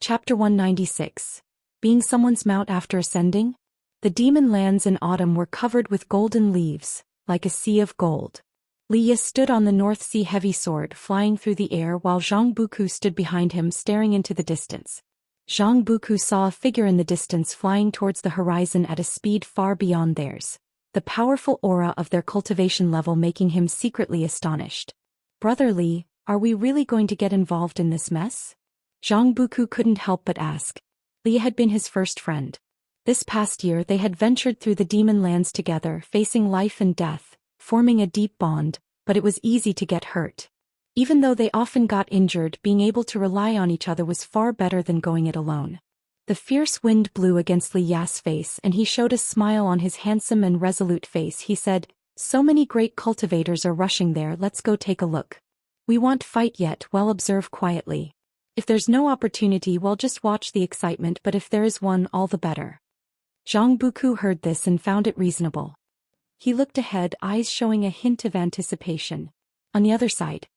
Chapter 196. Being someone's mount after ascending? The demon lands in autumn were covered with golden leaves, like a sea of gold. Li Ye stood on the North Sea, heavy sword flying through the air, while Zhang Buku stood behind him, staring into the distance. Zhang Buku saw a figure in the distance flying towards the horizon at a speed far beyond theirs, the powerful aura of their cultivation level making him secretly astonished. "Brother Li, are we really going to get involved in this mess?" Zhang Buku couldn't help but ask. Li had been his first friend. This past year they had ventured through the demon lands together, facing life and death, forming a deep bond, but it was easy to get hurt. Even though they often got injured, being able to rely on each other was far better than going it alone. The fierce wind blew against Li Ya's face and he showed a smile on his handsome and resolute face. He said, "So many great cultivators are rushing there, let's go take a look. We won't fight yet, we'll observe quietly. If there's no opportunity, we'll just watch the excitement, but if there is one, all the better." Zhang Buku heard this and found it reasonable. He looked ahead, eyes showing a hint of anticipation. On the other side,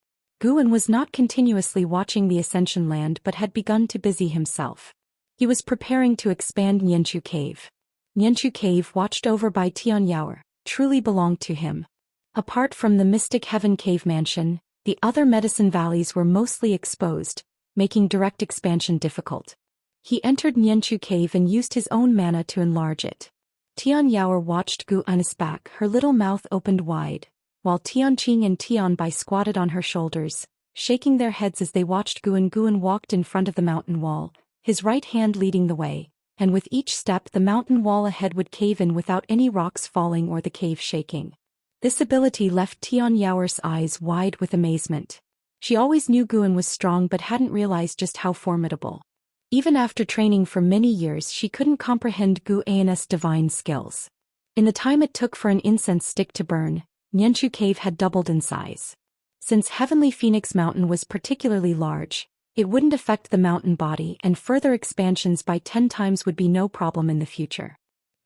Guan was not continuously watching the Ascension land but had begun to busy himself. He was preparing to expand Nianchu Cave. Nianchu Cave, watched over by Tianyao, truly belonged to him. Apart from the Mystic Heaven Cave Mansion, the other medicine valleys were mostly exposed, making direct expansion difficult. He entered Nianchu Cave and used his own mana to enlarge it. Tianyao watched Gu on his back, her little mouth opened wide, while Tianqing and Tianbai squatted on her shoulders, shaking their heads as they watched Guan. Guan walked in front of the mountain wall, his right hand leading the way, and with each step the mountain wall ahead would cave in without any rocks falling or the cave shaking. This ability left Tianyao's eyes wide with amazement. She always knew Guan was strong but hadn't realized just how formidable. Even after training for many years, she couldn't comprehend Guan's divine skills. In the time it took for an incense stick to burn, Nianchu Cave had doubled in size. Since Heavenly Phoenix Mountain was particularly large, it wouldn't affect the mountain body, and further expansions by 10 times would be no problem in the future.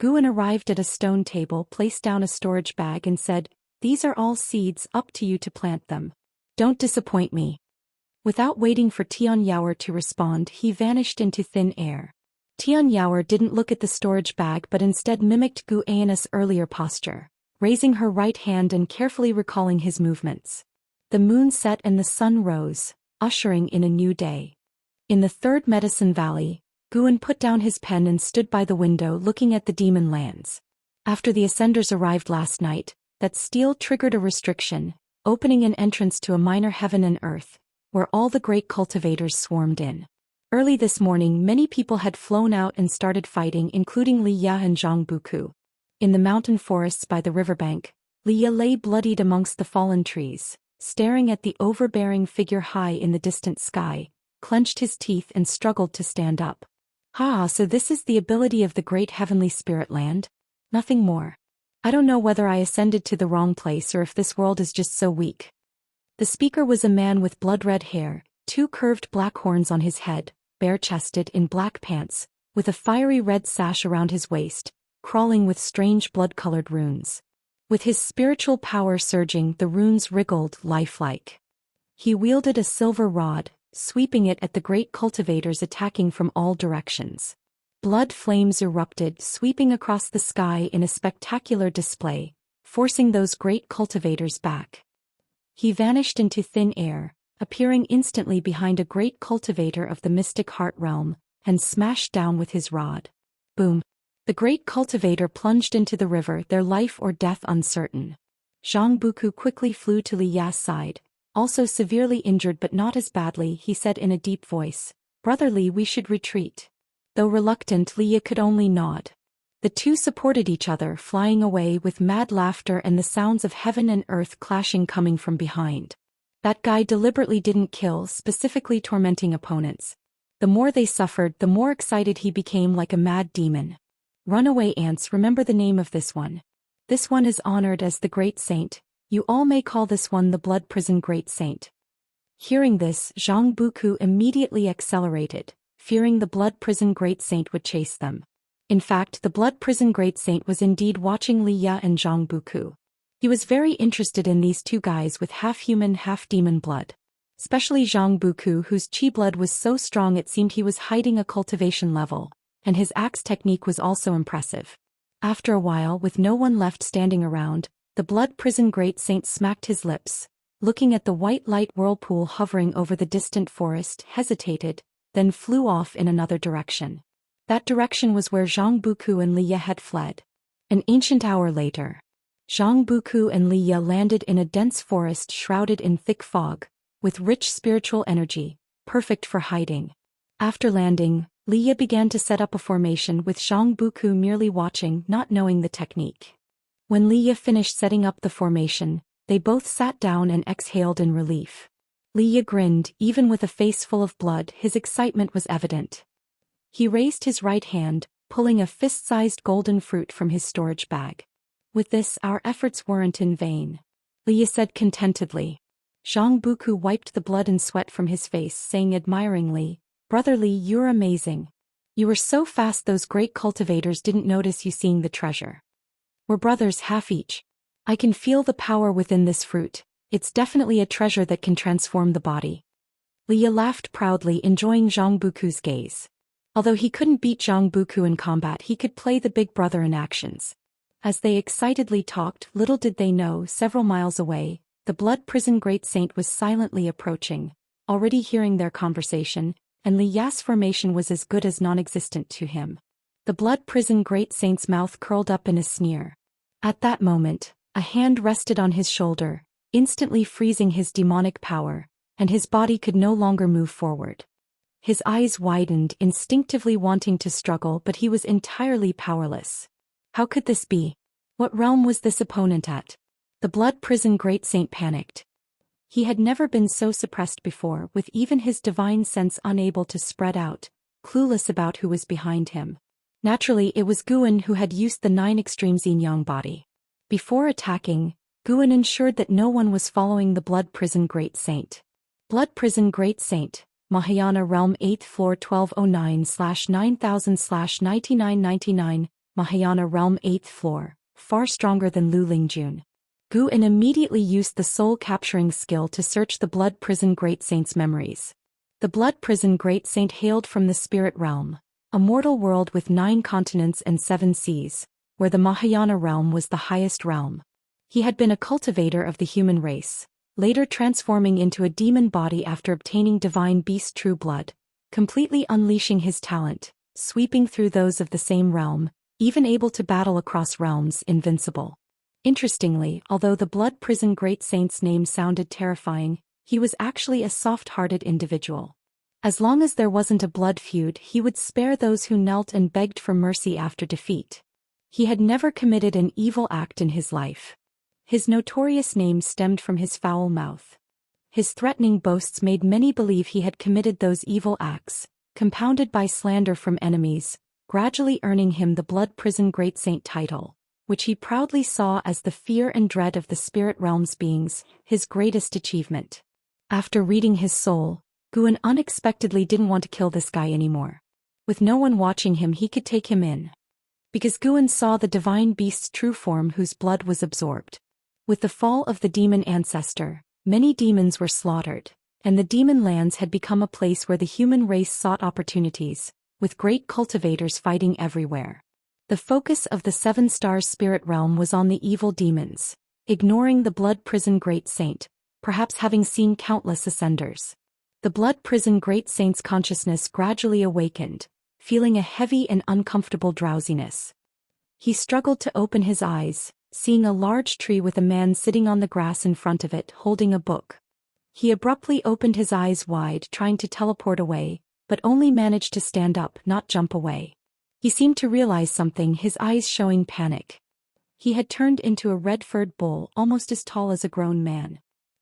Guan arrived at a stone table, placed down a storage bag and said, "These are all seeds, up to you to plant them. Don't disappoint me." Without waiting for Tianyao to respond, he vanished into thin air. Tianyao didn't look at the storage bag but instead mimicked Guan's earlier posture, raising her right hand and carefully recalling his movements. The moon set and the sun rose, ushering in a new day. In the third medicine valley, Guan put down his pen and stood by the window looking at the demon lands. After the Ascenders arrived last night, that steel triggered a restriction, opening an entrance to a minor heaven and earth, where all the great cultivators swarmed in. Early this morning many people had flown out and started fighting, including Li Ye and Zhang Buku. In the mountain forests by the riverbank, Li Ye lay bloodied amongst the fallen trees, staring at the overbearing figure high in the distant sky, clenched his teeth and struggled to stand up. "Ha, so this is the ability of the great heavenly spirit land? Nothing more. I don't know whether I ascended to the wrong place or if this world is just so weak." The speaker was a man with blood-red hair, 2 curved black horns on his head, bare-chested in black pants, with a fiery red sash around his waist, crawling with strange blood-colored runes. With his spiritual power surging, the runes wriggled lifelike. He wielded a silver rod, sweeping it at the great cultivators attacking from all directions. Blood flames erupted, sweeping across the sky in a spectacular display, forcing those great cultivators back. He vanished into thin air, appearing instantly behind a great cultivator of the mystic heart realm, and smashed down with his rod. Boom! The great cultivator plunged into the river, their life or death uncertain. Zhang Buku quickly flew to Li Ya's side, also severely injured but not as badly. He said in a deep voice, "Brother Li, we should retreat." Though reluctant, Li Ye could only nod. The two supported each other, flying away with mad laughter and the sounds of heaven and earth clashing coming from behind. That guy deliberately didn't kill, specifically tormenting opponents. The more they suffered, the more excited he became, like a mad demon. "Runaway ants, remember the name of this one. This one is honored as the Great Saint. You all may call this one the Blood Prison Great Saint." Hearing this, Zhang Buku immediately accelerated, fearing the Blood Prison Great Saint would chase them. In fact, the Blood Prison Great Saint was indeed watching Li Ye and Zhang Buku. He was very interested in these two guys with half-human half-demon blood. especially Zhang Buku, whose chi blood was so strong it seemed he was hiding a cultivation level, and his axe technique was also impressive. After a while, with no one left standing around, the blood prison great saint smacked his lips, looking at the white light whirlpool hovering over the distant forest, hesitated, then flew off in another direction. That direction was where Zhang Buku and Liya had fled. An ancient hour later, Zhang Buku and Liya landed in a dense forest shrouded in thick fog, with rich spiritual energy, perfect for hiding. After landing, Liya began to set up a formation with Zhang Buku merely watching, not knowing the technique. When Liya finished setting up the formation, they both sat down and exhaled in relief. Liya grinned, even with a face full of blood. His excitement was evident. He raised his right hand, pulling a fist-sized golden fruit from his storage bag. With this, our efforts weren't in vain, Liya said contentedly. Zhang Buku wiped the blood and sweat from his face, saying admiringly, "Brother Li, you're amazing. You were so fast those great cultivators didn't notice you seeing the treasure. We're brothers half each. I can feel the power within this fruit. It's definitely a treasure that can transform the body." Liya laughed proudly, enjoying Zhang Buku's gaze. Although he couldn't beat Zhang Buku in combat, he could play the big brother in actions. As they excitedly talked, little did they know, several miles away, the blood prison great saint was silently approaching, already hearing their conversation, and Liya's formation was as good as non-existent to him. The blood prison great saint's mouth curled up in a sneer. At that moment, a hand rested on his shoulder, instantly freezing his demonic power, and his body could no longer move forward. His eyes widened, instinctively wanting to struggle, but he was entirely powerless. How could this be? What realm was this opponent at? The blood prison great saint panicked. He had never been so suppressed before, with even his divine sense unable to spread out, clueless about who was behind him. Naturally, it was Guan who had used the 9 extreme yin-yang body. Before attacking, Guan ensured that no one was following the blood prison great saint. Blood prison great saint, Mahayana realm 8th floor 1209/9000/9999, Mahayana realm 8th floor, far stronger than Lu Lingjun. Guan immediately used the soul-capturing skill to search the blood prison great saint's memories. The blood prison great saint hailed from the spirit realm, a mortal world with 9 continents and 7 seas, where the Mahayana realm was the highest realm. He had been a cultivator of the human race, later transforming into a demon body after obtaining divine beast true blood, completely unleashing his talent, sweeping through those of the same realm, even able to battle across realms, invincible. Interestingly, although the blood prison great saint's name sounded terrifying, he was actually a soft-hearted individual. As long as there wasn't a blood feud, he would spare those who knelt and begged for mercy after defeat. He had never committed an evil act in his life. His notorious name stemmed from his foul mouth. His threatening boasts made many believe he had committed those evil acts, compounded by slander from enemies, gradually earning him the blood prison great saint title, which he proudly saw as the fear and dread of the spirit realm's beings, his greatest achievement. After reading his soul, Guan unexpectedly didn't want to kill this guy anymore. With no one watching him, he could take him in. Because Guan saw the divine beast's true form whose blood was absorbed. With the fall of the demon ancestor, many demons were slaughtered, and the demon lands had become a place where the human race sought opportunities, with great cultivators fighting everywhere. The focus of the 7 stars spirit realm was on the evil demons, ignoring the blood prison great saint, perhaps having seen countless ascenders. The blood prison great saint's consciousness gradually awakened, feeling a heavy and uncomfortable drowsiness. He struggled to open his eyes, seeing a large tree with a man sitting on the grass in front of it, holding a book. He abruptly opened his eyes wide, trying to teleport away, but only managed to stand up, not jump away. He seemed to realize something, his eyes showing panic. He had turned into a red-furred bull, almost as tall as a grown man.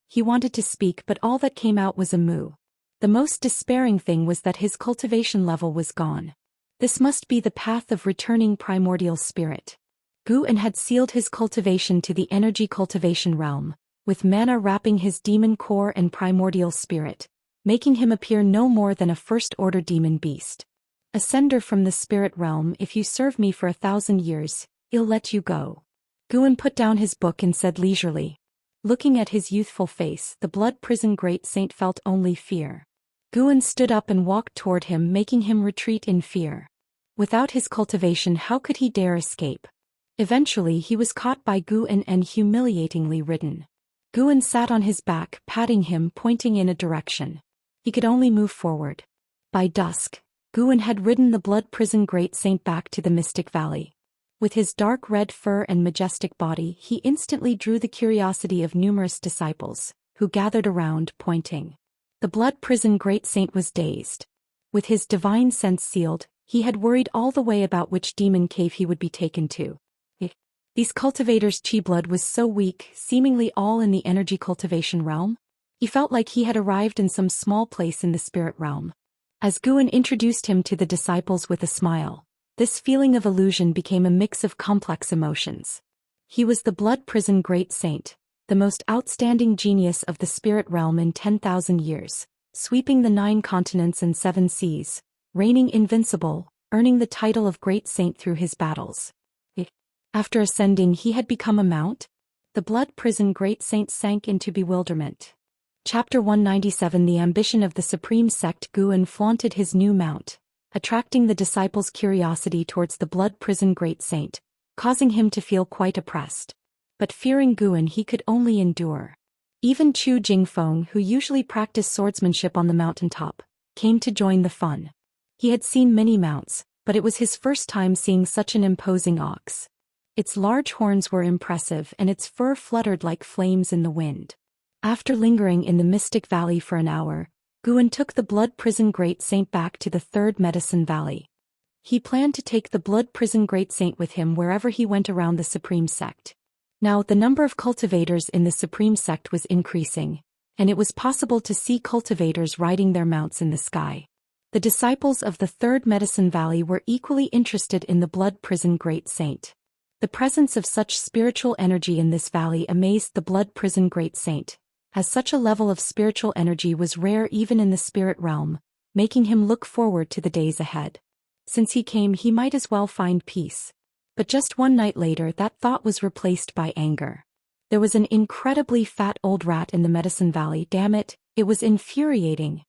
He wanted to speak, but all that came out was a moo. The most despairing thing was that his cultivation level was gone. This must be the path of returning primordial spirit. Guan had sealed his cultivation to the energy cultivation realm, with mana wrapping his demon core and primordial spirit, making him appear no more than a first-order demon beast. Ascender from the spirit realm, if you serve me for 1,000 years, I'll let you go. Guan put down his book and said leisurely. Looking at his youthful face, the blood prison great saint felt only fear. Guan stood up and walked toward him, making him retreat in fear. Without his cultivation, how could he dare escape? Eventually he was caught by Guan and humiliatingly ridden. Guan sat on his back, patting him, pointing in a direction. He could only move forward. By dusk, Guan had ridden the blood prison great saint back to the Mystic Valley. With his dark red fur and majestic body, he instantly drew the curiosity of numerous disciples, who gathered around, pointing. The blood prison great saint was dazed. With his divine sense sealed, he had worried all the way about which demon cave he would be taken to. These cultivators' chi blood was so weak, seemingly all in the energy cultivation realm. He felt like he had arrived in some small place in the spirit realm. As Guan introduced him to the disciples with a smile, this feeling of illusion became a mix of complex emotions. He was the blood prison great saint, the most outstanding genius of the spirit realm in 10,000 years, sweeping the 9 continents and 7 seas, reigning invincible, earning the title of great saint through his battles. After ascending, he had become a mount. The blood prison great saint sank into bewilderment. Chapter 197. The ambition of the supreme sect. Guan flaunted his new mount, attracting the disciples' curiosity towards the blood prison great saint, causing him to feel quite oppressed. But fearing Guan, he could only endure. Even Chu Jingfeng, who usually practiced swordsmanship on the mountaintop, came to join the fun. He had seen many mounts, but it was his first time seeing such an imposing ox. Its large horns were impressive and its fur fluttered like flames in the wind. After lingering in the Mystic Valley for an hour, Guan took the blood prison great saint back to the Third Medicine Valley. He planned to take the blood prison great saint with him wherever he went around the supreme sect. Now the number of cultivators in the supreme sect was increasing, and it was possible to see cultivators riding their mounts in the sky. The disciples of the Third Medicine Valley were equally interested in the blood prison great saint. The presence of such spiritual energy in this valley amazed the blood prison great saint, as such a level of spiritual energy was rare even in the spirit realm, making him look forward to the days ahead. Since he came, he might as well find peace. But just one night later, that thought was replaced by anger. There was an incredibly fat old rat in the Medicine Valley. Damn it, it was infuriating.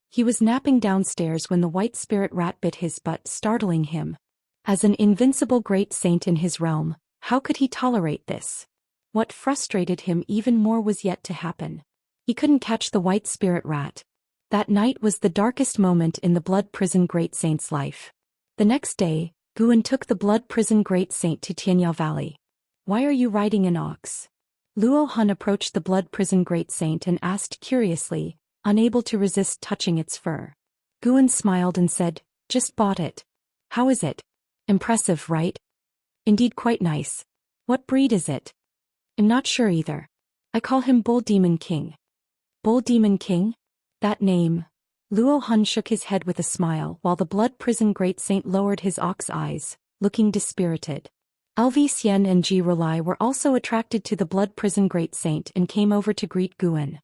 He was napping downstairs when the white spirit rat bit his butt, startling him. As an invincible great saint in his realm, how could he tolerate this? What frustrated him even more was yet to happen. He couldn't catch the white spirit rat. That night was the darkest moment in the blood prison great saint's life. The next day, Guan took the blood prison great saint to Tianyao Valley. Why are you riding an ox? Luo Han approached the blood prison great saint and asked curiously, unable to resist touching its fur. Guan smiled and said, just bought it. How is it? Impressive, right? Indeed, quite nice. What breed is it? I'm not sure either. I call him Bull Demon King. Bull Demon King? That name. Luo Han shook his head with a smile while the blood prison great saint lowered his ox eyes, looking dispirited. Zhou Xian and Ji Rolai were also attracted to the blood prison great saint and came over to greet Guan.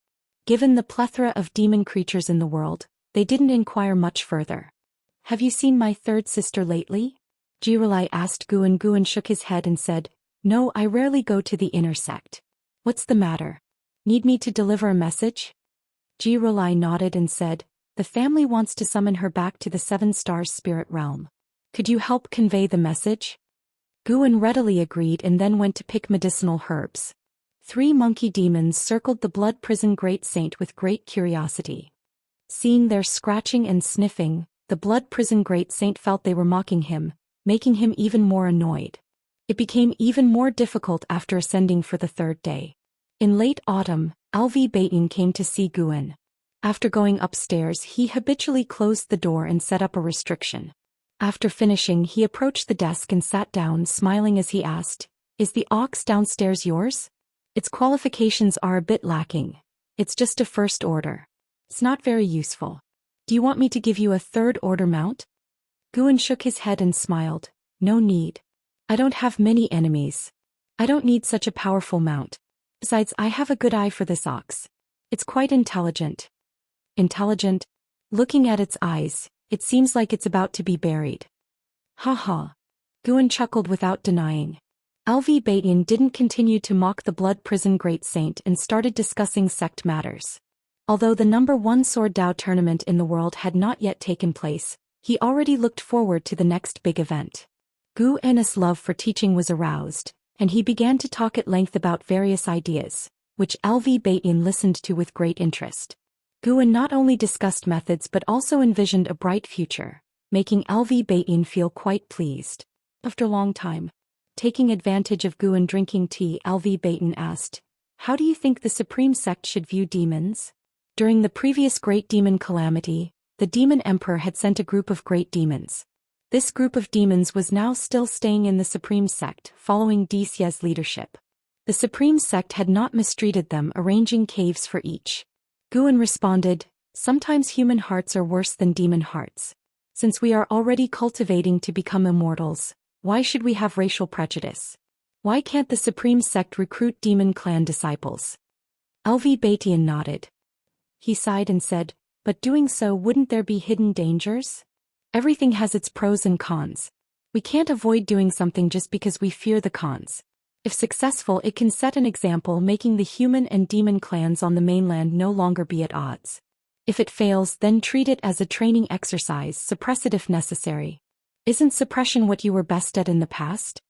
Given the plethora of demon creatures in the world, they didn't inquire much further. Have you seen my third sister lately? Ji Rolai asked Guan. Guan shook his head and said, no, I rarely go to the inner sect. What's the matter? Need me to deliver a message? Ji Rolai nodded and said, the family wants to summon her back to the 7 Stars spirit realm. Could you help convey the message? Guan readily agreed and then went to pick medicinal herbs. 3 monkey demons circled the blood prison great saint with great curiosity. Seeing their scratching and sniffing, the blood prison great saint felt they were mocking him, making him even more annoyed. It became even more difficult after ascending for the 3rd day. In late autumn, LV Baton came to see Guan. After going upstairs, he habitually closed the door and set up a restriction. After finishing, he approached the desk and sat down, smiling as he asked, is the ox downstairs yours? Its qualifications are a bit lacking. It's just a 1st order. It's not very useful. Do you want me to give you a 3rd order mount? Guan shook his head and smiled. No need. I don't have many enemies. I don't need such a powerful mount. Besides, I have a good eye for this ox. It's quite intelligent. Intelligent? Looking at its eyes, it seems like it's about to be buried. Ha ha. Guan chuckled without denying. LV Baitin didn't continue to mock the blood prison great saint and started discussing sect matters. Although the #1 Sword Dao tournament in the world had not yet taken place, he already looked forward to the next big event. Gu Enna's love for teaching was aroused, and he began to talk at length about various ideas, which LV Baitin listened to with great interest. Guan not only discussed methods but also envisioned a bright future, making LV Baitin feel quite pleased. After a long time, taking advantage of Guan drinking tea, LV Baitin asked, "How do you think the Supreme Sect should view demons?" During the previous Great Demon Calamity, the Demon Emperor had sent a group of great demons. This group of demons was now still staying in the Supreme Sect, following Dixie's leadership. The Supreme Sect had not mistreated them, arranging caves for each. Guan responded, "Sometimes human hearts are worse than demon hearts. Since we are already cultivating to become immortals, why should we have racial prejudice? Why can't the Supreme Sect recruit demon clan disciples?" LV Baitin nodded. He sighed and said, "But doing so, wouldn't there be hidden dangers? Everything has its pros and cons. We can't avoid doing something just because we fear the cons. If successful, it can set an example, making the human and demon clans on the mainland no longer be at odds. If it fails, then treat it as a training exercise, suppress it if necessary. Isn't suppression what you were best at in the past?"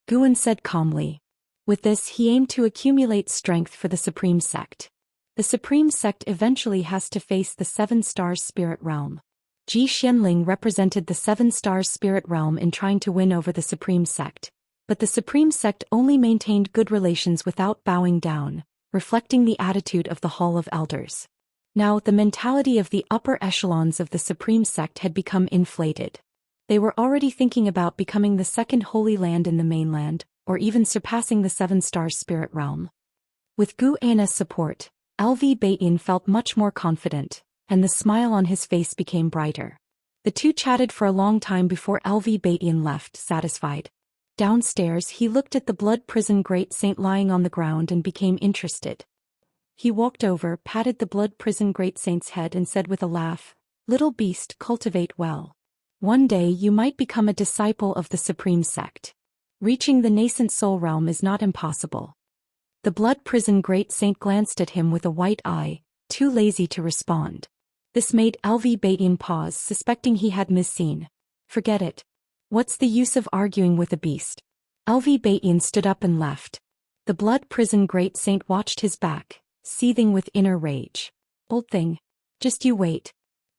Guan said calmly. With this, he aimed to accumulate strength for the Supreme Sect. The Supreme Sect eventually has to face the 7 Stars Spirit Realm. Ji Xianling represented the 7 Stars Spirit Realm in trying to win over the Supreme Sect, but the Supreme Sect only maintained good relations without bowing down, reflecting the attitude of the Hall of Elders. Now, the mentality of the upper echelons of the Supreme Sect had become inflated. They were already thinking about becoming the second Holy Land in the mainland, or even surpassing the 7 Stars Spirit Realm. With Gu Anna's support, LV Baitin felt much more confident, and the smile on his face became brighter. The two chatted for a long time before LV Baitin left, satisfied. Downstairs, he looked at the blood prison great saint lying on the ground and became interested. He walked over, patted the blood prison great saint's head and said with a laugh, "Little beast, cultivate well. One day you might become a disciple of the Supreme Sect. Reaching the nascent soul realm is not impossible." The blood prison great saint glanced at him with a white eye, too lazy to respond. This made LV Baitin pause, suspecting he had misseen. "Forget it. What's the use of arguing with a beast?" LV Baitin stood up and left. The blood prison great saint watched his back, seething with inner rage. "Old thing. Just you wait.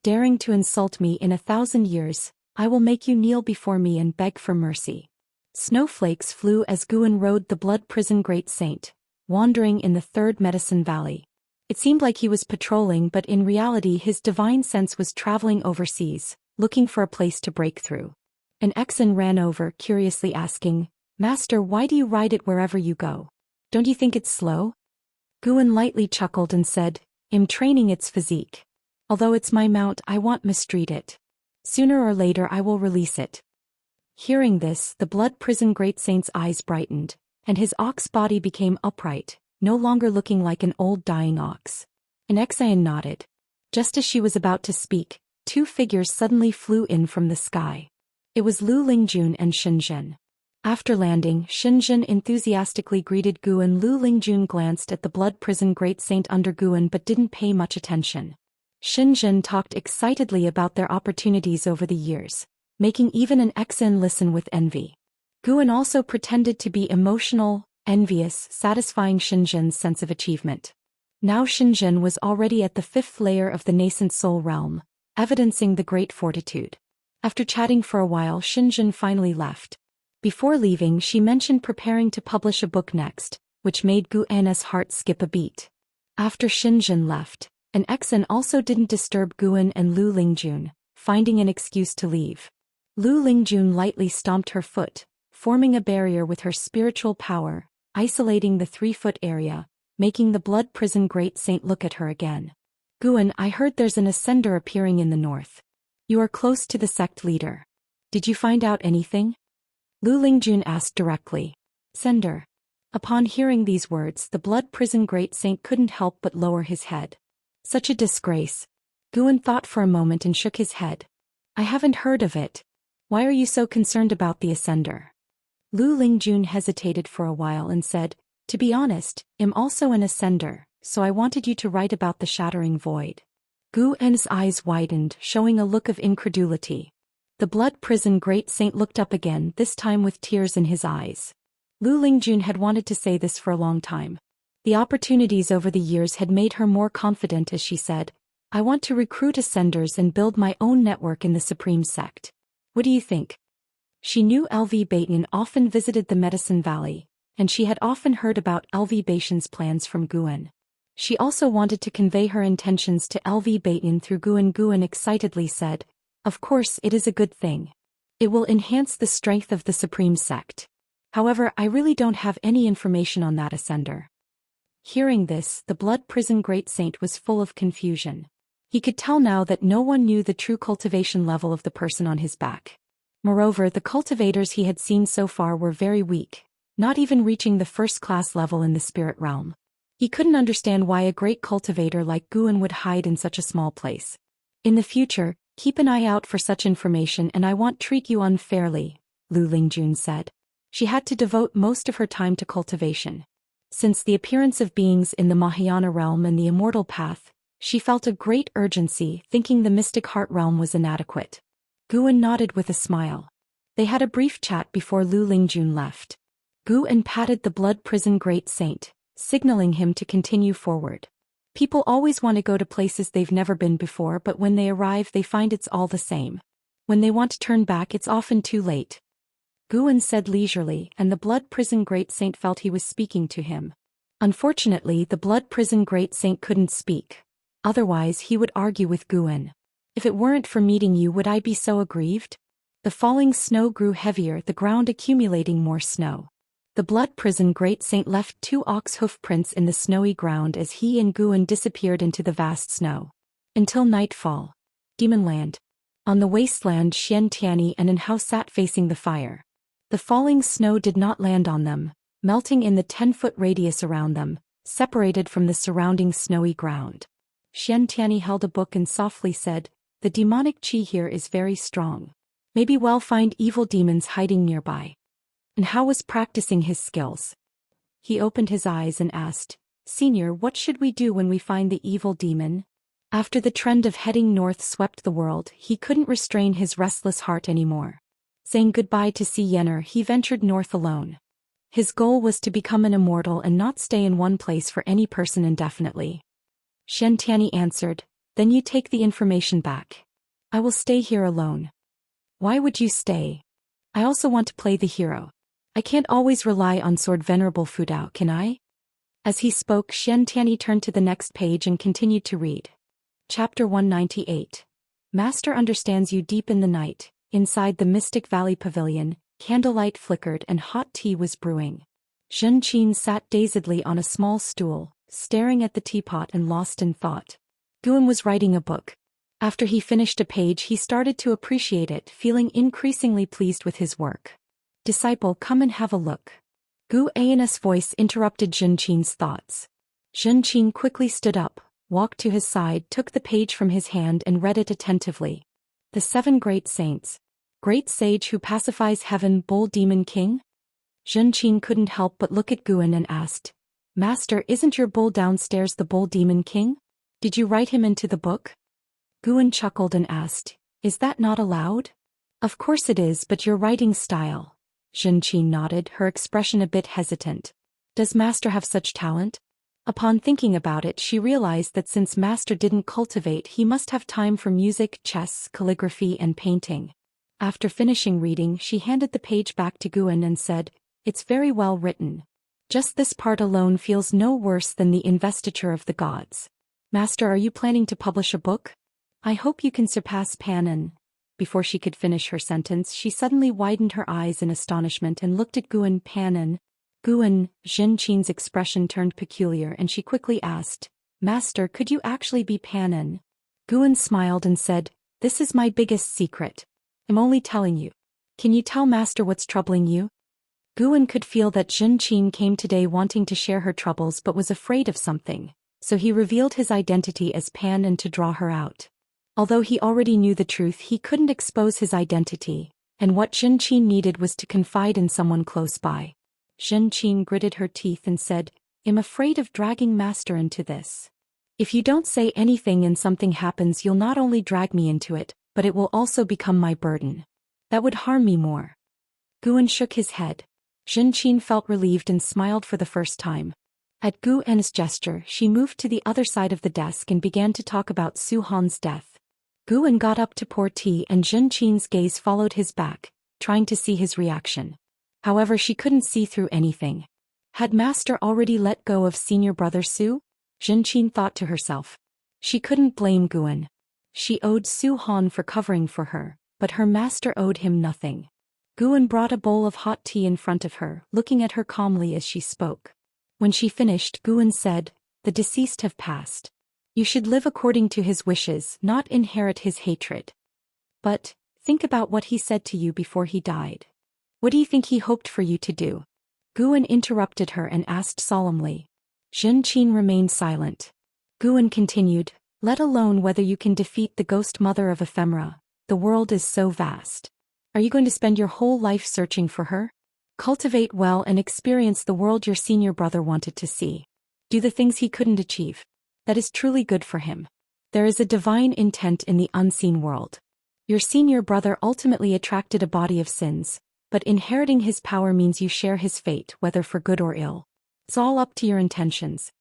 Daring to insult me in 1,000 years, I will make you kneel before me and beg for mercy." Snowflakes flew as Guan rode the blood prison great saint, wandering in the 3rd Medicine Valley. It seemed like he was patrolling, but in reality his divine sense was traveling overseas, looking for a place to break through. An Exan ran over, curiously asking, "Master, why do you ride it wherever you go? Don't you think it's slow?" Guan lightly chuckled and said, "I'm training its physique. Although it's my mount, I won't mistreat it. Sooner or later I will release it." Hearing this, the blood prison great saint's eyes brightened, and his ox body became upright, no longer looking like an old dying ox. An Exan nodded. Just as she was about to speak, 2 figures suddenly flew in from the sky. It was Lu Lingjun and Shenzhen. After landing, Shenzhen enthusiastically greeted Guan. Lu Lingjun glanced at the blood prison great saint under Guan but didn't pay much attention. Shenzhen talked excitedly about their opportunities over the years, making even an Exan listen with envy. Guan also pretended to be emotional, envious, satisfying Shenzhen's sense of achievement. Now Shenzhen was already at the 5th layer of the nascent soul realm, evidencing the great fortitude. After chatting for a while, Shenzhen finally left. Before leaving, she mentioned preparing to publish a book next, which made Gu Anna's heart skip a beat. After Shenzhen left, an Exan also didn't disturb Guan and Lu Lingjun, finding an excuse to leave. Lu Lingjun lightly stomped her foot, forming a barrier with her spiritual power, isolating the 3-foot area, making the blood prison great saint look at her again. "Guan, I heard there's an ascender appearing in the north. You are close to the sect leader. Did you find out anything?" Lu Lingjun asked directly. "Sender." Upon hearing these words, the blood prison great saint couldn't help but lower his head. Such a disgrace. Guan thought for a moment and shook his head. "I haven't heard of it. Why are you so concerned about the ascender?" Lu Lingjun hesitated for a while and said, "To be honest, I'm also an ascender, so I wanted you to write about the shattering void." Gu En's eyes widened, showing a look of incredulity. The blood prison great saint looked up again, this time with tears in his eyes. Lu Lingjun had wanted to say this for a long time. The opportunities over the years had made her more confident as she said, "I want to recruit ascenders and build my own network in the Supreme Sect. What do you think?" She knew LV Baitan often visited the Medicine Valley, and she had often heard about LV Baitan's plans from Guan. She also wanted to convey her intentions to LV Baitan through Guan. Guan excitedly said, "Of course it is a good thing. It will enhance the strength of the Supreme Sect. However, I really don't have any information on that ascender." Hearing this, the blood prison great saint was full of confusion. He could tell now that no one knew the true cultivation level of the person on his back. Moreover, the cultivators he had seen so far were very weak, not even reaching the first-class level in the spirit realm. He couldn't understand why a great cultivator like Guan would hide in such a small place. "In the future, keep an eye out for such information and I won't treat you unfairly," Lu Lingjun said. She had to devote most of her time to cultivation. Since the appearance of beings in the Mahayana realm and the Immortal path, she felt a great urgency, thinking the mystic heart realm was inadequate. Guan nodded with a smile. They had a brief chat before Lu Lingjun left. Guan patted the blood prison great saint, signaling him to continue forward. People always want to go to places they've never been before, but when they arrive they find it's all the same. When they want to turn back it's often too late. Guan said leisurely, and the blood prison great saint felt he was speaking to him. Unfortunately, the blood prison great saint couldn't speak. Otherwise he would argue with Guan. "If it weren't for meeting you, would I be so aggrieved?" The falling snow grew heavier, the ground accumulating more snow. The blood prison great saint left 2 ox hoof prints in the snowy ground as he and Guan disappeared into the vast snow. Until nightfall. Demonland. On the wasteland, Xianxia and Hao sat facing the fire. The falling snow did not land on them, melting in the 10-foot radius around them, separated from the surrounding snowy ground. Xianxia held a book and softly said, "The demonic chi here is very strong. Maybe we'll find evil demons hiding nearby." And Hao was practicing his skills. He opened his eyes and asked, "Senior, what should we do when we find the evil demon?" After the trend of heading north swept the world, he couldn't restrain his restless heart anymore. Saying goodbye to Yener, he ventured north alone. His goal was to become an immortal and not stay in one place for any person indefinitely. Xianxia answered, "Then you take the information back. I will stay here alone." "Why would you stay? I also want to play the hero. I can't always rely on Sword Venerable Fudao, can I?" As he spoke, Xianxia turned to the next page and continued to read. Chapter 198. Master understands you. Deep in the night, inside the Mystic Valley Pavilion, candlelight flickered and hot tea was brewing. Zhou sat dazedly on a small stool, staring at the teapot and lost in thought. Guan was writing a book. After he finished a page he started to appreciate it, feeling increasingly pleased with his work. "Disciple, come and have a look." Gu An's voice interrupted Zhou thoughts. Zhou quickly stood up, walked to his side, took the page from his hand and read it attentively. "The 7 great saints. Great sage who pacifies heaven, bull demon king?" Zhou couldn't help but look at Guan and asked, "Master, isn't your bull downstairs the bull demon king? Did you write him into the book?" Guan chuckled and asked, "Is that not allowed?" "Of course it is, but your writing style." Zhou nodded, her expression a bit hesitant. "Does Master have such talent?" Upon thinking about it, she realized that since Master didn't cultivate, he must have time for music, chess, calligraphy and painting. After finishing reading, she handed the page back to Guan and said, "It's very well written. Just this part alone feels no worse than the investiture of the gods. Master, are you planning to publish a book? I hope you can surpass Panan." Before she could finish her sentence, she suddenly widened her eyes in astonishment and looked at Guan. "Panan?" Guan, Zhou expression turned peculiar and she quickly asked, "Master, could you actually be Panan?" Guan smiled and said, "This is my biggest secret. I'm only telling you. Can you tell Master what's troubling you?" Guan could feel that Zhou came today wanting to share her troubles but was afraid of something, so he revealed his identity as Panan to draw her out. Although he already knew the truth, he couldn't expose his identity, and what Xianxia needed was to confide in someone close by. Xianxia gritted her teeth and said, "I'm afraid of dragging Master into this. If you don't say anything and something happens, you'll not only drag me into it, but it will also become my burden. That would harm me more." Guan shook his head. Xianxia felt relieved and smiled for the first time. At Guan's gesture, she moved to the other side of the desk and began to talk about Su Han's death. Guan got up to pour tea and Xianxia's gaze followed his back, trying to see his reaction. However, she couldn't see through anything. Had Master already let go of senior brother Su? Xianxia thought to herself. She couldn't blame Guan. She owed Su Han for covering for her, but her master owed him nothing. Guan brought a bowl of hot tea in front of her, looking at her calmly as she spoke. When she finished, Guan said, "The deceased have passed. You should live according to his wishes, not inherit his hatred. But, think about what he said to you before he died. What do you think he hoped for you to do?" Guan interrupted her and asked solemnly. Xianxia remained silent. Guan continued, "Let alone whether you can defeat the ghost mother of ephemera, the world is so vast. Are you going to spend your whole life searching for her? Cultivate well and experience the world your senior brother wanted to see. Do the things he couldn't achieve. That is truly good for him. There is a divine intent in the unseen world. Your senior brother ultimately attracted a body of sins, but inheriting his power means you share his fate, whether for good or ill. It's all up to your intentions."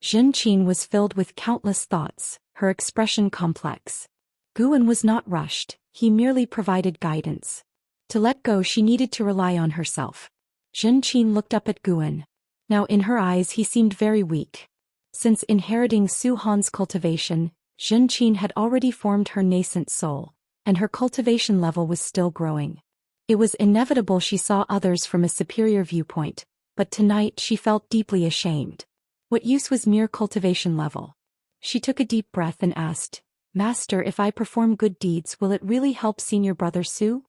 Xianxia was filled with countless thoughts, her expression complex. Guan was not rushed, he merely provided guidance. To let go, she needed to rely on herself. Xianxia looked up at Guan. Now in her eyes he seemed very weak. Since inheriting Su Han's cultivation, Xianxia had already formed her nascent soul, and her cultivation level was still growing. It was inevitable she saw others from a superior viewpoint, but tonight she felt deeply ashamed. What use was mere cultivation level? She took a deep breath and asked, "Master, if I perform good deeds, will it really help senior brother Su?"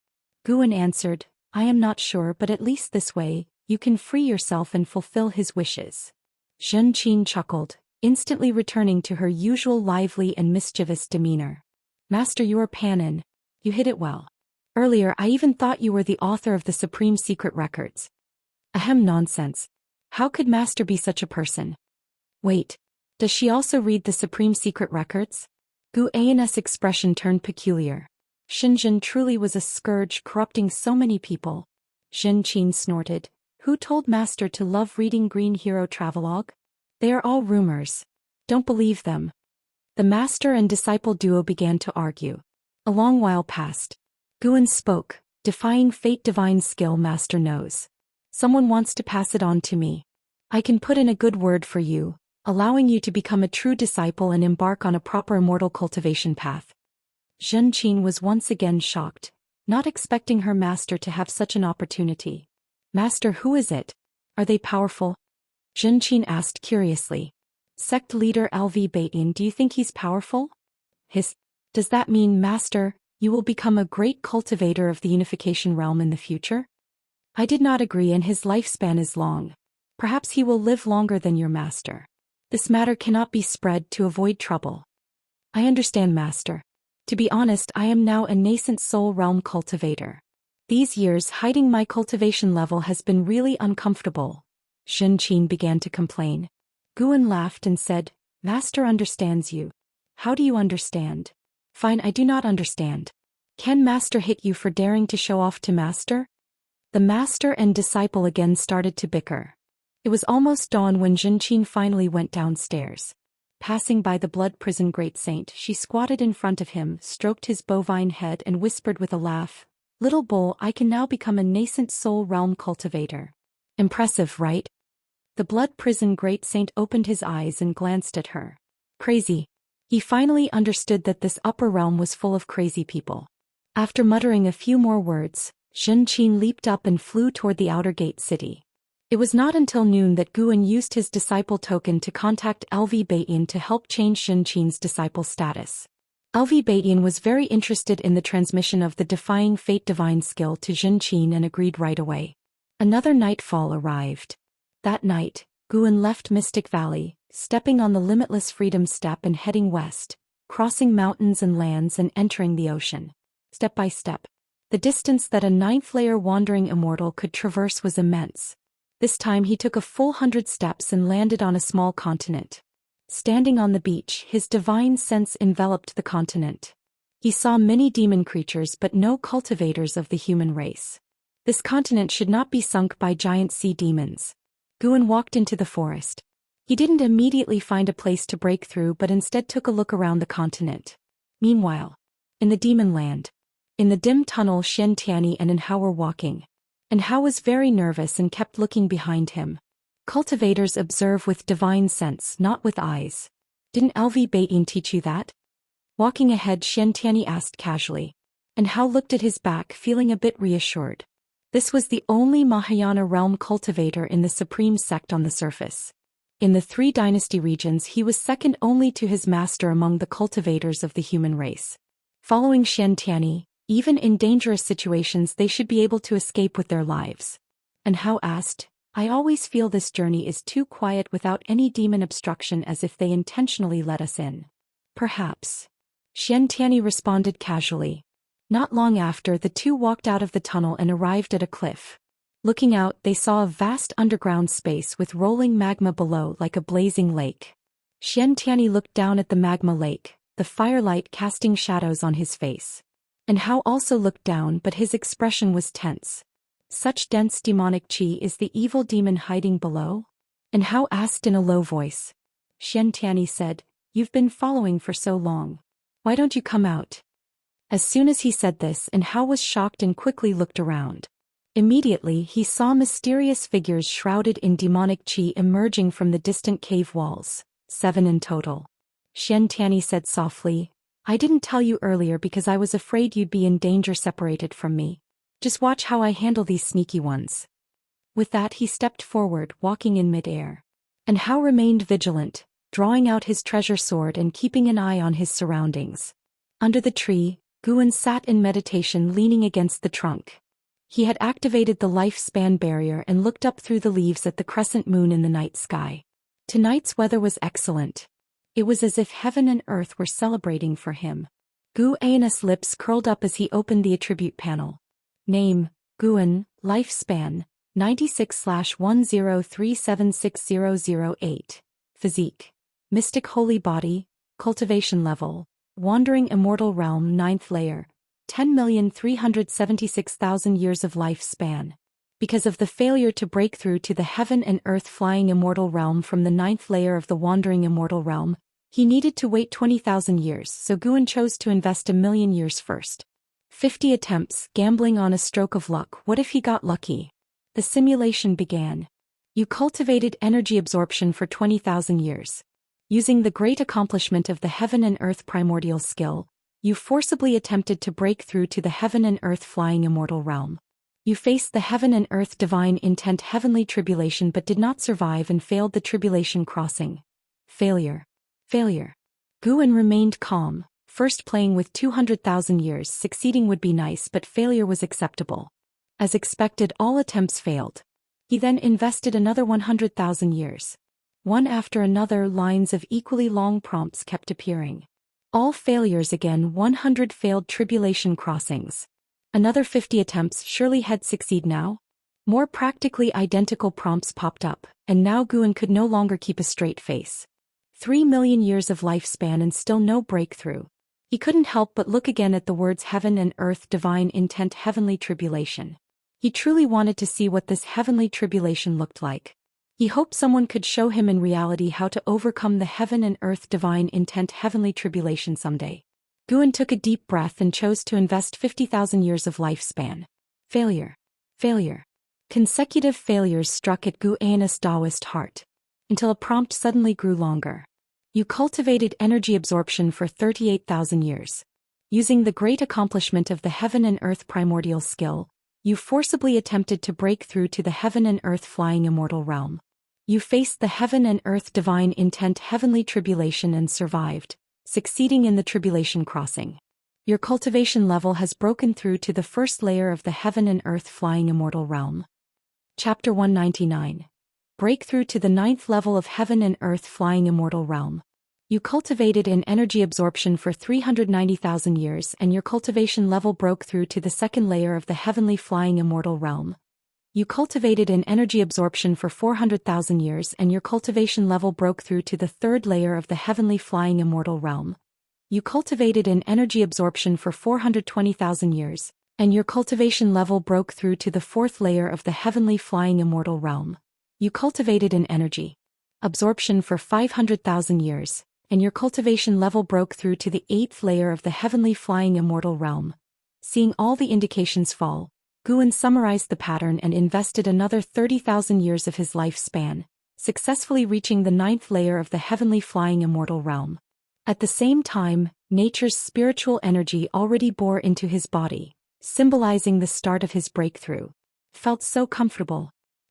Guan answered, "I am not sure, but at least this way, you can free yourself and fulfill his wishes." Xianxia chuckled, instantly returning to her usual lively and mischievous demeanor. "Master, you are Panin. You hit it well. Earlier I even thought you were the author of the Supreme Secret Records." "Ahem, nonsense. How could Master be such a person?" "Wait. Does she also read the Supreme Secret Records?" Guan's expression turned peculiar. Xinjin truly was a scourge, corrupting so many people. Xianxia snorted. "Who told Master to love reading Green Hero Travelogue? They are all rumors. Don't believe them." The master and disciple duo began to argue. A long while passed. Guan spoke, "Defying fate, divine skill, Master knows. Someone wants to pass it on to me. I can put in a good word for you, allowing you to become a true disciple and embark on a proper immortal cultivation path." Xianxia was once again shocked, not expecting her master to have such an opportunity. "Master, who is it? Are they powerful?" Xianxia asked curiously. "Sect leader LV Baitin, do you think he's powerful?" Does that mean, Master, you will become a great cultivator of the unification realm in the future?" "I did not agree, and his lifespan is long. Perhaps he will live longer than your master. This matter cannot be spread to avoid trouble." "I understand, Master. To be honest, I am now a nascent soul realm cultivator. These years hiding my cultivation level has been really uncomfortable," Xianxia began to complain. Guan laughed and said, "Master understands you." "How do you understand?" "Fine, I do not understand. Can Master hit you for daring to show off to Master?" The master and disciple again started to bicker. It was almost dawn when Xianxia finally went downstairs. Passing by the blood prison great saint, she squatted in front of him, stroked his bovine head and whispered with a laugh, "Little bull, I can now become a nascent soul realm cultivator. Impressive, right?" The blood prison great saint opened his eyes and glanced at her. Crazy. He finally understood that this upper realm was full of crazy people. After muttering a few more words, Xianxia leaped up and flew toward the outer gate city. It was not until noon that Guan used his disciple token to contact LV Baitin to help change Xianxia's disciple status. LV Baitin was very interested in the transmission of the Defying Fate divine skill to Xianxia and agreed right away. Another nightfall arrived. That night, Guan left Mystic Valley, stepping on the limitless freedom step and heading west, crossing mountains and lands and entering the ocean. Step by step. The distance that a ninth-layer wandering immortal could traverse was immense. This time he took a full 100 steps and landed on a small continent. Standing on the beach, his divine sense enveloped the continent. He saw many demon creatures but no cultivators of the human race. This continent should not be sunk by giant sea demons. Guan walked into the forest. He didn't immediately find a place to break through but instead took a look around the continent. Meanwhile, in the demon land, in the dim tunnel, Xianxia and Hao were walking. And Hao was very nervous and kept looking behind him. Cultivators observe with divine sense, not with eyes. Didn't LV Baitin teach you that? Walking ahead, Xianxia asked casually. And Hao looked at his back, feeling a bit reassured. This was the only Mahayana realm cultivator in the supreme sect on the surface. In the 3 dynasty regions, he was second only to his master among the cultivators of the human race. Following Xianxia, even in dangerous situations they should be able to escape with their lives. And Hao asked, I always feel this journey is too quiet without any demon obstruction, as if they intentionally let us in. Perhaps. Xianxia responded casually. Not long after, the two walked out of the tunnel and arrived at a cliff. Looking out, they saw a vast underground space with rolling magma below like a blazing lake. Xianxia looked down at the magma lake, the firelight casting shadows on his face. And Hao also looked down, but his expression was tense. Such dense demonic qi, is the evil demon hiding below? And Hao asked in a low voice. Xianxia said, You've been following for so long. Why don't you come out? As soon as he said this, and Hao was shocked and quickly looked around. Immediately he saw mysterious figures shrouded in demonic qi emerging from the distant cave walls, 7 in total. Xianxia said softly, I didn't tell you earlier because I was afraid you'd be in danger separated from me. Just watch how I handle these sneaky ones. With that he stepped forward, walking in mid-air. And Hao remained vigilant, drawing out his treasure sword and keeping an eye on his surroundings. Under the tree, Guan sat in meditation, leaning against the trunk. He had activated the lifespan barrier and looked up through the leaves at the crescent moon in the night sky. Tonight's weather was excellent. It was as if heaven and earth were celebrating for him. Guan's lips curled up as he opened the attribute panel. Name, Guan, lifespan, 96/10376008. Physique, mystic holy body, cultivation level, wandering immortal realm 9th layer, 10,376,000 years of lifespan. Because of the failure to break through to the heaven and earth flying immortal realm from the 9th layer of the wandering immortal realm, he needed to wait 20,000 years, so Guan chose to invest 1,000,000 years first. 50 attempts, gambling on a stroke of luck. What if he got lucky? The simulation began. You cultivated energy absorption for 20,000 years. Using the great accomplishment of the heaven and earth primordial skill, you forcibly attempted to break through to the heaven and earth flying immortal realm. You faced the heaven and earth divine intent heavenly tribulation but did not survive and failed the tribulation crossing. Failure. Failure. Guan remained calm. First playing with 200,000 years, succeeding would be nice but failure was acceptable. As expected, all attempts failed. He then invested another 100,000 years. One after another, lines of equally long prompts kept appearing. All failures again, 100 failed tribulation crossings. Another 50 attempts, surely he'd succeed now? More practically identical prompts popped up, and now Guan could no longer keep a straight face. 3,000,000 years of lifespan and still no breakthrough. He couldn't help but look again at the words heaven and earth divine intent heavenly tribulation. He truly wanted to see what this heavenly tribulation looked like. He hoped someone could show him in reality how to overcome the heaven and earth divine intent heavenly tribulation someday. Guan took a deep breath and chose to invest 50,000 years of lifespan. Failure. Failure. Consecutive failures struck at Guan's Daoist heart. Until a prompt suddenly grew longer. You cultivated energy absorption for 38,000 years. Using the great accomplishment of the heaven and earth primordial skill, you forcibly attempted to break through to the heaven and earth flying immortal realm. You faced the heaven and earth divine intent heavenly tribulation and survived, succeeding in the tribulation crossing. Your cultivation level has broken through to the first layer of the heaven and earth flying immortal realm. Chapter 199. Breakthrough to the 9th level of heaven and earth flying immortal realm. You cultivated in energy absorption for 390,000 years and your cultivation level broke through to the second layer of the heavenly flying immortal realm. You cultivated in energy absorption for 400,000 years and your cultivation level broke through to the third layer of the heavenly flying immortal realm. You cultivated in energy absorption for 420,000 years, and your cultivation level broke through to the fourth layer of the heavenly flying immortal realm. You cultivated in energy absorption for 500,000 years, and your cultivation level broke through to the eighth layer of the heavenly flying immortal realm. Seeing all the indications fall, Guan summarized the pattern and invested another 30,000 years of his lifespan, successfully reaching the ninth layer of the heavenly flying immortal realm. At the same time, nature's spiritual energy already bore into his body, symbolizing the start of his breakthrough. Felt so comfortable.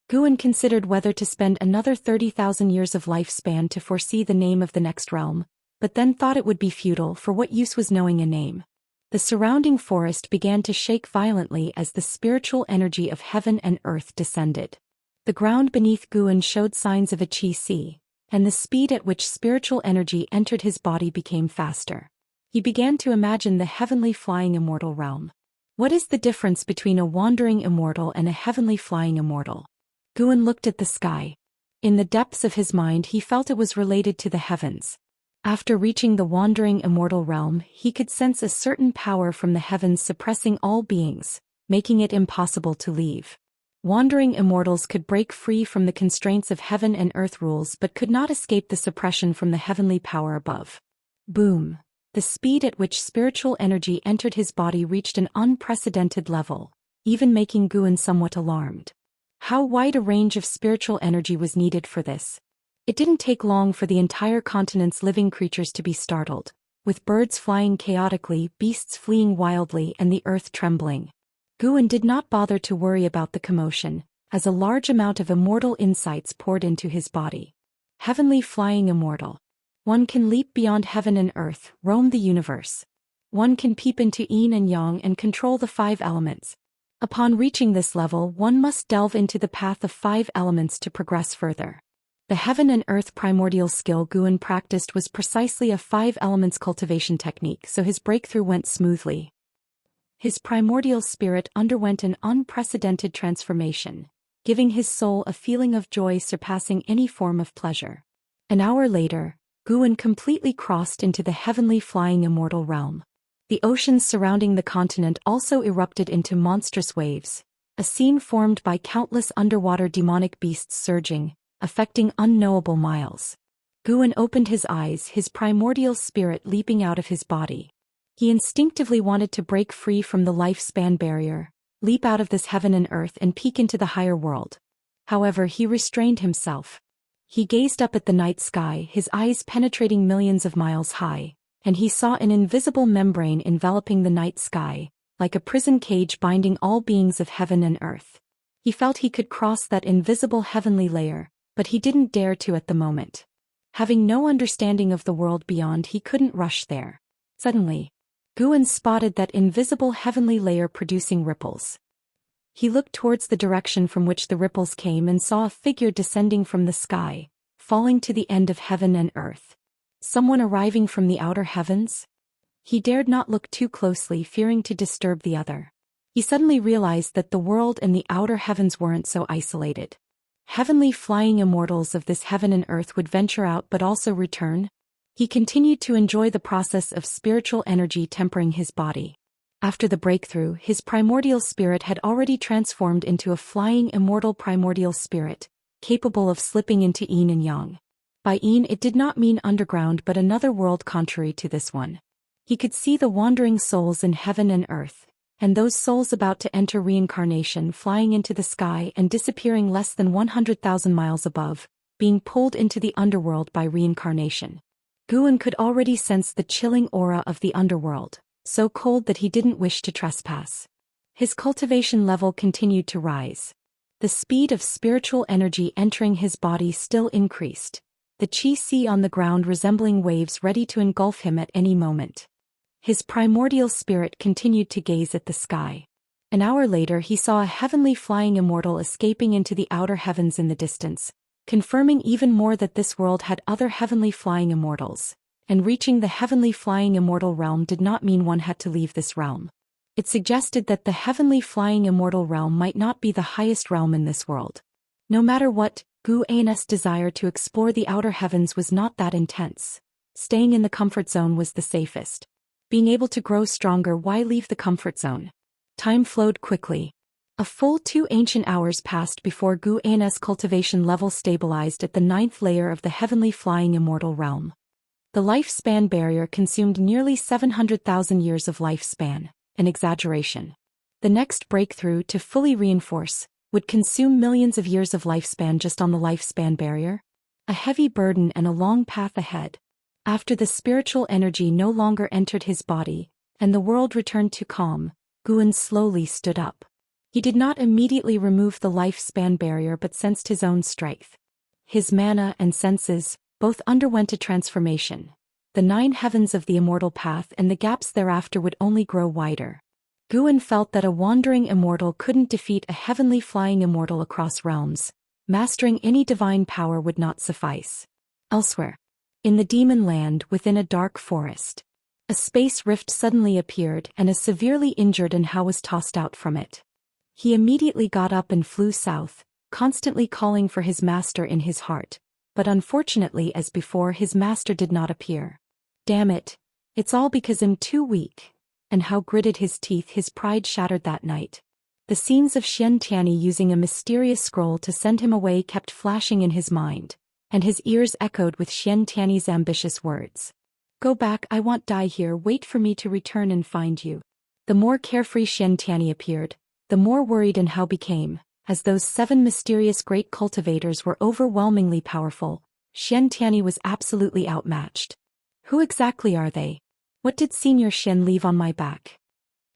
Guan considered whether to spend another 30,000 years of lifespan to foresee the name of the next realm, but then thought it would be futile, for what use was knowing a name? The surrounding forest began to shake violently as the spiritual energy of heaven and earth descended. The ground beneath Guan showed signs of a qi, and the speed at which spiritual energy entered his body became faster. He began to imagine the heavenly flying immortal realm. What is the difference between a wandering immortal and a heavenly flying immortal? Guan looked at the sky. In the depths of his mind he felt it was related to the heavens. After reaching the wandering immortal realm, he could sense a certain power from the heavens suppressing all beings, making it impossible to leave. Wandering immortals could break free from the constraints of heaven and earth rules but could not escape the suppression from the heavenly power above. Boom! The speed at which spiritual energy entered his body reached an unprecedented level, even making Guan somewhat alarmed. How wide a range of spiritual energy was needed for this? It didn't take long for the entire continent's living creatures to be startled, with birds flying chaotically, beasts fleeing wildly, and the earth trembling. Guan did not bother to worry about the commotion, as a large amount of immortal insights poured into his body. Heavenly flying immortal. One can leap beyond heaven and earth, roam the universe. One can peep into yin and yang and control the 5 elements. Upon reaching this level, one must delve into the path of 5 elements to progress further. The heaven and earth primordial skill Guan practiced was precisely a 5 elements cultivation technique, so his breakthrough went smoothly. His primordial spirit underwent an unprecedented transformation, giving his soul a feeling of joy surpassing any form of pleasure. An hour later, Guan completely crossed into the heavenly flying immortal realm. The oceans surrounding the continent also erupted into monstrous waves, a scene formed by countless underwater demonic beasts surging, affecting unknowable miles. Guan opened his eyes, his primordial spirit leaping out of his body. He instinctively wanted to break free from the lifespan barrier, leap out of this heaven and earth and peek into the higher world. However, he restrained himself. He gazed up at the night sky, his eyes penetrating millions of miles high, and he saw an invisible membrane enveloping the night sky, like a prison cage binding all beings of heaven and earth. He felt he could cross that invisible heavenly layer, but he didn't dare to at the moment. Having no understanding of the world beyond, he couldn't rush there. Suddenly, Guan spotted that invisible heavenly layer producing ripples. He looked towards the direction from which the ripples came and saw a figure descending from the sky, falling to the end of heaven and earth. Someone arriving from the outer heavens? He dared not look too closely, fearing to disturb the other. He suddenly realized that the world and the outer heavens weren't so isolated. Heavenly flying immortals of this heaven and earth would venture out but also return. He continued to enjoy the process of spiritual energy tempering his body. After the breakthrough, his primordial spirit had already transformed into a flying immortal primordial spirit, capable of slipping into yin and yang. By yin it did not mean underground but another world contrary to this one. He could see the wandering souls in heaven and earth, and those souls about to enter reincarnation flying into the sky and disappearing less than 100,000 miles above, being pulled into the underworld by reincarnation. Guan could already sense the chilling aura of the underworld, so cold that he didn't wish to trespass. His cultivation level continued to rise. The speed of spiritual energy entering his body still increased, the qi on the ground resembling waves ready to engulf him at any moment. His primordial spirit continued to gaze at the sky. An hour later he saw a heavenly flying immortal escaping into the outer heavens in the distance, confirming even more that this world had other heavenly flying immortals, and reaching the heavenly flying immortal realm did not mean one had to leave this realm. It suggested that the heavenly flying immortal realm might not be the highest realm in this world. No matter what, Gu An's desire to explore the outer heavens was not that intense. Staying in the comfort zone was the safest. Being able to grow stronger, why leave the comfort zone? Time flowed quickly. A full 2 ancient hours passed before Gu An's cultivation level stabilized at the 9th layer of the heavenly flying immortal realm. The lifespan barrier consumed nearly 700,000 years of lifespan, an exaggeration. The next breakthrough, to fully reinforce, would consume millions of years of lifespan just on the lifespan barrier. A heavy burden and a long path ahead. After the spiritual energy no longer entered his body, and the world returned to calm, Guan slowly stood up. He did not immediately remove the lifespan barrier but sensed his own strength. His mana and senses both underwent a transformation. The 9 heavens of the immortal path and the gaps thereafter would only grow wider. Guan felt that a wandering immortal couldn't defeat a heavenly flying immortal across realms. Mastering any divine power would not suffice. Elsewhere, in the demon land within a dark forest, a space rift suddenly appeared and a severely injured Anhao was tossed out from it. He immediately got up and flew south, constantly calling for his master in his heart, but unfortunately as before his master did not appear. Damn it, it's all because I'm too weak. Anhao gritted his teeth, his pride shattered that night. The scenes of Xianxia using a mysterious scroll to send him away kept flashing in his mind, and his ears echoed with Xianxia's ambitious words. Go back, I won't die here, wait for me to return and find you. The more carefree Xianxia appeared, the more worried Anhao became, as those 7 mysterious great cultivators were overwhelmingly powerful. Xianxia was absolutely outmatched. Who exactly are they? What did Senior Xian leave on my back?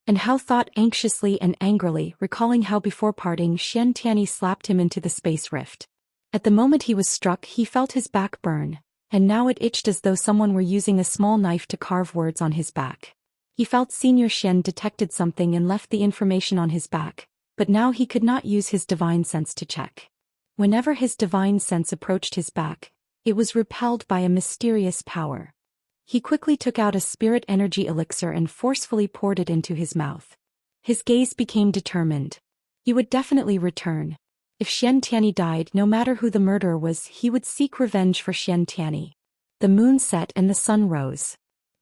Anhao thought anxiously and angrily, recalling how before parting Xianxia slapped him into the space rift. At the moment he was struck he felt his back burn, and now it itched as though someone were using a small knife to carve words on his back. He felt Senior Xian detected something and left the information on his back, but now he could not use his divine sense to check. Whenever his divine sense approached his back, it was repelled by a mysterious power. He quickly took out a spirit energy elixir and forcefully poured it into his mouth. His gaze became determined. He would definitely return. If Xianxia died, no matter who the murderer was, he would seek revenge for Xianxia. The moon set and the sun rose.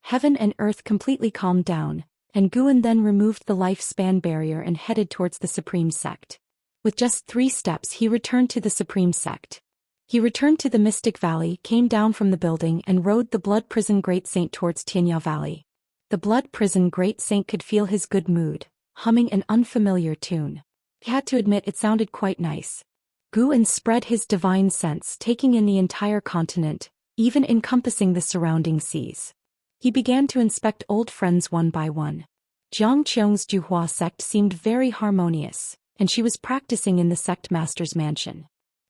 Heaven and earth completely calmed down, and Guan then removed the lifespan barrier and headed towards the Supreme Sect. With just 3 steps he returned to the Supreme Sect. He returned to the Mystic Valley, came down from the building and rode the Blood Prison Great Saint towards Tianyao Valley. The Blood Prison Great Saint could feel his good mood, humming an unfamiliar tune. He had to admit it sounded quite nice. Guan spread his divine sense, taking in the entire continent, even encompassing the surrounding seas. He began to inspect old friends one by one. Jiang Qiong's Juhua sect seemed very harmonious, and she was practicing in the sect master's mansion.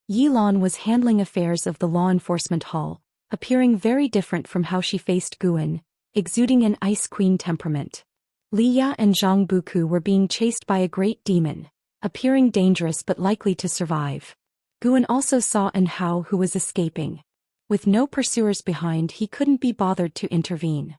Yi Lan was handling affairs of the law enforcement hall, appearing very different from how she faced Guan, exuding an ice queen temperament. Li Ya and Zhang Buku were being chased by a great demon, appearing dangerous but likely to survive. Guan also saw Anhao, who was escaping. With no pursuers behind, he couldn't be bothered to intervene.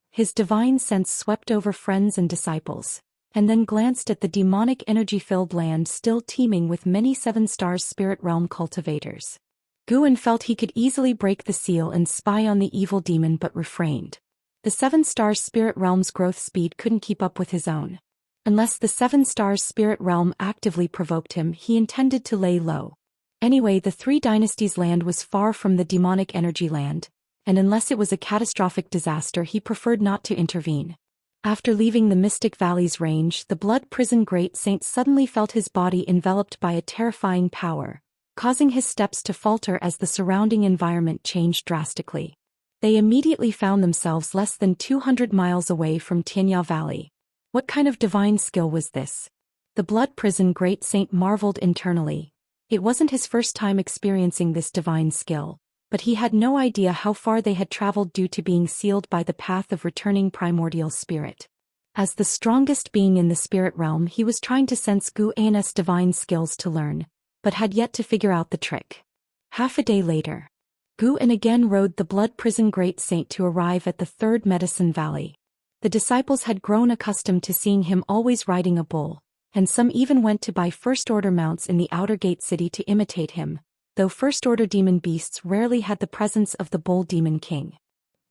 His divine sense swept over friends and disciples, and then glanced at the demonic energy-filled land still teeming with many 7 stars spirit realm cultivators. Guan felt he could easily break the seal and spy on the evil demon but refrained. The 7 stars spirit realm's growth speed couldn't keep up with his own. Unless the 7 stars spirit realm actively provoked him, he intended to lay low. Anyway, the 3 dynasties land was far from the demonic energy land, and unless it was a catastrophic disaster he preferred not to intervene. After leaving the Mystic Valley's range, the Blood Prison Great Saint suddenly felt his body enveloped by a terrifying power, causing his steps to falter as the surrounding environment changed drastically. They immediately found themselves less than 200 miles away from Tianyao Valley. What kind of divine skill was this? The Blood Prison Great Saint marveled internally. It wasn't his first time experiencing this divine skill, but he had no idea how far they had traveled due to being sealed by the path of returning primordial spirit. As the strongest being in the spirit realm, he was trying to sense Gu An's divine skills to learn, but had yet to figure out the trick. Half a day later, Gu-en again rode the blood prison great saint to arrive at the third medicine valley. The disciples had grown accustomed to seeing him always riding a bull, and some even went to buy first-order mounts in the outer gate city to imitate him, though first-order demon beasts rarely had the presence of the bull demon king.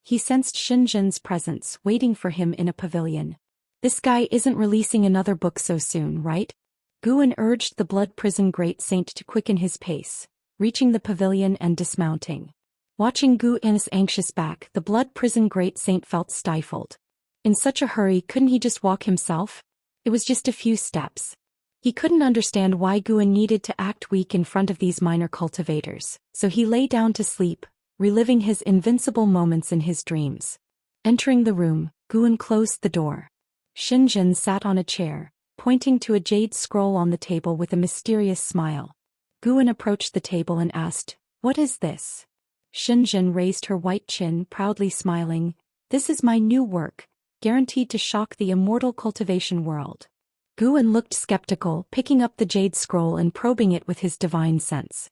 He sensed Xinzhen's presence, waiting for him in a pavilion. "This guy isn't releasing another book so soon, right?" Gu-en urged the blood prison great saint to quicken his pace, reaching the pavilion and dismounting. Watching Gu-en's anxious back, the blood prison great saint felt stifled. In such a hurry, couldn't he just walk himself? It was just a few steps. He couldn't understand why Gu-en needed to act weak in front of these minor cultivators, so he lay down to sleep, reliving his invincible moments in his dreams. Entering the room, Gu-en closed the door. Xinzhen sat on a chair, pointing to a jade scroll on the table with a mysterious smile. Gu-en approached the table and asked, "What is this?" Xinzhen raised her white chin, proudly smiling. "This is my new work, guaranteed to shock the immortal cultivation world." Gu-en looked skeptical, picking up the jade scroll and probing it with his divine sense.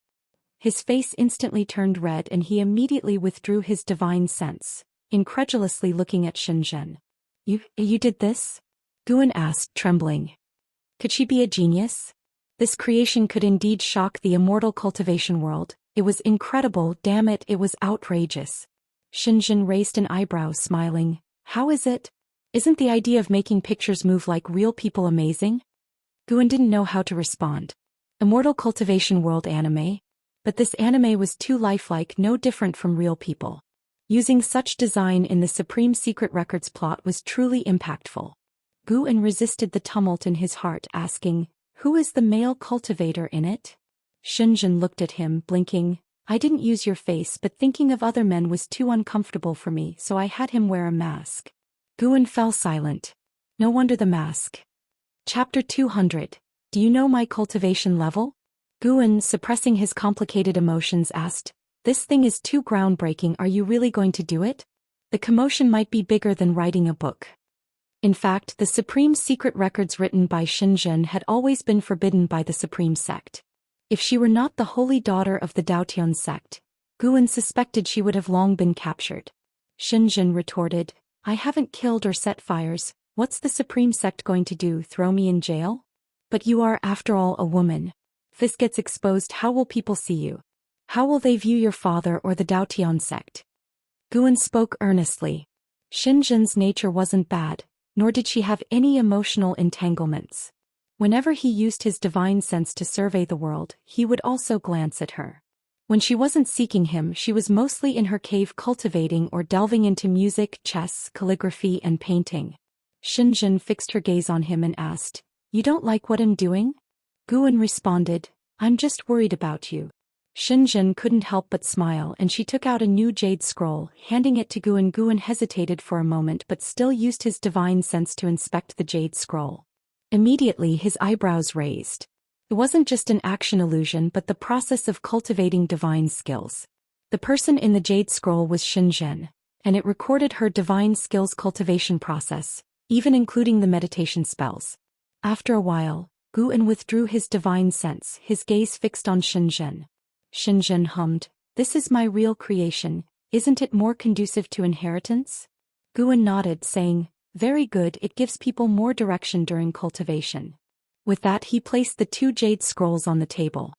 His face instantly turned red and he immediately withdrew his divine sense, incredulously looking at Xinzhen. You did this?" Gu-en asked, trembling. Could she be a genius? This creation could indeed shock the immortal cultivation world. It was incredible, damn it, it was outrageous. Xinzhen raised an eyebrow, smiling. "How is it? Isn't the idea of making pictures move like real people amazing?" Gu-en didn't know how to respond. Immortal cultivation world anime? But this anime was too lifelike, no different from real people. Using such design in the Supreme Secret Records plot was truly impactful. Gu-en resisted the tumult in his heart, asking, "Who is the male cultivator in it?" Xinzhen looked at him, blinking. "I didn't use your face, but thinking of other men was too uncomfortable for me, so I had him wear a mask." Gu-en fell silent. No wonder the mask. Chapter 200. Do you know my cultivation level? Gu-en, suppressing his complicated emotions, asked, "This thing is too groundbreaking, are you really going to do it? The commotion might be bigger than writing a book." In fact, the Supreme Secret Records written by Xinzhen had always been forbidden by the Supreme Sect. If she were not the holy daughter of the Daoist sect, Gu-en suspected she would have long been captured. Xinzhen retorted, "I haven't killed or set fires, what's the Supreme Sect going to do, throw me in jail? But you are, after all, a woman. If this gets exposed, how will people see you? How will they view your father or the Daoist sect?" Gu-en spoke earnestly. Xinzhen's nature wasn't bad, nor did she have any emotional entanglements. Whenever he used his divine sense to survey the world, he would also glance at her. When she wasn't seeking him, she was mostly in her cave cultivating or delving into music, chess, calligraphy, and painting. Xinzhen fixed her gaze on him and asked, "You don't like what I'm doing?" Gu-en responded, "I'm just worried about you." Xinzhen couldn't help but smile, and she took out a new jade scroll, handing it to Gu-en. Gu-en hesitated for a moment but still used his divine sense to inspect the jade scroll. Immediately his eyebrows raised. It wasn't just an action illusion but the process of cultivating divine skills. The person in the jade scroll was Xinzhen, and it recorded her divine skills cultivation process, even including the meditation spells. After a while, Gu-en withdrew his divine sense, his gaze fixed on Xinzhen. Xinzhen hummed, "This is my real creation, isn't it more conducive to inheritance?" Gu-en nodded, saying, "Very good, it gives people more direction during cultivation." With that he placed the two jade scrolls on the table.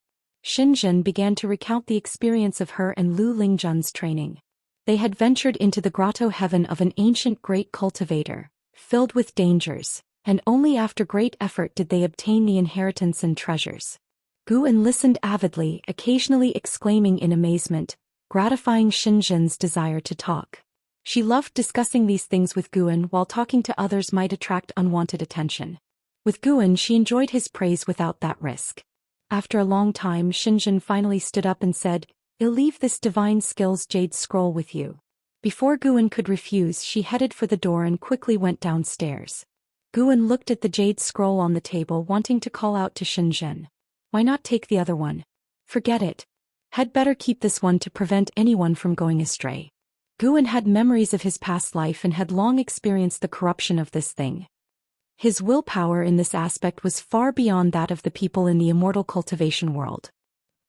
Xinzhen began to recount the experience of her and Lu Lingjun's training. They had ventured into the grotto heaven of an ancient great cultivator, filled with dangers, and only after great effort did they obtain the inheritance and treasures. Gu-en listened avidly, occasionally exclaiming in amazement, gratifying Xinzhen's desire to talk. She loved discussing these things with Gu-en, while talking to others might attract unwanted attention. With Gu-en she enjoyed his praise without that risk. After a long time Xinzhen finally stood up and said, "I'll leave this divine skills jade scroll with you." Before Gu-en could refuse, she headed for the door and quickly went downstairs. Gu-en looked at the jade scroll on the table, wanting to call out to Xinzhen. "Why not take the other one? Forget it. Had better keep this one to prevent anyone from going astray." Gu-en had memories of his past life and had long experienced the corruption of this thing. His willpower in this aspect was far beyond that of the people in the immortal cultivation world.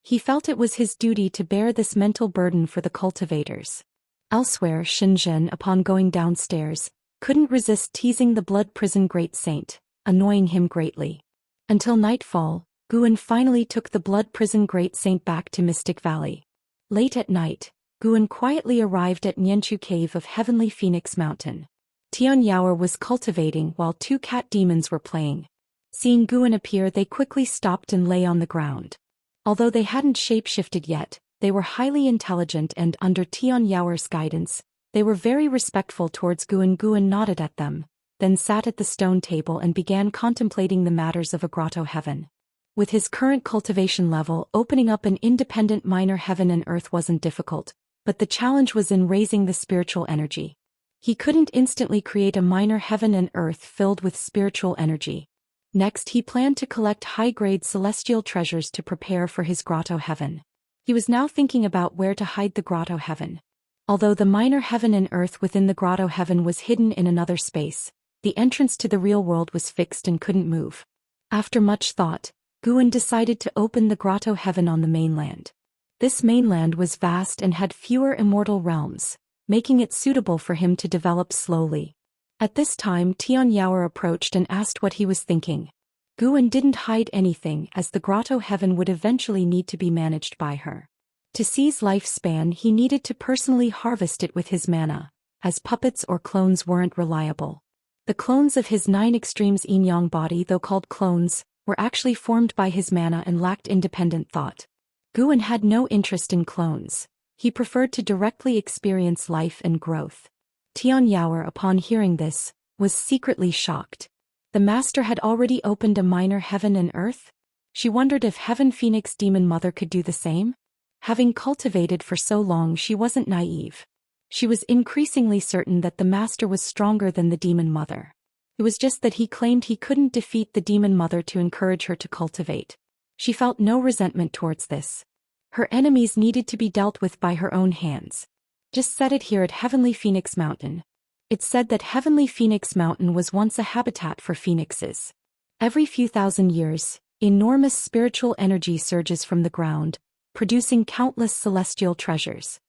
He felt it was his duty to bear this mental burden for the cultivators. Elsewhere, Xianxia, upon going downstairs, couldn't resist teasing the blood prison great saint, annoying him greatly. Until nightfall, Guan finally took the blood prison great saint back to Mystic Valley. Late at night, Guan quietly arrived at Nianchu Cave of Heavenly Phoenix Mountain. Tianyao was cultivating while two cat demons were playing. Seeing Guan appear, they quickly stopped and lay on the ground. Although they hadn't shapeshifted yet, they were highly intelligent and, under Tianyao's guidance, they were very respectful towards Guan. Guan nodded at them, then sat at the stone table and began contemplating the matters of a grotto heaven. With his current cultivation level, opening up an independent minor heaven and earth wasn't difficult, but the challenge was in raising the spiritual energy. He couldn't instantly create a minor heaven and earth filled with spiritual energy. Next, he planned to collect high-grade celestial treasures to prepare for his grotto heaven. He was now thinking about where to hide the grotto heaven. Although the minor heaven and earth within the grotto heaven was hidden in another space, the entrance to the real world was fixed and couldn't move. After much thought, Guan decided to open the grotto heaven on the mainland. This mainland was vast and had fewer immortal realms, making it suitable for him to develop slowly. At this time, Tianyao approached and asked what he was thinking. Guan didn't hide anything, as the grotto heaven would eventually need to be managed by her. To seize lifespan, he needed to personally harvest it with his mana, as puppets or clones weren't reliable. The clones of his 9 extremes yin-yang body, though called clones, were actually formed by his mana and lacked independent thought. Guan had no interest in clones. He preferred to directly experience life and growth. Tianyao, upon hearing this, was secretly shocked. The master had already opened a minor heaven and earth? She wondered if Heaven Phoenix Demon Mother could do the same? Having cultivated for so long, she wasn't naive. She was increasingly certain that the master was stronger than the Demon Mother. It was just that he claimed he couldn't defeat the Demon Mother to encourage her to cultivate. She felt no resentment towards this. Her enemies needed to be dealt with by her own hands. Just set it here at Heavenly Phoenix Mountain. It's said that Heavenly Phoenix Mountain was once a habitat for phoenixes. Every few thousand years, enormous spiritual energy surges from the ground, producing countless celestial treasures.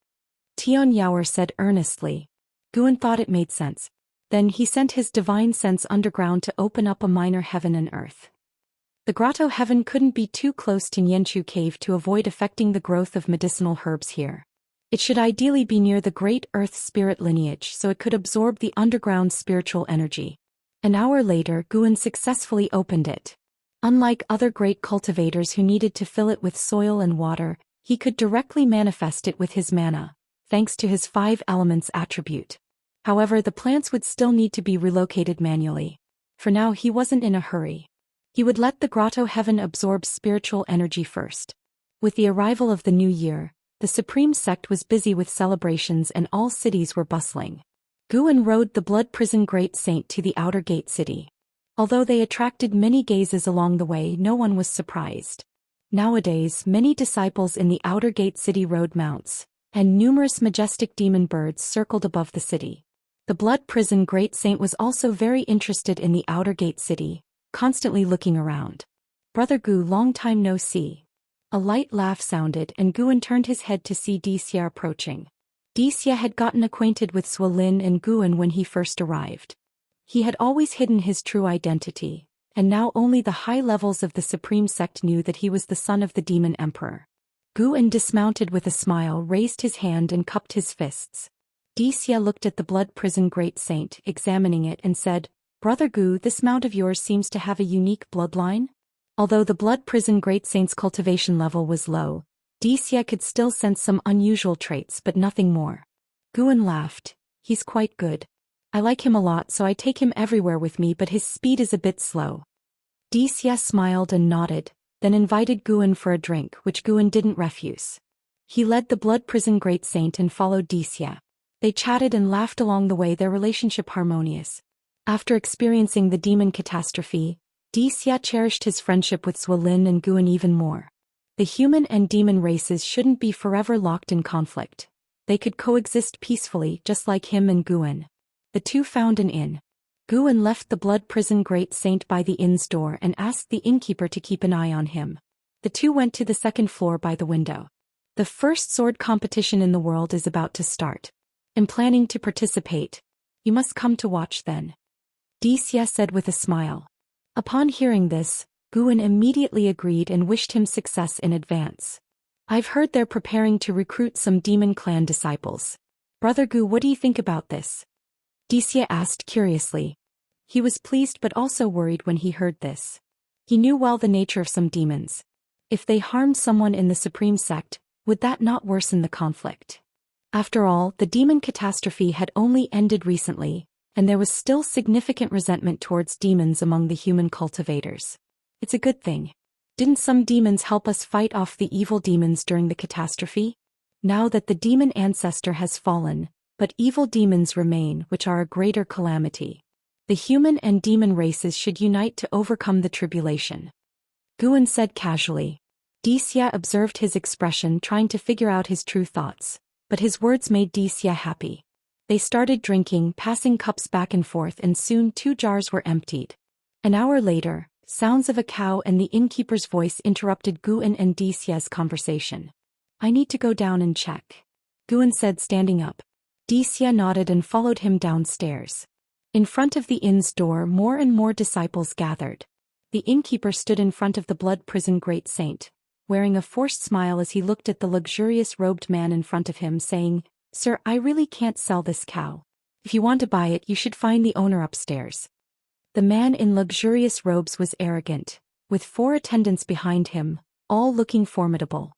Tianyao said earnestly. Guan thought it made sense. Then he sent his divine sense underground to open up a minor heaven and earth. The grotto heaven couldn't be too close to Nianchu Cave to avoid affecting the growth of medicinal herbs here. It should ideally be near the great earth spirit lineage so it could absorb the underground spiritual energy. An hour later, Guan successfully opened it. Unlike other great cultivators who needed to fill it with soil and water, he could directly manifest it with his mana, thanks to his 5 elements attribute. However, the plants would still need to be relocated manually. For now, he wasn't in a hurry. He would let the grotto heaven absorb spiritual energy first. With the arrival of the new year, the Supreme Sect was busy with celebrations and all cities were bustling. Guan rode the blood prison great saint to the outer gate city. Although they attracted many gazes along the way, no one was surprised. Nowadays, many disciples in the outer gate city rode mounts, and numerous majestic demon birds circled above the city. The blood prison great saint was also very interested in the outer gate city, constantly looking around. "Brother Gu, long time no see." A light laugh sounded and Guan turned his head to see Xia approaching. Xia had gotten acquainted with Zhou Xian and Guan when he first arrived. He had always hidden his true identity, and now only the high levels of the Supreme Sect knew that he was the son of the Demon Emperor. Guan dismounted with a smile, raised his hand and cupped his fists. Xia looked at the blood prison great saint, examining it, and said, "Brother Gu, this mount of yours seems to have a unique bloodline?" Although the blood prison great saint's cultivation level was low, Xia could still sense some unusual traits but nothing more. Guan laughed. "He's quite good. I like him a lot, so I take him everywhere with me, but his speed is a bit slow." Xia smiled and nodded, then invited Guan for a drink, which Guan didn't refuse. He led the blood prison great saint and followed Xia. They chatted and laughed along the way, their relationship harmonious. After experiencing the demon catastrophe, Xia cherished his friendship with Zhou Xian and Guan even more. The human and demon races shouldn't be forever locked in conflict. They could coexist peacefully, just like him and Guan. The two found an inn. Guan left the blood prison great saint by the inn's door and asked the innkeeper to keep an eye on him. The two went to the second floor by the window. The first sword competition in the world is about to start. I'm planning to participate. You must come to watch then. Xia said with a smile. Upon hearing this, Guan immediately agreed and wished him success in advance. I've heard they're preparing to recruit some demon clan disciples. Brother Gu, what do you think about this? Xia asked curiously. He was pleased but also worried when he heard this. He knew well the nature of some demons. If they harmed someone in the supreme sect, would that not worsen the conflict? After all, the demon catastrophe had only ended recently, and there was still significant resentment towards demons among the human cultivators. It's a good thing. Didn't some demons help us fight off the evil demons during the catastrophe? Now that the demon ancestor has fallen, but evil demons remain, which are a greater calamity. The human and demon races should unite to overcome the tribulation. Guan said casually. Xia observed his expression, trying to figure out his true thoughts, but his words made Xia happy. They started drinking, passing cups back and forth, and soon 2 jars were emptied. An hour later, sounds of a cow and the innkeeper's voice interrupted Guan and Xia's conversation. I need to go down and check, Guan said, standing up. Xia nodded and followed him downstairs. In front of the inn's door, more and more disciples gathered. The innkeeper stood in front of the blood prison great saint, wearing a forced smile as he looked at the luxurious robed man in front of him, saying, Sir, I really can't sell this cow. If you want to buy it, you should find the owner upstairs. The man in luxurious robes was arrogant, with 4 attendants behind him, all looking formidable.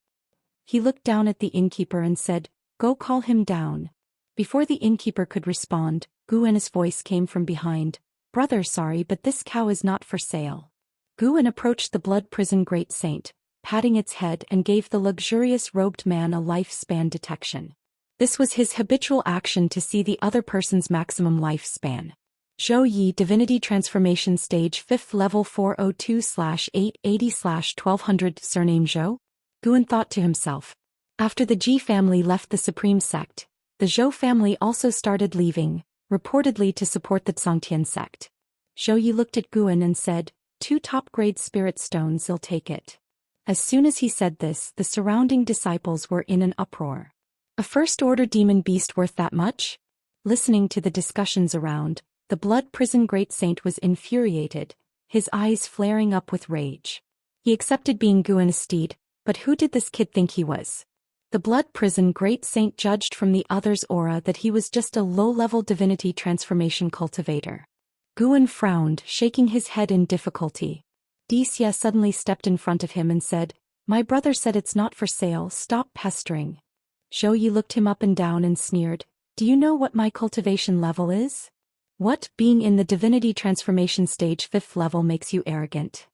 He looked down at the innkeeper and said, Go call him down. Before the innkeeper could respond, Guan's voice came from behind. Brother, sorry, but this cow is not for sale. Guan approached the blood prison great saint, patting its head, and gave the luxurious robed man a lifespan detection. This was his habitual action to see the other person's maximum lifespan. Zhou Yi Divinity Transformation Stage 5th Level 402/880/1200 Surname Zhou? Guan thought to himself. After the Ji family left the Supreme Sect, the Zhou family also started leaving, reportedly to support the Zhongtian sect. Zhou Yi looked at Guan and said, 2 top-grade spirit stones, he'll take it. As soon as he said this, the surrounding disciples were in an uproar. A first-order demon beast worth that much? Listening to the discussions around, the blood prison great saint was infuriated, his eyes flaring up with rage. He accepted being Guan's steed, but who did this kid think he was? The blood prison great saint judged from the other's aura that he was just a low-level divinity transformation cultivator. Guan frowned, shaking his head in difficulty. Xia suddenly stepped in front of him and said, My brother said it's not for sale, stop pestering. Zhou Yi looked him up and down and sneered, Do you know what my cultivation level is? What, being in the divinity transformation stage 5th level makes you arrogant?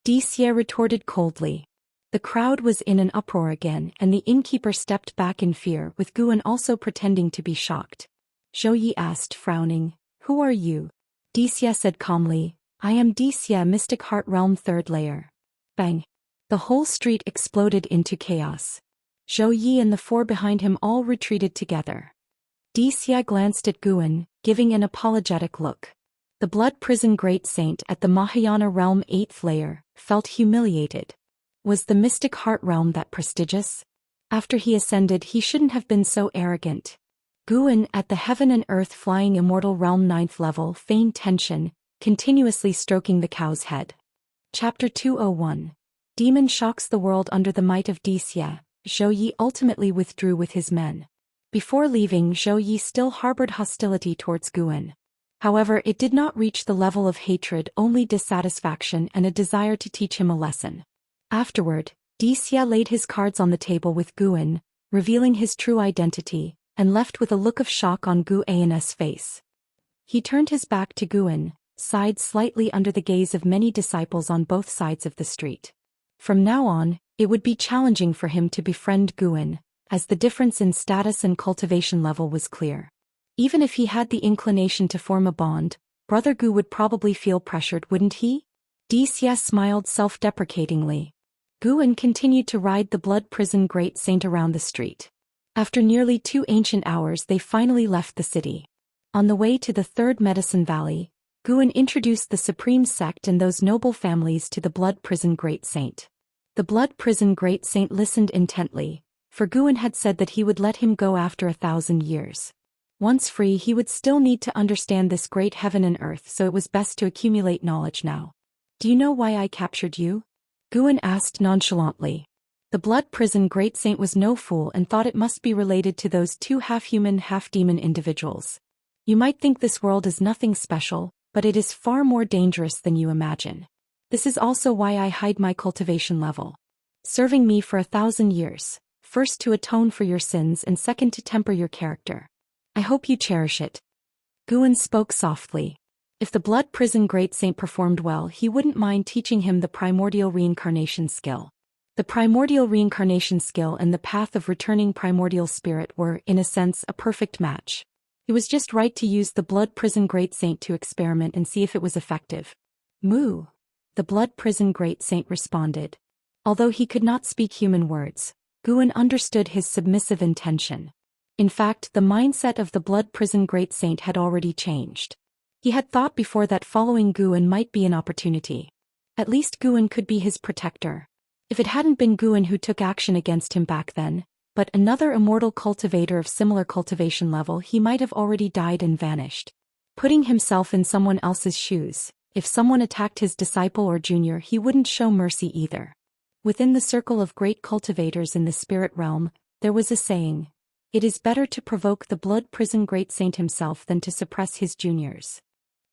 Xia retorted coldly. The crowd was in an uproar again, and the innkeeper stepped back in fear, with Guan also pretending to be shocked. Zhou Yi asked, frowning, Who are you? Xia said calmly, I am Xia, Mystic Heart Realm 3rd Layer. Bang! The whole street exploded into chaos. Zhou Yi and the 4 behind him all retreated together. Xia glanced at Guan, giving an apologetic look. The blood prison great saint at the Mahayana Realm 8th Layer felt humiliated. Was the Mystic Heart Realm that prestigious? After he ascended, he shouldn't have been so arrogant. Guan at the Heaven and Earth Flying Immortal Realm 9th Level feigned tension, continuously stroking the cow's head. Chapter 201. Demon shocks the world under the might of Xia. Zhou Yi ultimately withdrew with his men. Before leaving, Zhou Yi still harbored hostility towards Guan. However, it did not reach the level of hatred, only dissatisfaction and a desire to teach him a lesson. Afterward, Xia laid his cards on the table with Guan, revealing his true identity, and left with a look of shock on Guan's face. He turned his back to Guan, sighed slightly under the gaze of many disciples on both sides of the street. From now on, it would be challenging for him to befriend Guan, as the difference in status and cultivation level was clear. Even if he had the inclination to form a bond, Brother Gu would probably feel pressured, wouldn't he? Xia smiled self-deprecatingly. Guan continued to ride the blood prison great saint around the street. After nearly 2 ancient hours, they finally left the city. On the way to the 3rd Medicine Valley, Guan introduced the Supreme Sect and those noble families to the blood prison great saint. The blood prison great saint listened intently, for Guan had said that he would let him go after 1,000 years. Once free, he would still need to understand this great heaven and earth, so it was best to accumulate knowledge now. Do you know why I captured you? Guan asked nonchalantly. The blood prison great saint was no fool and thought it must be related to those two half-human, half-demon individuals. You might think this world is nothing special, but it is far more dangerous than you imagine. This is also why I hide my cultivation level. Serving me for 1,000 years, first to atone for your sins and second to temper your character. I hope you cherish it. Guan spoke softly. If the blood prison great saint performed well, he wouldn't mind teaching him the primordial reincarnation skill. The primordial reincarnation skill and the path of returning primordial spirit were, in a sense, a perfect match. It was just right to use the blood prison great saint to experiment and see if it was effective. Moo! The blood prison great saint responded. Although he could not speak human words, Guan understood his submissive intention. In fact, the mindset of the blood prison great saint had already changed. He had thought before that following Guan might be an opportunity. At least Guan could be his protector. If it hadn't been Guan who took action against him back then, but another immortal cultivator of similar cultivation level, he might have already died and vanished. Putting himself in someone else's shoes, if someone attacked his disciple or junior, he wouldn't show mercy either. Within the circle of great cultivators in the spirit realm, there was a saying, "It is better to provoke the blood prison great saint himself than to suppress his juniors."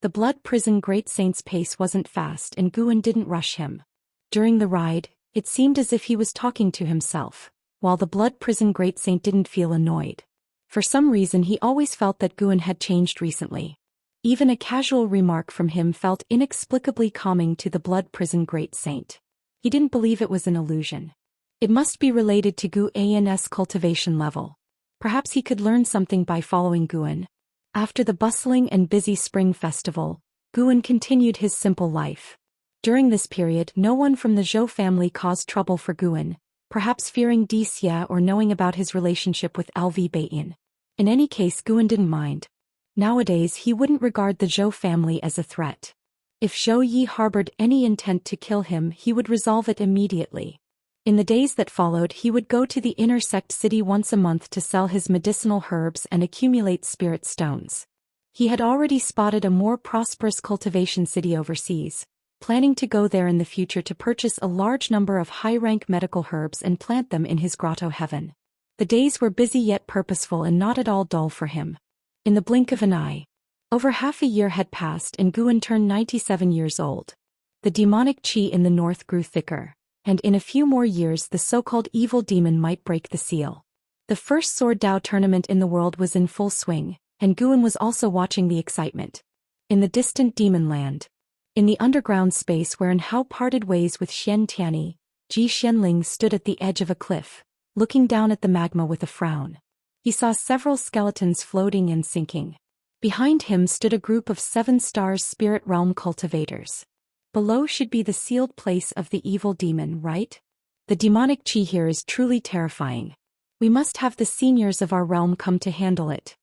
The blood prison great saint's pace wasn't fast and Guan didn't rush him. During the ride, it seemed as if he was talking to himself, while the blood prison great saint didn't feel annoyed. For some reason he always felt that Guan had changed recently. Even a casual remark from him felt inexplicably calming to the blood prison great saint. He didn't believe it was an illusion. It must be related to Guan's cultivation level. Perhaps he could learn something by following Guan. After the bustling and busy spring festival, Guan continued his simple life. During this period, no one from the Zhou family caused trouble for Guan, perhaps fearing Xia or knowing about his relationship with Cultivation. In any case, Guan didn't mind. Nowadays he wouldn't regard the Zhou family as a threat. If Zhou Yi harbored any intent to kill him, he would resolve it immediately. In the days that followed, he would go to the inner sect city once a month to sell his medicinal herbs and accumulate spirit stones. He had already spotted a more prosperous cultivation city overseas, planning to go there in the future to purchase a large number of high-rank medical herbs and plant them in his grotto heaven. The days were busy yet purposeful and not at all dull for him. In the blink of an eye, over half a year had passed and Guan turned 97 years old. The demonic qi in the north grew thicker, and in a few more years the so-called evil demon might break the seal. The first Sword Dao tournament in the world was in full swing, and Guan was also watching the excitement. In the distant demon land, in the underground space wherein Hao parted ways with Xian Tianyi, Ji Xianling stood at the edge of a cliff, looking down at the magma with a frown. He saw several skeletons floating and sinking. Behind him stood a group of 7 stars spirit realm cultivators. Below should be the sealed place of the evil demon, right? The demonic qi here is truly terrifying. We must have the seniors of our realm come to handle it.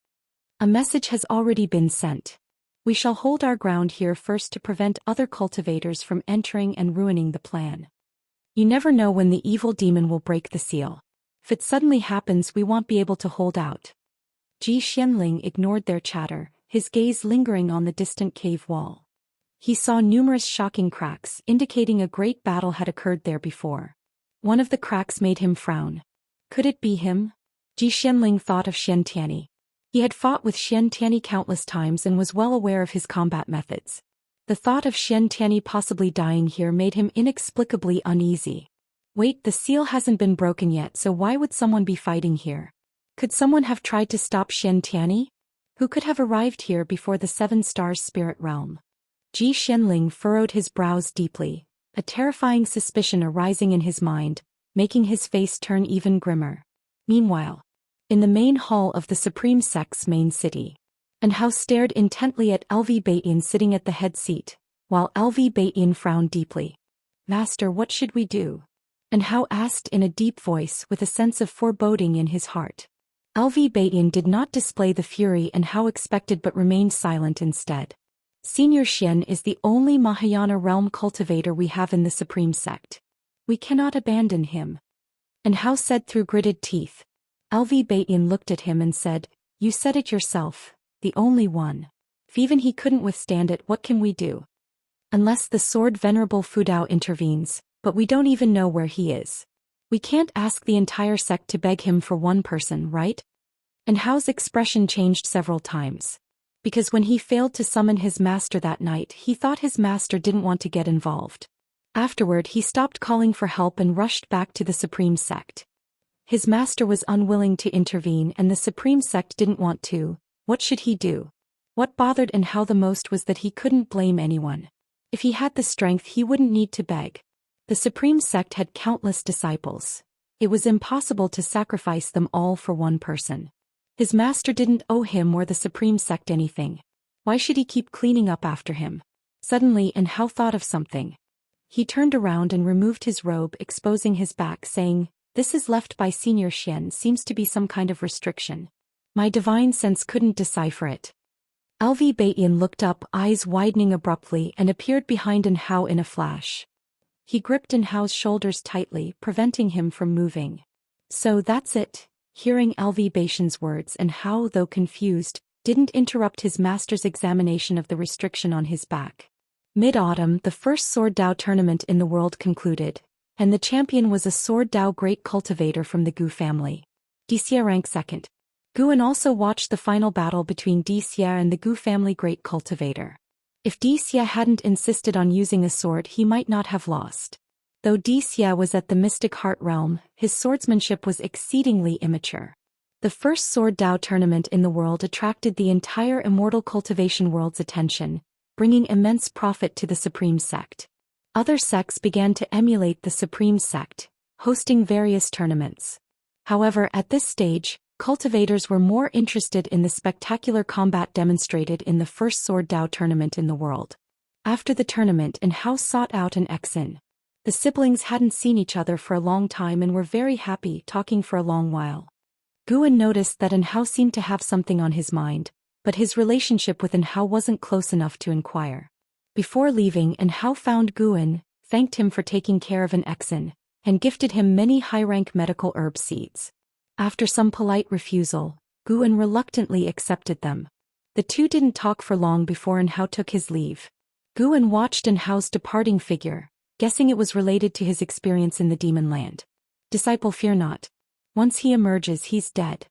A message has already been sent. We shall hold our ground here first to prevent other cultivators from entering and ruining the plan. You never know when the evil demon will break the seal. If it suddenly happens, we won't be able to hold out. Ji Xianling ignored their chatter, his gaze lingering on the distant cave wall. He saw numerous shocking cracks, indicating a great battle had occurred there before. One of the cracks made him frown. Could it be him? Ji Xianling thought of Xian Tianyi. He had fought with Xian Tianyi countless times and was well aware of his combat methods. The thought of Xian Tianyi possibly dying here made him inexplicably uneasy. Wait, the seal hasn't been broken yet, so why would someone be fighting here? Could someone have tried to stop Xian Tianyi? Who could have arrived here before the 7 stars spirit realm? Ji Xianling furrowed his brows deeply, a terrifying suspicion arising in his mind, making his face turn even grimmer. Meanwhile, in the main hall of the Supreme Sect's main city, and Hao stared intently at Cultivation sitting at the head seat, while Cultivation frowned deeply. "Master, what should we do?" And Hao asked in a deep voice with a sense of foreboding in his heart. Cultivation did not display the fury and Hao expected but remained silent instead. Senior Xian is the only Mahayana realm cultivator we have in the Supreme Sect. We cannot abandon him. And Hao said through gritted teeth. Xian looked at him and said, "You said it yourself, the only one. If even he couldn't withstand it, what can we do? Unless the sword Venerable Fudao intervenes, but we don't even know where he is. We can't ask the entire sect to beg him for one person, right?" And Hao's expression changed several times. Because when he failed to summon his master that night, he thought his master didn't want to get involved. Afterward, he stopped calling for help and rushed back to the Supreme Sect. His master was unwilling to intervene and the Supreme Sect didn't want to. What should he do? What bothered Hao the most was that he couldn't blame anyone. If he had the strength, he wouldn't need to beg. The Supreme Sect had countless disciples. It was impossible to sacrifice them all for one person. His master didn't owe him or the Supreme Sect anything. Why should he keep cleaning up after him? Suddenly, Hao thought of something. He turned around and removed his robe, exposing his back, saying, "This is left by Senior Xian, seems to be some kind of restriction. My divine sense couldn't decipher it." Xian looked up, eyes widening abruptly, and appeared behind Hao in a flash. He gripped Hao's shoulders tightly, preventing him from moving. "So that's it." Hearing Xian's words, Hao, though confused, didn't interrupt his master's examination of the restriction on his back. Mid-autumn, the first Sword Dao tournament in the world concluded, and the champion was a Sword Dao great cultivator from the Gu family. Dixia ranked second. Guan also watched the final battle between Dixia and the Gu family great cultivator. If Dixia hadn't insisted on using a sword, he might not have lost. Though Dixia was at the Mystic Heart realm, his swordsmanship was exceedingly immature. The first Sword Dao tournament in the world attracted the entire Immortal Cultivation world's attention, bringing immense profit to the Supreme Sect. Other sects began to emulate the Supreme Sect, hosting various tournaments. However, at this stage, cultivators were more interested in the spectacular combat demonstrated in the first Sword Dao tournament in the world. After the tournament, Hao sought out an Xin. The siblings hadn't seen each other for a long time and were very happy, talking for a long while. Guan noticed that Hao seemed to have something on his mind, but his relationship with Hao wasn't close enough to inquire. Before leaving, Hao found Guan, thanked him for taking care of Xin, and gifted him many high-rank medical herb seeds. After some polite refusal, Guan reluctantly accepted them. The two didn't talk for long before Hao took his leave. Guan watched Hao's departing figure, guessing it was related to his experience in the Demon Land. "Disciple, fear not. Once he emerges, he's dead."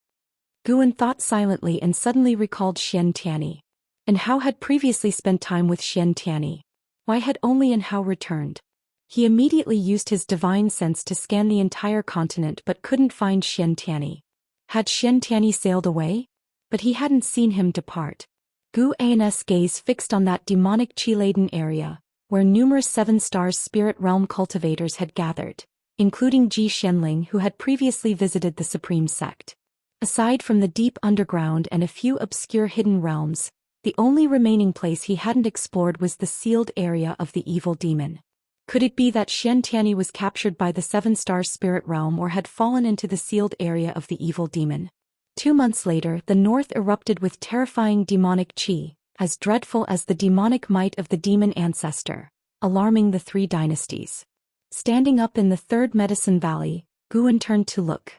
Guan thought silently and suddenly recalled Xianxia. Hao had previously spent time with Xianxia. Why had only Hao returned? He immediately used his divine sense to scan the entire continent but couldn't find Xianxia. Had Xianxia sailed away? But he hadn't seen him depart. Guan's gaze fixed on that demonic qi-laden area, where numerous 7 Stars Spirit Realm cultivators had gathered, including Ji Xianling, who had previously visited the Supreme Sect. Aside from the deep underground and a few obscure hidden realms, the only remaining place he hadn't explored was the sealed area of the evil demon. Could it be that Xianxia was captured by the 7 Stars Spirit Realm or had fallen into the sealed area of the evil demon? 2 months later, the north erupted with terrifying demonic qi, as dreadful as the demonic might of the demon ancestor, alarming the 3 dynasties. Standing up in the 3rd Medicine Valley, Guan turned to look.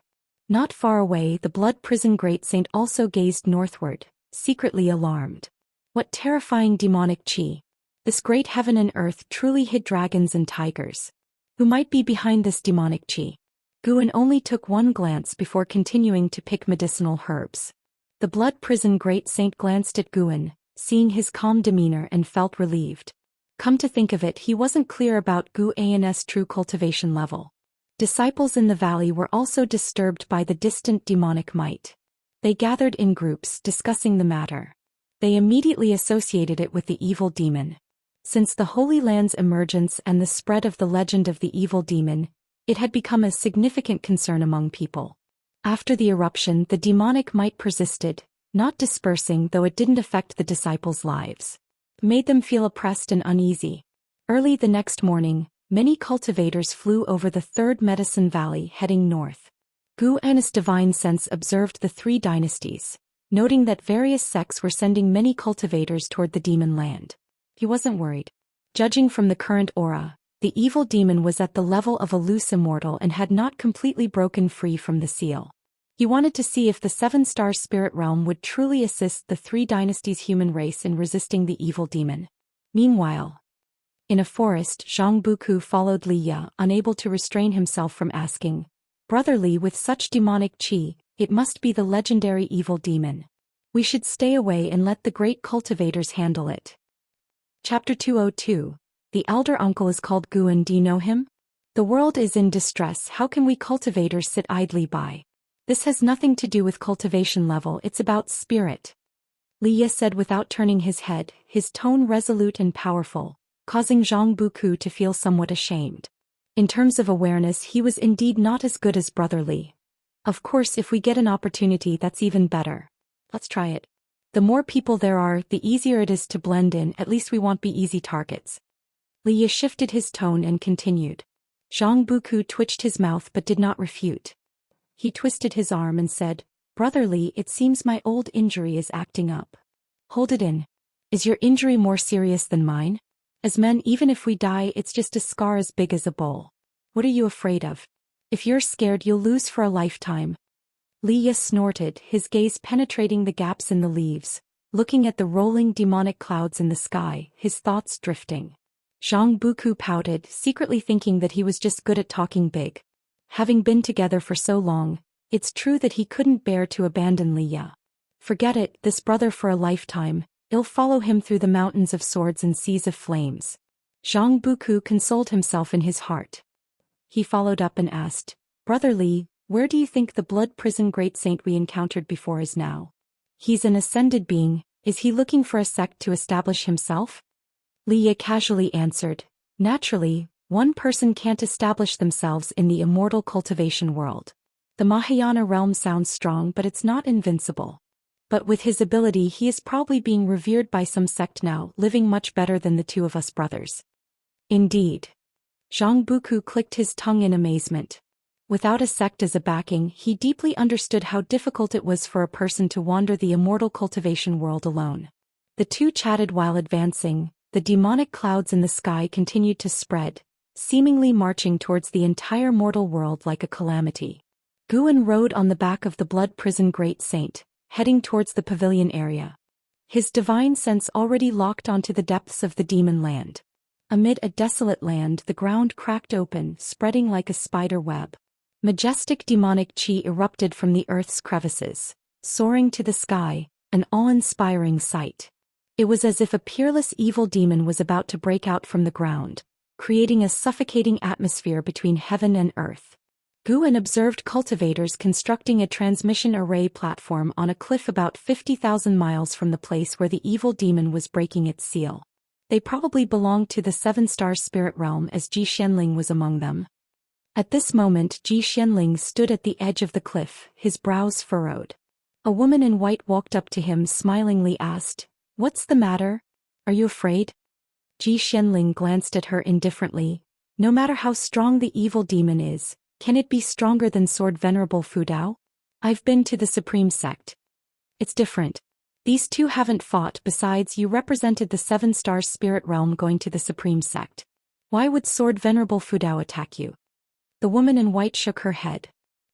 Not far away, the blood prison great saint also gazed northward, secretly alarmed. What terrifying demonic qi! This great heaven and earth truly hid dragons and tigers. Who might be behind this demonic qi? Guan only took one glance before continuing to pick medicinal herbs. The blood prison great saint glanced at Guan, seeing his calm demeanor, and felt relieved. Come to think of it, he wasn't clear about Guan's true cultivation level. Disciples in the valley were also disturbed by the distant demonic might. They gathered in groups, discussing the matter. They immediately associated it with the evil demon. Since the Holy Land's emergence and the spread of the legend of the evil demon, it had become a significant concern among people. After the eruption, the demonic might persisted, not dispersing, though it didn't affect the disciples' lives. It made them feel oppressed and uneasy. Early the next morning, many cultivators flew over the 3rd Medicine Valley, heading north. Guan's divine sense observed the 3 dynasties, noting that various sects were sending many cultivators toward the Demon Land. He wasn't worried. Judging from the current aura, The evil demon was at the level of a loose immortal and had not completely broken free from the seal. He wanted to see if the seven-star spirit realm would truly assist the three dynasties' human race in resisting the evil demon. Meanwhile, in a forest, Zhang Buku followed Li Ye, unable to restrain himself from asking, "Brother Li, with such demonic qi, it must be the legendary evil demon. We should stay away and let the great cultivators handle it." Chapter 202. The elder uncle is called Guan. Do you know him? The world is in distress. How can we cultivators sit idly by? This has nothing to do with cultivation level, it's about spirit. Li Ye said without turning his head, his tone resolute and powerful, causing Zhang Buku to feel somewhat ashamed. In terms of awareness, he was indeed not as good as Brother Li. Of course, if we get an opportunity, that's even better. Let's try it. The more people there are, the easier it is to blend in, at least we won't be easy targets. Li Ye shifted his tone and continued. Zhang Buku twitched his mouth but did not refute. He twisted his arm and said, "Brother Li, it seems my old injury is acting up." "Hold it in. Is your injury more serious than mine? As men, even if we die, it's just a scar as big as a bowl. What are you afraid of? If you're scared, you'll lose for a lifetime." Li Ye snorted, his gaze penetrating the gaps in the leaves, looking at the rolling demonic clouds in the sky, his thoughts drifting. Zhang Buku pouted, secretly thinking that he was just good at talking big. Having been together for so long, it's true that he couldn't bear to abandon Li Ye. Forget it, this brother for a lifetime, I'll follow him through the mountains of swords and seas of flames. Zhang Buku consoled himself in his heart. He followed up and asked, "Brother Li, where do you think the blood prison great saint we encountered before is now? He's an ascended being, is he looking for a sect to establish himself?" Li Ye casually answered, "Naturally, one person can't establish themselves in the immortal cultivation world. The Mahayana realm sounds strong, but it's not invincible. But with his ability, he is probably being revered by some sect now, living much better than the two of us brothers." Indeed. Zhang Buku clicked his tongue in amazement. Without a sect as a backing, he deeply understood how difficult it was for a person to wander the immortal cultivation world alone. The two chatted while advancing. The demonic clouds in the sky continued to spread, seemingly marching towards the entire mortal world like a calamity. Guan rode on the back of the blood prison great saint, heading towards the pavilion area. His divine sense already locked onto the depths of the demon land. Amid a desolate land, the ground cracked open, spreading like a spider web. Majestic demonic qi erupted from the earth's crevices, soaring to the sky, an awe-inspiring sight. It was as if a peerless evil demon was about to break out from the ground, creating a suffocating atmosphere between heaven and earth. Guan observed cultivators constructing a transmission array platform on a cliff about 50,000 miles from the place where the evil demon was breaking its seal. They probably belonged to the seven-star spirit realm, as Zhou Xian was among them. At this moment, Zhou Xian stood at the edge of the cliff, his brows furrowed. A woman in white walked up to him, smilingly asked, "What's the matter? Are you afraid?" Zhou Xian glanced at her indifferently. "No matter how strong the evil demon is, can it be stronger than Sword Venerable Fu Dao? I've been to the Supreme Sect. It's different. These two haven't fought, besides you represented the seven-star spirit realm going to the Supreme Sect. Why would Sword Venerable Fu Dao attack you?" The woman in white shook her head.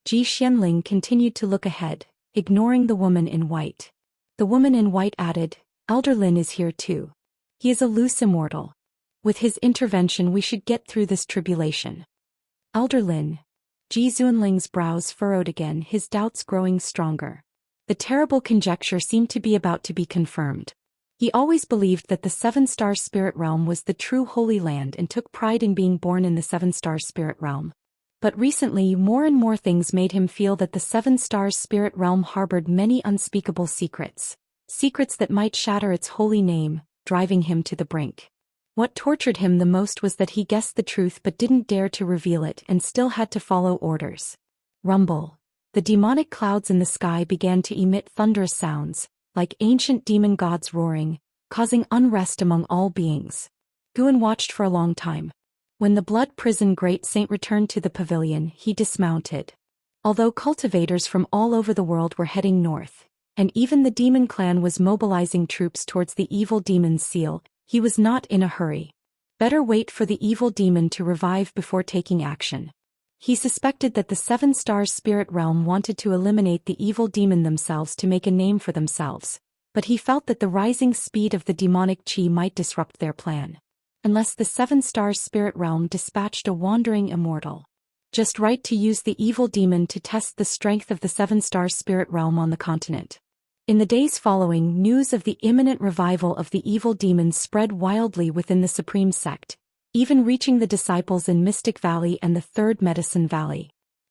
Zhou Xian continued to look ahead, ignoring the woman in white. The woman in white added, "Elder Lin is here too. He is a loose immortal. With his intervention we should get through this tribulation." "Elder Lin." Ji Zunling's brows furrowed again, his doubts growing stronger. The terrible conjecture seemed to be about to be confirmed. He always believed that the seven-star spirit realm was the true Holy Land and took pride in being born in the seven-star spirit realm. But recently, more and more things made him feel that the seven-star spirit realm harbored many unspeakable secrets. Secrets that might shatter its holy name, driving him to the brink. What tortured him the most was that he guessed the truth but didn't dare to reveal it and still had to follow orders. Rumble. The demonic clouds in the sky began to emit thunderous sounds, like ancient demon gods roaring, causing unrest among all beings. Guan watched for a long time. When the blood prison great saint returned to the pavilion, he dismounted. Although cultivators from all over the world were heading north, and even the demon clan was mobilizing troops towards the evil demon's seal, he was not in a hurry. Better wait for the evil demon to revive before taking action. He suspected that the Seven Stars Spirit Realm wanted to eliminate the evil demon themselves to make a name for themselves, but he felt that the rising speed of the demonic chi might disrupt their plan. Unless the Seven Stars Spirit Realm dispatched a wandering immortal. Just right to use the evil demon to test the strength of the Seven Stars Spirit Realm on the continent. In the days following, news of the imminent revival of the evil demons spread wildly within the Supreme Sect, even reaching the disciples in Mystic Valley and the Third Medicine Valley.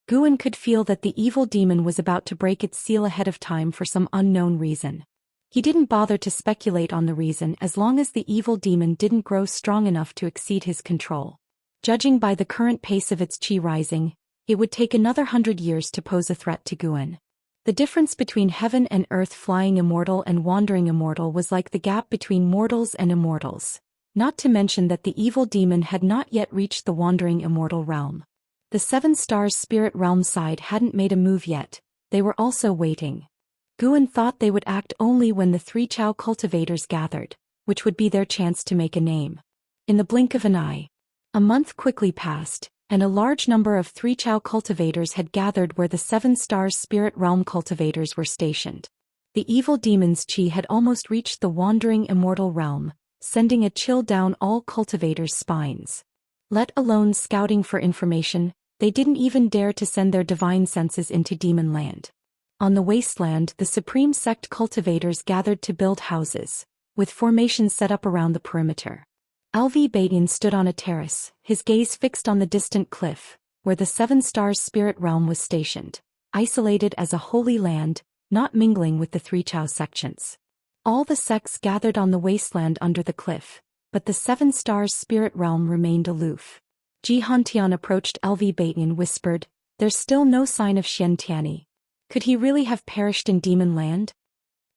Guan could feel that the evil demon was about to break its seal ahead of time for some unknown reason. He didn't bother to speculate on the reason as long as the evil demon didn't grow strong enough to exceed his control. Judging by the current pace of its chi rising, it would take another 100 years to pose a threat to Guan. The difference between heaven and earth flying immortal and wandering immortal was like the gap between mortals and immortals. Not to mention that the evil demon had not yet reached the wandering immortal realm. The Seven Stars Spirit Realm side hadn't made a move yet, they were also waiting. Guan thought they would act only when the three Chao cultivators gathered, which would be their chance to make a name. In the blink of an eye. A month quickly passed, and a large number of three Chao cultivators had gathered where the Seven Stars Spirit Realm cultivators were stationed. The evil demon's chi had almost reached the wandering immortal realm, sending a chill down all cultivators' spines. Let alone scouting for information, they didn't even dare to send their divine senses into demon land. On the wasteland, the Supreme Sect cultivators gathered to build houses, with formations set up around the perimeter. Alvi Baitin stood on a terrace, his gaze fixed on the distant cliff, where the Seven Stars Spirit Realm was stationed, isolated as a holy land, not mingling with the three Chao sections. All the sects gathered on the wasteland under the cliff, but the Seven Stars Spirit Realm remained aloof. Xianxia approached Alvi Baitin and whispered, "There's still no sign of Xianxia. Could he really have perished in demon land?"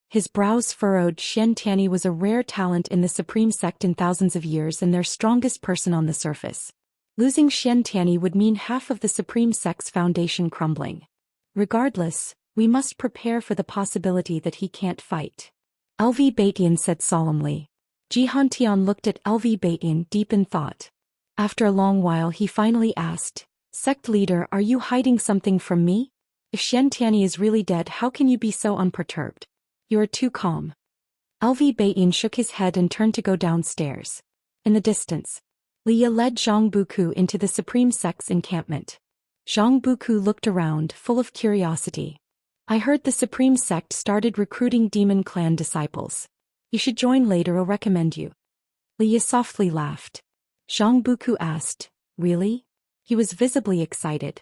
His brows furrowed. Xianxia was a rare talent in the Supreme Sect in thousands of years and their strongest person on the surface. Losing Xianxia would mean half of the Supreme Sect's foundation crumbling. Regardless, we must prepare for the possibility that he can't fight. Alvi Baitin said solemnly. Xianxia looked at Alvi Baitin deep in thought. After a long while he finally asked, "Sect leader, are you hiding something from me? If Xianxia is really dead, how can you be so unperturbed? You are too calm." Alvi Baitin shook his head and turned to go downstairs. In the distance, Liya led Zhang Buku into the Supreme Sect's encampment. Zhang Buku looked around, full of curiosity. "I heard the Supreme Sect started recruiting Demon Clan disciples. You should join later, I'll recommend you." Liya softly laughed. Zhang Buku asked, "Really?" He was visibly excited.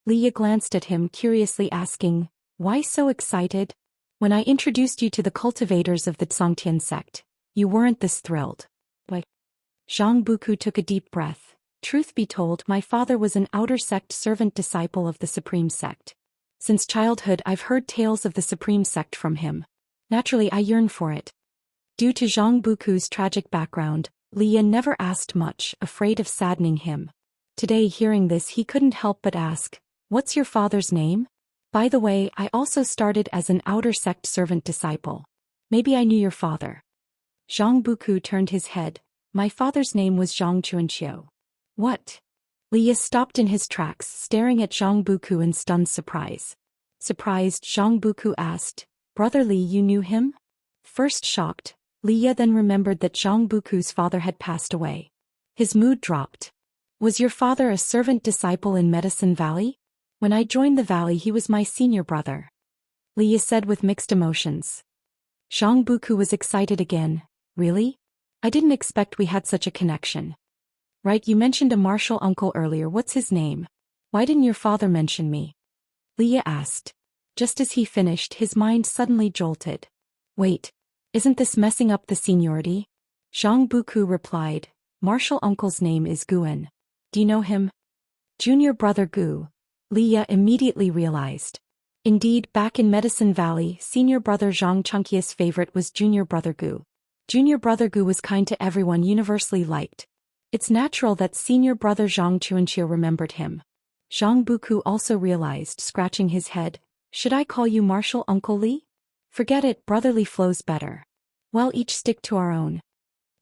Liya glanced at him curiously asking, "Why so excited? When I introduced you to the cultivators of the Zongtian sect, you weren't this thrilled." Why? Zhang Buku took a deep breath. "Truth be told, my father was an outer sect servant disciple of the Supreme Sect. Since childhood I've heard tales of the Supreme Sect from him. Naturally I yearn for it." Due to Zhang Buku's tragic background, Liya never asked much, afraid of saddening him. Today, hearing this, he couldn't help but ask, "What's your father's name? By the way, I also started as an outer sect servant disciple. Maybe I knew your father." Zhang Buku turned his head. "My father's name was Zhang Chuanqiu." "What?" Liya stopped in his tracks, staring at Zhang Buku in stunned surprise. Surprised, Zhang Buku asked, "Brother Li, you knew him?" First shocked, Liya then remembered that Zhang Buku's father had passed away. His mood dropped. "Was your father a servant disciple in Medicine Valley? When I joined the valley he was my senior brother," Liya said with mixed emotions. Zhang Buku was excited again. "Really? I didn't expect we had such a connection." "Right, you mentioned a martial uncle earlier, what's his name? Why didn't your father mention me?" Liya asked. Just as he finished, his mind suddenly jolted. "Wait, isn't this messing up the seniority?" Zhang Buku replied, "Martial uncle's name is Guan. Do you know him?" "Junior brother Gu," Liya immediately realized. Indeed, back in Medicine Valley, senior brother Zhang Chunkia's favorite was junior brother Gu. Junior brother Gu was kind to everyone, universally liked. It's natural that senior brother Zhang Chuanqiu remembered him. Zhang Buku also realized, scratching his head, "Should I call you Martial Uncle Li? Forget it, brotherly flows better. Well, each stick to our own."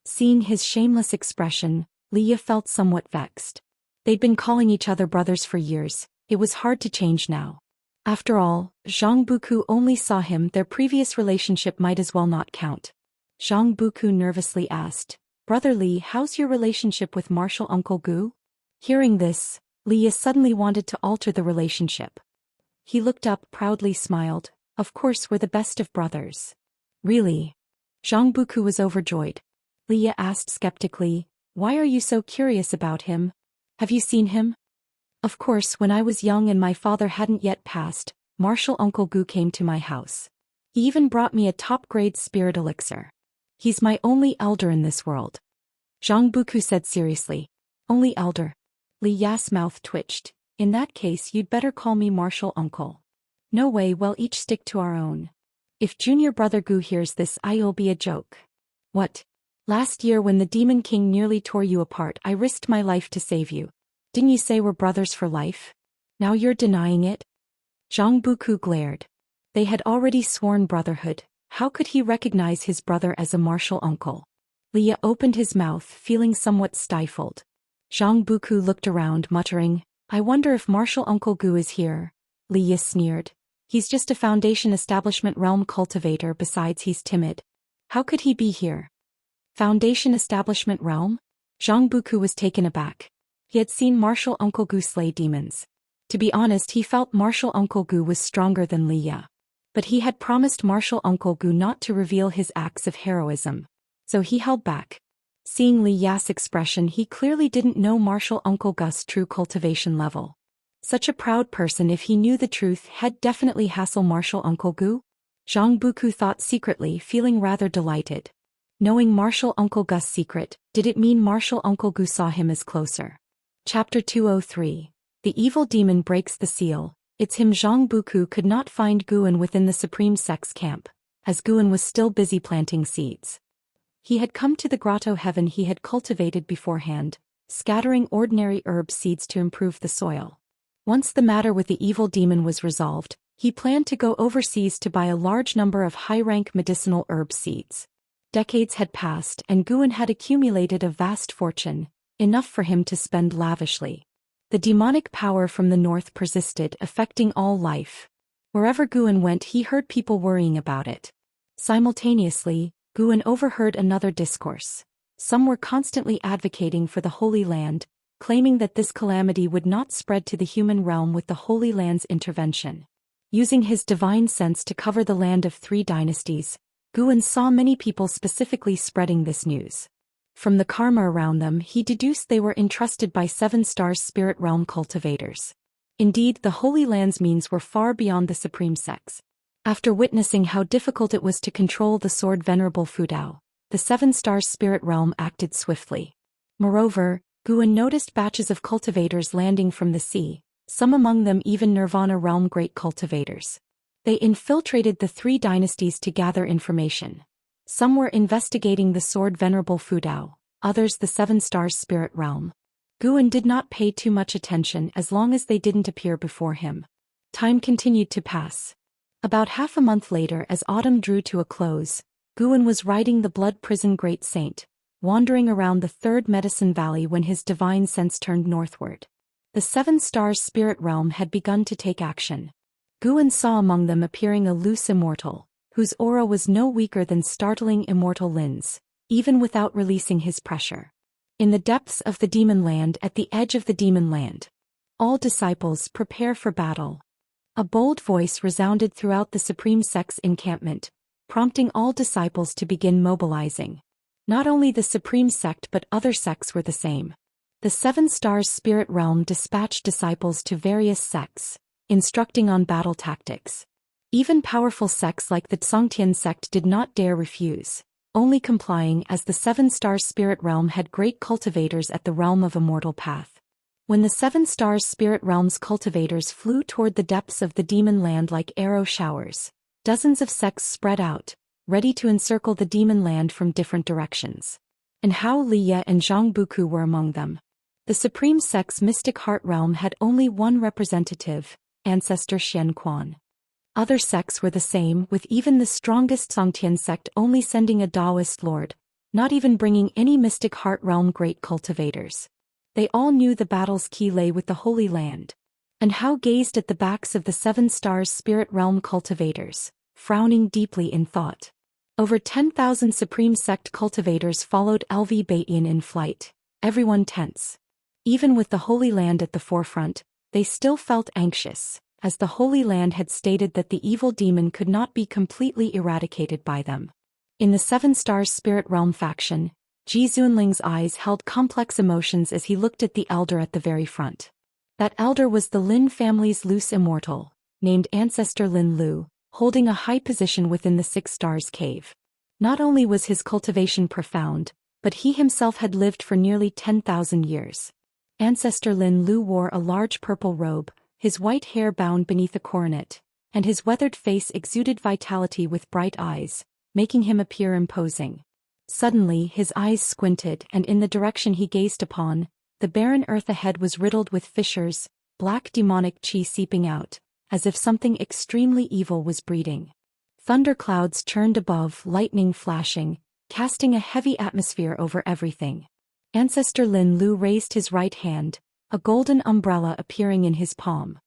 Seeing his shameless expression, Liya felt somewhat vexed. They'd been calling each other brothers for years, it was hard to change now. After all, Zhang Buku only saw him, their previous relationship might as well not count. Zhang Buku nervously asked, "Brother Li, how's your relationship with martial Uncle Gu?" Hearing this, Liya suddenly wanted to alter the relationship. He looked up, proudly smiled, "Of course we're the best of brothers." "Really?" Zhang Buku was overjoyed. Liya asked skeptically, "Why are you so curious about him? Have you seen him?" "Of course, when I was young and my father hadn't yet passed, martial Uncle Gu came to my house. He even brought me a top-grade spirit elixir. He's my only elder in this world." Zhang Buku said seriously. "Only elder?" Li Ya's mouth twitched. "In that case you'd better call me martial uncle." "No way, we'll each stick to our own. If junior brother Gu hears this, I'll be a joke." "What? Last year when the Demon King nearly tore you apart, I risked my life to save you. Didn't you say we're brothers for life? Now you're denying it?" Zhang Buku glared. They had already sworn brotherhood. How could he recognize his brother as a martial uncle? Liya opened his mouth, feeling somewhat stifled. Zhang Buku looked around, muttering, "I wonder if martial Uncle Gu is here." Liya sneered. "He's just a Foundation Establishment realm cultivator, besides he's timid. How could he be here?" Foundation Establishment realm? Zhang Buku was taken aback. He had seen martial Uncle Gu slay demons. To be honest, he felt martial Uncle Gu was stronger than Liya. But he had promised martial Uncle Gu not to reveal his acts of heroism. So he held back. Seeing Li Ya's expression, he clearly didn't know martial Uncle Gu's true cultivation level. Such a proud person, if he knew the truth, had definitely hassle martial Uncle Gu? Zhang Buku thought secretly, feeling rather delighted. Knowing martial Uncle Gu's secret, did it mean martial Uncle Gu saw him as closer? Chapter 203. The Evil Demon Breaks the Seal. It's him. Zhang Buku could not find Guan within the Supreme Sect's camp, as Guan was still busy planting seeds. He had come to the grotto heaven he had cultivated beforehand, scattering ordinary herb seeds to improve the soil. Once the matter with the evil demon was resolved, he planned to go overseas to buy a large number of high-rank medicinal herb seeds. Decades had passed and Guan had accumulated a vast fortune, enough for him to spend lavishly. The demonic power from the north persisted, affecting all life. Wherever Guan went, he heard people worrying about it. Simultaneously, Guan overheard another discourse. Some were constantly advocating for the Holy Land, claiming that this calamity would not spread to the human realm with the Holy Land's intervention. Using his divine sense to cover the land of 3 dynasties, Guan saw many people specifically spreading this news. From the karma around them, he deduced they were entrusted by 7 Stars spirit realm cultivators. Indeed, the Holy Land's means were far beyond the Supreme Sects. After witnessing how difficult it was to control the sword Venerable Fudao, the 7 Stars spirit realm acted swiftly. Moreover, Guan noticed batches of cultivators landing from the sea, some among them even Nirvana realm great cultivators. They infiltrated the 3 dynasties to gather information. Some were investigating the sword Venerable Fudao, others the 7 Stars spirit realm. Guan did not pay too much attention as long as they didn't appear before him. Time continued to pass. About half a month later, as autumn drew to a close, Guan was riding the Blood Prison Great Saint, wandering around the 3rd Medicine Valley when his divine sense turned northward. The 7 Stars spirit realm had begun to take action. Guan saw among them appearing a loose Immortal, whose aura was no weaker than startling Immortal Lin's, even without releasing his pressure. In the depths of the Demon Land, at the edge of the Demon Land. "All disciples, prepare for battle." A bold voice resounded throughout the Supreme Sect's encampment, prompting all disciples to begin mobilizing. Not only the Supreme Sect but other sects were the same. The 7 Stars spirit realm dispatched disciples to various sects, instructing on battle tactics. Even powerful sects like the Zhongtian sect did not dare refuse, only complying as the 7 Stars spirit realm had great cultivators at the realm of Immortal path. When the 7 Stars spirit realm's cultivators flew toward the depths of the Demon Land like arrow showers, dozens of sects spread out, ready to encircle the Demon Land from different directions. And how Liya and Zhang Buku were among them. The Supreme Sect's mystic heart realm had only one representative, Ancestor Xianquan. Other sects were the same, with even the strongest Zhongtian sect only sending a Daoist lord, not even bringing any mystic heart realm great cultivators. They all knew the battle's key lay with the Holy Land. And Hao gazed at the backs of the 7 stars spirit realm cultivators, frowning deeply in thought. Over 10,000 Supreme Sect cultivators followed LV Baiyan in flight, everyone tense. Even with the Holy Land at the forefront, they still felt anxious, as the Holy Land had stated that the evil demon could not be completely eradicated by them. In the 7 stars spirit realm faction, Ji Zunling's eyes held complex emotions as he looked at the elder at the very front. That elder was the Lin family's loose immortal, named Ancestor Lin Lu, holding a high position within the 6 stars cave. Not only was his cultivation profound, but he himself had lived for nearly 10,000 years. Ancestor Lin Lu wore a large purple robe, his white hair bound beneath a coronet, and his weathered face exuded vitality with bright eyes, making him appear imposing. Suddenly his eyes squinted, and in the direction he gazed upon, the barren earth ahead was riddled with fissures, black demonic qi seeping out, as if something extremely evil was breeding. Thunderclouds churned above, lightning flashing, casting a heavy atmosphere over everything. Ancestor Lin Lu raised his right hand, a golden umbrella appearing in his palm.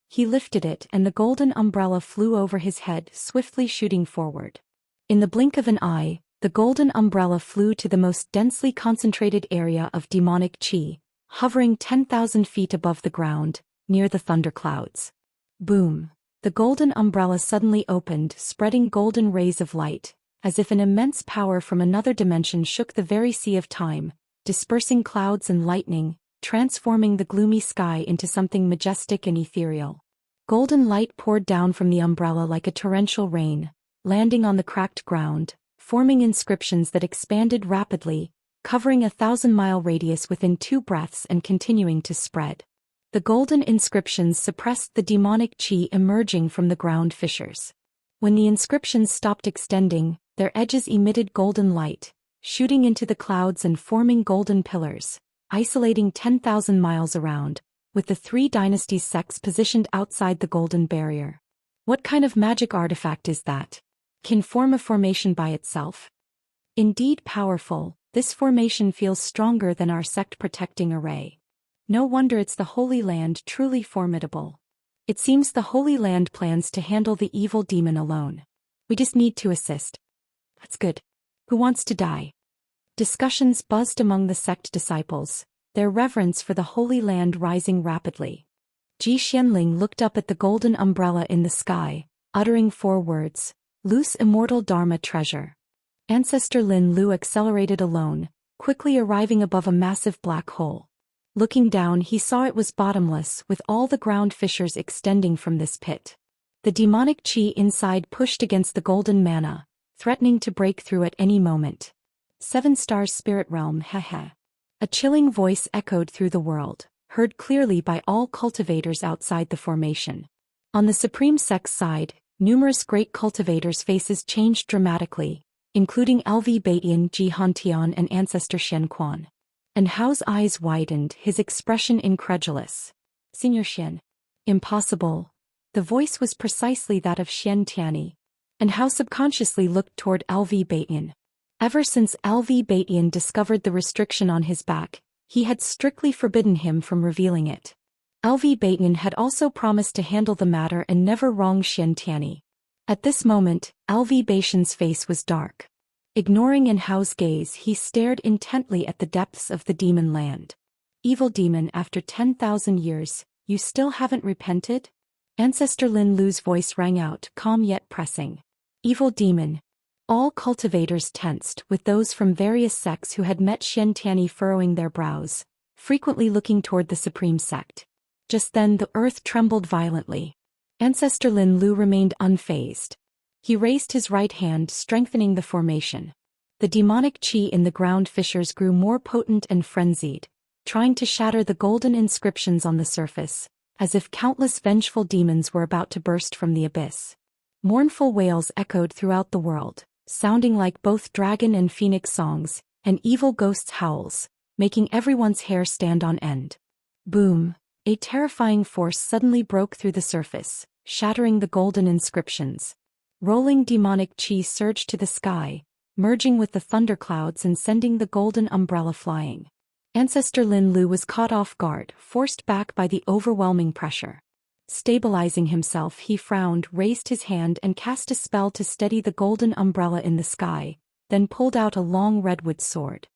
He lifted it and the golden umbrella flew over his head, swiftly shooting forward. In the blink of an eye, the golden umbrella flew to the most densely concentrated area of demonic qi, hovering 10,000 feet above the ground, near the thunderclouds. Boom! The golden umbrella suddenly opened, spreading golden rays of light, as if an immense power from another dimension shook the very sea of time, dispersing clouds and lightning, transforming the gloomy sky into something majestic and ethereal. Golden light poured down from the umbrella like a torrential rain, landing on the cracked ground, forming inscriptions that expanded rapidly, covering a 1,000-mile radius within 2 breaths and continuing to spread. The golden inscriptions suppressed the demonic qi emerging from the ground fissures. When the inscriptions stopped extending, their edges emitted golden light, shooting into the clouds and forming golden pillars, isolating 10,000 miles around, with the 3 dynasties sects positioned outside the golden barrier. What kind of magic artifact is that? Can form a formation by itself? Indeed powerful, this formation feels stronger than our sect-protecting array. No wonder it's the Holy Land, truly formidable. It seems the Holy Land plans to handle the evil demon alone. We just need to assist. That's good. Who wants to die? Discussions buzzed among the sect disciples, their reverence for the Holy Land rising rapidly. Ji Xianling looked up at the golden umbrella in the sky, uttering 4 words. Loose immortal Dharma treasure. Ancestor Lin Lu accelerated alone, quickly arriving above a massive black hole. Looking down he saw it was bottomless, with all the ground fissures extending from this pit. The demonic qi inside pushed against the golden manna, threatening to break through at any moment. 7 stars spirit realm, heh. A chilling voice echoed through the world, heard clearly by all cultivators outside the formation. On the Supreme Sect's side, numerous great cultivators' faces changed dramatically, including LV Baiyan, Ji Hantian and Ancestor Shen Quan. And Hao's eyes widened, his expression incredulous. Senior Xian. Impossible. The voice was precisely that of Xian Tianyi. And Hao subconsciously looked toward LV Baiyan. Ever since LV Baiyan discovered the restriction on his back, he had strictly forbidden him from revealing it. LV Baiyan had also promised to handle the matter and never wrong Xian Tianyi. At this moment, LV Baiyan's face was dark. Ignoring in Hao's gaze, he stared intently at the depths of the demon land. Evil demon, after 10,000 years, you still haven't repented? Ancestor Lin Lu's voice rang out, calm yet pressing. Evil demon. All cultivators tensed, with those from various sects who had met Xian Tianyi furrowing their brows, frequently looking toward the Supreme Sect. Just then the earth trembled violently. Ancestor Lin Lu remained unfazed. He raised his right hand, strengthening the formation. The demonic qi in the ground fissures grew more potent and frenzied, trying to shatter the golden inscriptions on the surface, as if countless vengeful demons were about to burst from the abyss. Mournful wails echoed throughout the world, sounding like both dragon and phoenix songs, and evil ghosts' howls, making everyone's hair stand on end. Boom! A terrifying force suddenly broke through the surface, shattering the golden inscriptions. Rolling demonic qi surged to the sky, merging with the thunderclouds and sending the golden umbrella flying. Ancestor Lin Lu was caught off guard, forced back by the overwhelming pressure. Stabilizing himself, he frowned, raised his hand and cast a spell to steady the golden umbrella in the sky, then pulled out a long redwood sword.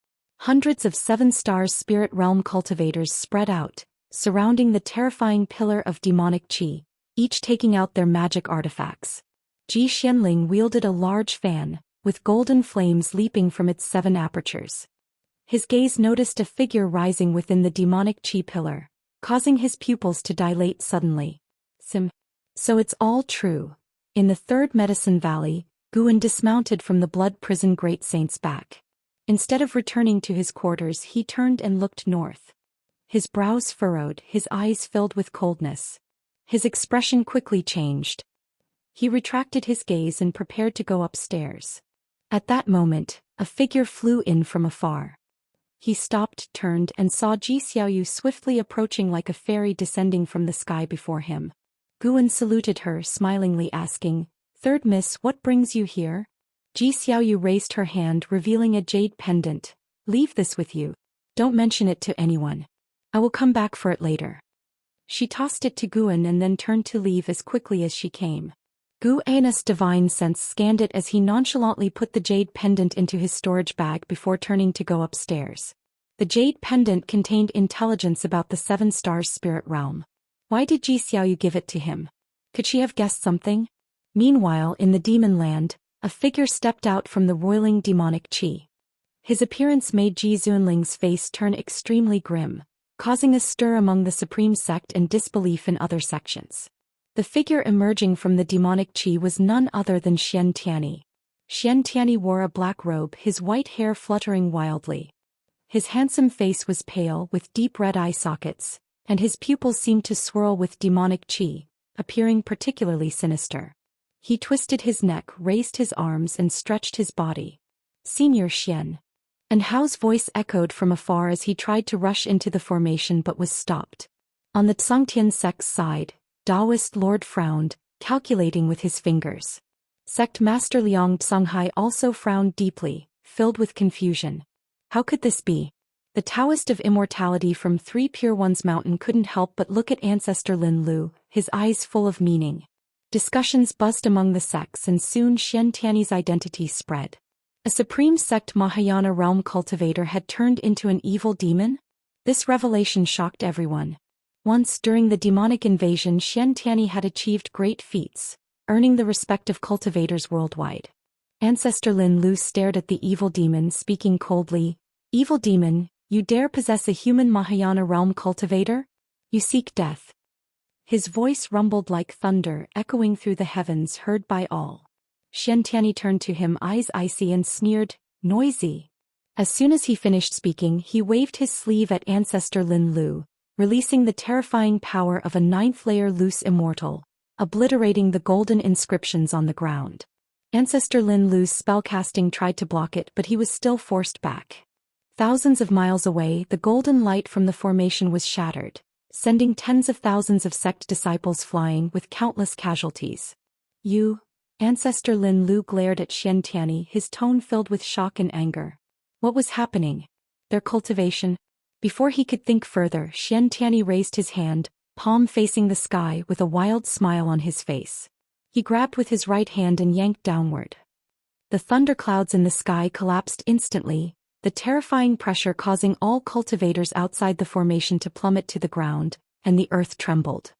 Hundreds of 7 stars spirit realm cultivators spread out, surrounding the terrifying pillar of demonic qi, each taking out their magic artifacts. Ji Xianling wielded a large fan, with golden flames leaping from its 7 apertures. His gaze noticed a figure rising within the demonic qi pillar, causing his pupils to dilate suddenly. So it's all true. In the 3rd Medicine Valley, Guan dismounted from the blood prison Great Saint's back. Instead of returning to his quarters, he turned and looked north. His brows furrowed, his eyes filled with coldness. His expression quickly changed. He retracted his gaze and prepared to go upstairs. At that moment, a figure flew in from afar. He stopped, turned, and saw Ji Xiaoyu swiftly approaching like a fairy descending from the sky before him. Guan saluted her, smilingly asking, "Third Miss, what brings you here?" Ji Xiaoyu raised her hand, revealing a jade pendant. "Leave this with you. Don't mention it to anyone. I will come back for it later." She tossed it to Guan and then turned to leave as quickly as she came. Guan's divine sense scanned it as he nonchalantly put the jade pendant into his storage bag before turning to go upstairs. The jade pendant contained intelligence about the 7 stars spirit realm. Why did Ji Xiaoyu give it to him? Could she have guessed something? Meanwhile, in the demon land, a figure stepped out from the roiling demonic qi. His appearance made Ji Zunling's face turn extremely grim, causing a stir among the supreme sect and disbelief in other sections. The figure emerging from the demonic qi was none other than Xian Tianyi. Xian Tianyi wore a black robe, his white hair fluttering wildly. His handsome face was pale, with deep red eye sockets, and his pupils seemed to swirl with demonic qi, appearing particularly sinister. He twisted his neck, raised his arms and stretched his body. "Senior Xian." And Hao's voice echoed from afar as he tried to rush into the formation but was stopped. On the Tsangtian sect's side, Daoist Lord frowned, calculating with his fingers. Sect Master Liang Tsunghai also frowned deeply, filled with confusion. How could this be? The Taoist of immortality from 3 Pure Ones Mountain couldn't help but look at Ancestor Lin Lu, his eyes full of meaning. Discussions buzzed among the sects and soon Xian Tianyi's identity spread. A supreme sect Mahayana realm cultivator had turned into an evil demon? This revelation shocked everyone. Once during the demonic invasion, Xian Tianyi had achieved great feats, earning the respect of cultivators worldwide. Ancestor Lin Lu stared at the evil demon, speaking coldly, "Evil demon, you dare possess a human Mahayana realm cultivator? You seek death." His voice rumbled like thunder, echoing through the heavens, heard by all. Xian Tianyi turned to him, eyes icy, and sneered, "Noisy." As soon as he finished speaking, he waved his sleeve at Ancestor Lin Lu, releasing the terrifying power of a 9th-layer loose immortal, obliterating the golden inscriptions on the ground. Ancestor Lin Lu's spellcasting tried to block it, but he was still forced back. Thousands of miles away, the golden light from the formation was shattered, sending tens of thousands of sect disciples flying with countless casualties. "You?" Ancestor Lin Lu glared at Xian Tianyi, his tone filled with shock and anger. What was happening? Their cultivation? Before he could think further, Xian Tianyi raised his hand, palm facing the sky, with a wild smile on his face. He grabbed with his right hand and yanked downward. The thunderclouds in the sky collapsed instantly, the terrifying pressure causing all cultivators outside the formation to plummet to the ground, and the earth trembled.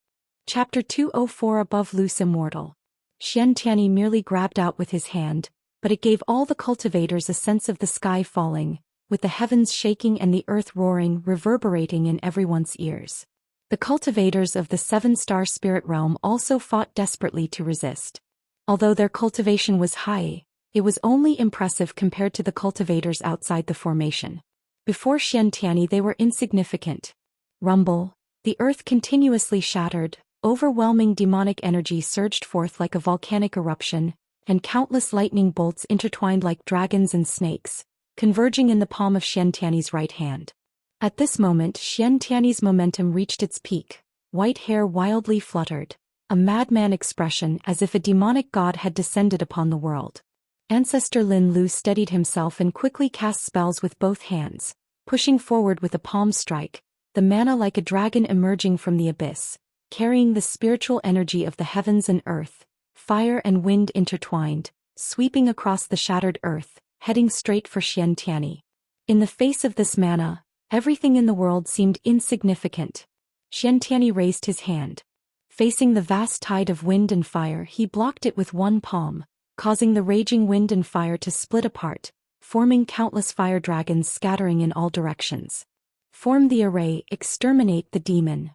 Chapter 204 Above Loose Immortal. Xian Tianyi merely grabbed out with his hand, but it gave all the cultivators a sense of the sky falling, with the heavens shaking and the earth roaring, reverberating in everyone's ears. The cultivators of the 7-star spirit realm also fought desperately to resist. Although their cultivation was high, it was only impressive compared to the cultivators outside the formation. Before Xian Tianyi they were insignificant. Rumble. The earth continuously shattered, overwhelming demonic energy surged forth like a volcanic eruption, and countless lightning bolts intertwined like dragons and snakes, converging in the palm of Xian Tianyi's right hand. At this moment, Xian Tianyi's momentum reached its peak. White hair wildly fluttered, a madman expression as if a demonic god had descended upon the world. Ancestor Lin Lu steadied himself and quickly cast spells with both hands, pushing forward with a palm strike, the mana like a dragon emerging from the abyss, carrying the spiritual energy of the heavens and earth, fire and wind intertwined, sweeping across the shattered earth, heading straight for Xianxia. In the face of this mana, everything in the world seemed insignificant. Xianxia raised his hand. Facing the vast tide of wind and fire, he blocked it with one palm, causing the raging wind and fire to split apart, forming countless fire dragons scattering in all directions. Form the array, exterminate the demon.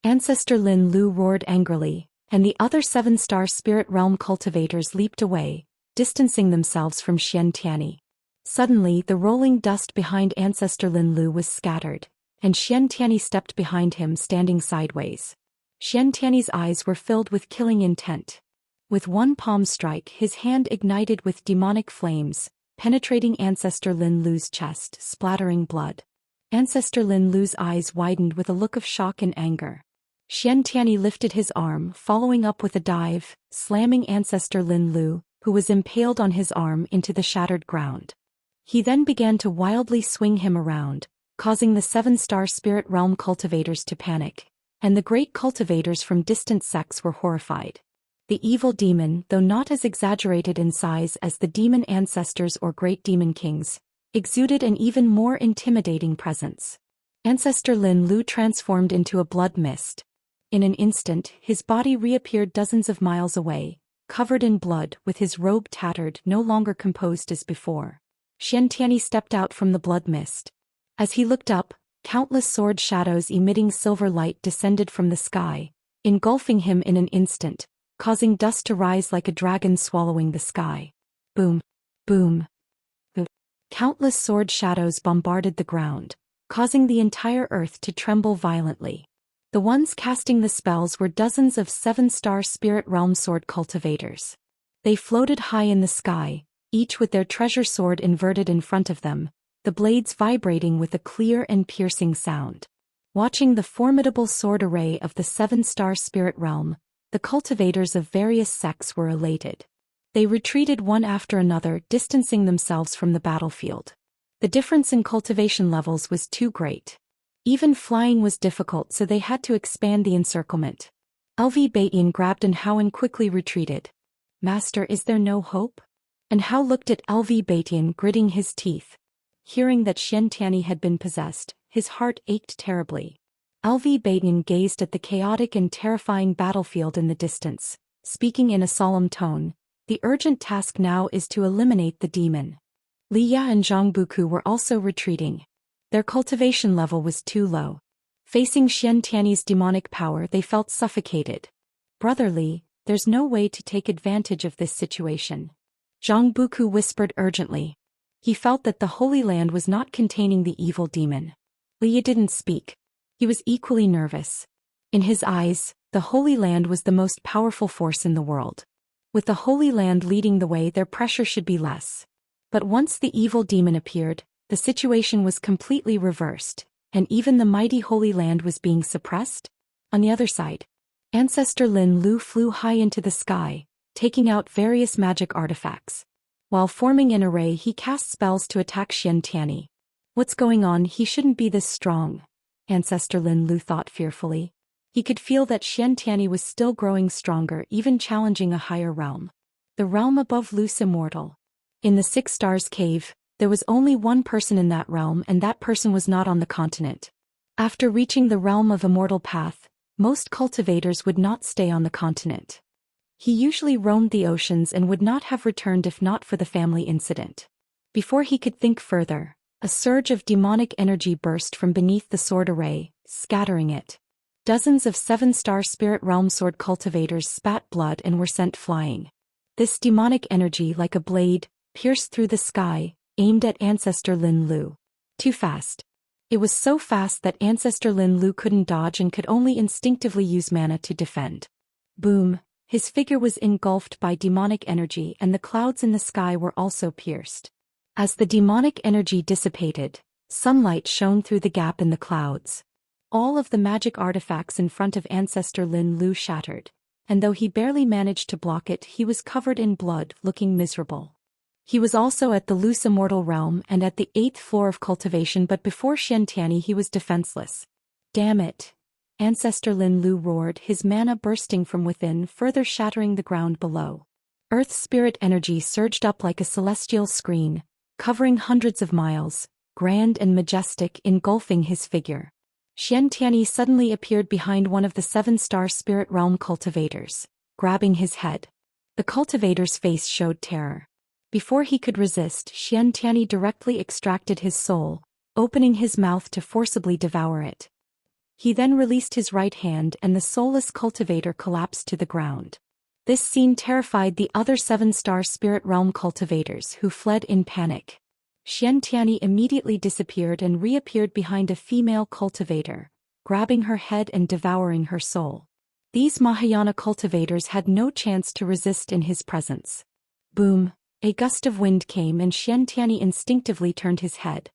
Ancestor Lin Lu roared angrily, and the other 7-star spirit realm cultivators leaped away, distancing themselves from Xianxia. Suddenly the rolling dust behind Ancestor Lin Lu was scattered, and Xianxia stepped behind him standing sideways. Xianxia's eyes were filled with killing intent. With one palm strike, his hand ignited with demonic flames, penetrating Ancestor Lin Lu's chest, splattering blood. Ancestor Lin Lu's eyes widened with a look of shock and anger. Xianxia lifted his arm, following up with a dive, slamming Ancestor Lin Lu, who was impaled on his arm, into the shattered ground. He then began to wildly swing him around, causing the 7-star spirit realm cultivators to panic, and the great cultivators from distant sects were horrified. The evil demon, though not as exaggerated in size as the demon ancestors or great demon kings, exuded an even more intimidating presence. Ancestor Lin Lu transformed into a blood mist. In an instant, his body reappeared dozens of miles away, covered in blood, with his robe tattered, no longer composed as before. Xianxia stepped out from the blood mist. As he looked up, countless sword shadows emitting silver light descended from the sky, engulfing him in an instant, causing dust to rise like a dragon swallowing the sky. Boom! Boom! Boom! Countless sword shadows bombarded the ground, causing the entire earth to tremble violently. The ones casting the spells were dozens of 7-star spirit realm sword cultivators. They floated high in the sky, each with their treasure sword inverted in front of them, the blades vibrating with a clear and piercing sound. Watching the formidable sword array of the 7-star spirit realm, the cultivators of various sects were elated. They retreated one after another, distancing themselves from the battlefield. The difference in cultivation levels was too great. Even flying was difficult, so they had to expand the encirclement. LV Batian grabbed and Hao and quickly retreated. "Master, is there no hope?" And Hao looked at LV Batian, gritting his teeth. Hearing that Xianxia had been possessed, his heart ached terribly. LV Batian gazed at the chaotic and terrifying battlefield in the distance, speaking in a solemn tone. "The urgent task now is to eliminate the demon." Liya and Zhang Buku were also retreating. Their cultivation level was too low. Facing Xianxia's demonic power, they felt suffocated. "Brother Li, there's no way to take advantage of this situation," Zhang Buku whispered urgently. He felt that the Holy Land was not containing the evil demon. Liya didn't speak. He was equally nervous. In his eyes, the Holy Land was the most powerful force in the world. With the Holy Land leading the way, their pressure should be less. But once the evil demon appeared, the situation was completely reversed, and even the mighty Holy Land was being suppressed. On the other side, Ancestor Lin Lu flew high into the sky, taking out various magic artifacts. While forming an array, he cast spells to attack Xianxia. "What's going on? He shouldn't be this strong," Ancestor Lin Lu thought fearfully. He could feel that Xianxia was still growing stronger, even challenging a higher realm. The realm above Lu's Immortal. In the 6 Stars Cave, there was only one person in that realm, and that person was not on the continent. After reaching the realm of Immortal Path, most cultivators would not stay on the continent. He usually roamed the oceans and would not have returned if not for the family incident. Before he could think further, a surge of demonic energy burst from beneath the sword array, scattering it. Dozens of 7-star spirit realm sword cultivators spat blood and were sent flying. This demonic energy, like a blade, pierced through the sky, aimed at Ancestor Lin Lu. Too fast. It was so fast that Ancestor Lin Lu couldn't dodge and could only instinctively use mana to defend. Boom! His figure was engulfed by demonic energy, and the clouds in the sky were also pierced. As the demonic energy dissipated, sunlight shone through the gap in the clouds. All of the magic artifacts in front of Ancestor Lin Lu shattered, and though he barely managed to block it, he was covered in blood, looking miserable. He was also at the loose immortal realm and at the 8th floor of cultivation, but before Xiantiani he was defenseless. Damn it! Ancestor Lin Lu roared, his mana bursting from within, further shattering the ground below. Earth's spirit energy surged up like a celestial screen, covering hundreds of miles, grand and majestic, engulfing his figure. Xiantiani suddenly appeared behind one of the 7-star spirit realm cultivators, grabbing his head. The cultivator's face showed terror. Before he could resist, Xiantiani directly extracted his soul, opening his mouth to forcibly devour it. He then released his right hand and the soulless cultivator collapsed to the ground. This scene terrified the other 7-star spirit realm cultivators, who fled in panic. Xiantiani immediately disappeared and reappeared behind a female cultivator, grabbing her head and devouring her soul. These Mahayana cultivators had no chance to resist in his presence. Boom! A gust of wind came and Xiantiani instinctively turned his head.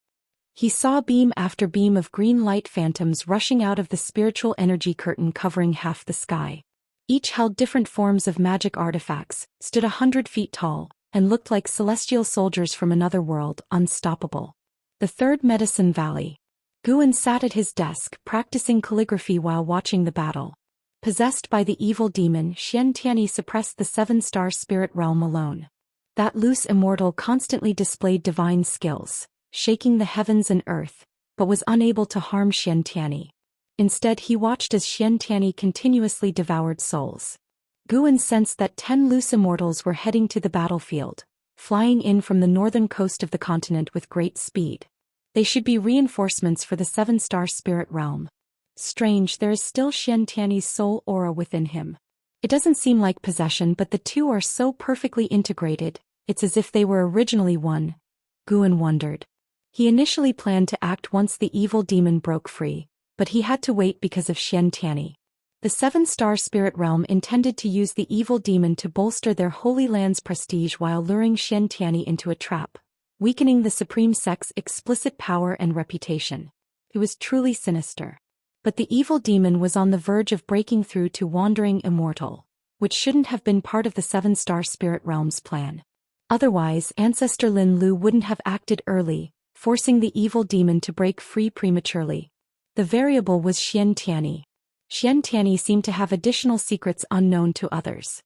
He saw beam after beam of green light phantoms rushing out of the spiritual energy curtain covering half the sky. Each held different forms of magic artifacts, stood 100 feet tall, and looked like celestial soldiers from another world, unstoppable. The Third Medicine Valley. Guan sat at his desk, practicing calligraphy while watching the battle. Possessed by the evil demon, Xiantiani suppressed the 7-star spirit realm alone. That loose immortal constantly displayed divine skills, shaking the heavens and earth, but was unable to harm Xiantiani. Instead, he watched as Xiantiani continuously devoured souls. Guan sensed that 10 loose immortals were heading to the battlefield, flying in from the northern coast of the continent with great speed. They should be reinforcements for the 7-star spirit realm. Strange, there is still Xiantiani's soul aura within him. It doesn't seem like possession, but the two are so perfectly integrated, it's as if they were originally one, Guan wondered. He initially planned to act once the evil demon broke free, but he had to wait because of Xiantiani. The 7-star spirit realm intended to use the evil demon to bolster their holy land's prestige while luring Xiantiani into a trap, weakening the supreme sect's explicit power and reputation. It was truly sinister. But the evil demon was on the verge of breaking through to Wandering Immortal, which shouldn't have been part of the 7-star spirit realm's plan. Otherwise, Ancestor Lin Lu wouldn't have acted early, forcing the evil demon to break free prematurely. The variable was Xiantiani. Xiantiani seemed to have additional secrets unknown to others.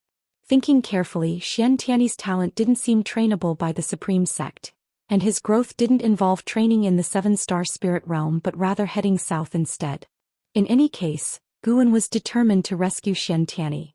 Thinking carefully, Xiantiani's talent didn't seem trainable by the Supreme Sect, and his growth didn't involve training in the 7-star spirit realm but rather heading south instead. In any case, Guan was determined to rescue Xiantiani.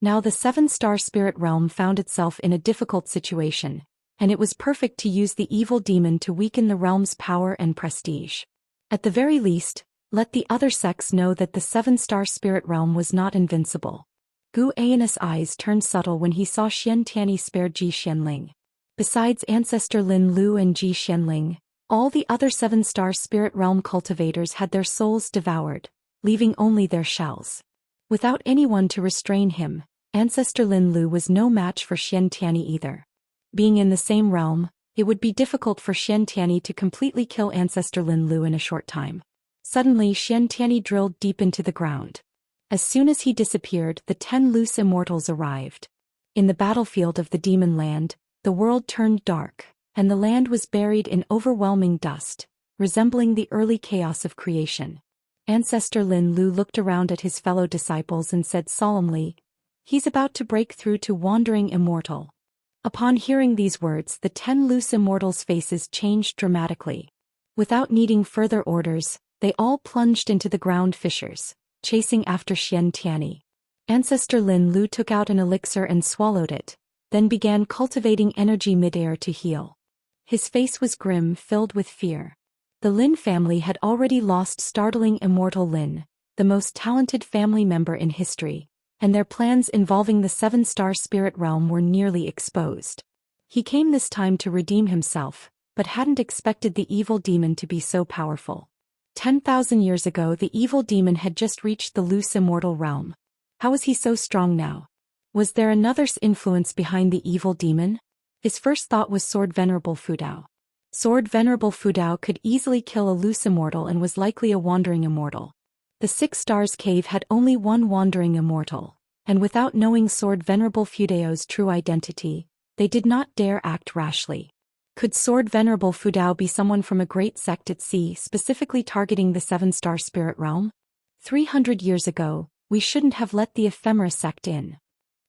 Now the 7-star spirit realm found itself in a difficult situation, and it was perfect to use the evil demon to weaken the realm's power and prestige. At the very least, let the other sects know that the 7-star spirit realm was not invincible. Gu Ayan's eyes turned subtle when he saw Xiantiani spared Ji Xianling. Besides Ancestor Lin Lu and Ji Xianling, all the other 7-star spirit realm cultivators had their souls devoured, leaving only their shells. Without anyone to restrain him, Ancestor Lin Lu was no match for Xiantiani either. Being in the same realm, it would be difficult for Xiantiani to completely kill Ancestor Lin Lu in a short time. Suddenly Xiantiani drilled deep into the ground. As soon as he disappeared, the 10 loose immortals arrived. In the battlefield of the demon land, the world turned dark, and the land was buried in overwhelming dust, resembling the early chaos of creation. Ancestor Lin Lu looked around at his fellow disciples and said solemnly, "He's about to break through to Wandering Immortal." Upon hearing these words, the 10 loose immortals' faces changed dramatically. Without needing further orders, they all plunged into the ground fissures, chasing after Xiantiani. Ancestor Lin Lu took out an elixir and swallowed it, then began cultivating energy midair to heal. His face was grim, filled with fear. The Lin family had already lost startling Immortal Lin, the most talented family member in history, and their plans involving the 7-star spirit realm were nearly exposed. He came this time to redeem himself, but hadn't expected the evil demon to be so powerful. 10,000 years ago the evil demon had just reached the loose immortal realm. How was he so strong now? Was there another influence behind the evil demon? His first thought was Sword Venerable Fudao. Sword Venerable Fudao could easily kill a loose immortal and was likely a wandering immortal. The 6 Stars Cave had only one wandering immortal, and without knowing Sword Venerable Fudao's true identity, They did not dare act rashly. Could Sword Venerable Fudao be someone from a great sect at sea specifically targeting the seven-star spirit realm? 300 years ago, we shouldn't have let the ephemera sect in.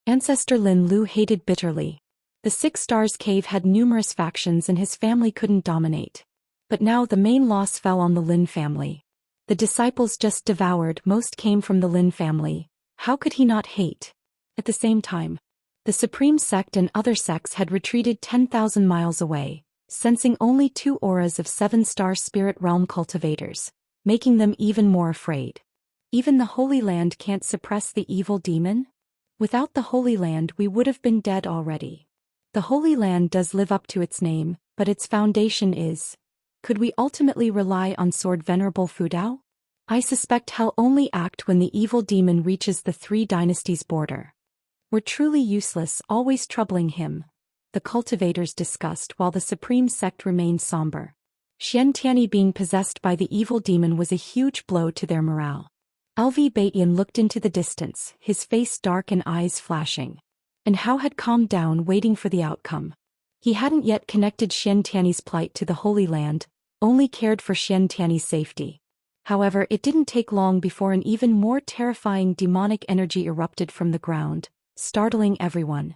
Ancestor Lin Lu hated bitterly. The Six Stars Cave had numerous factions and his family couldn't dominate. But now the main loss fell on the Lin family. The disciples just devoured most came from the Lin family. How could he not hate? At the same time, the Supreme Sect and other sects had retreated 10,000 miles away, sensing only 2 auras of 7-star spirit realm cultivators, making them even more afraid. Even the Holy Land can't suppress the evil demon? Without the Holy Land we would have been dead already. The Holy Land does live up to its name, but its foundation is... Could we ultimately rely on Sword Venerable Fudao? I suspect he'll only act when the evil demon reaches the 3 dynasties border. We're truly useless, always troubling him, the cultivators discussed while the Supreme Sect remained somber. Xianxia being possessed by the evil demon was a huge blow to their morale. LV Baiyan looked into the distance, his face dark and eyes flashing. And Hao had calmed down waiting for the outcome. He hadn't yet connected Xianxia's plight to the Holy Land, only cared for Xianxia's safety. However, it didn't take long before an even more terrifying demonic energy erupted from the ground, startling everyone.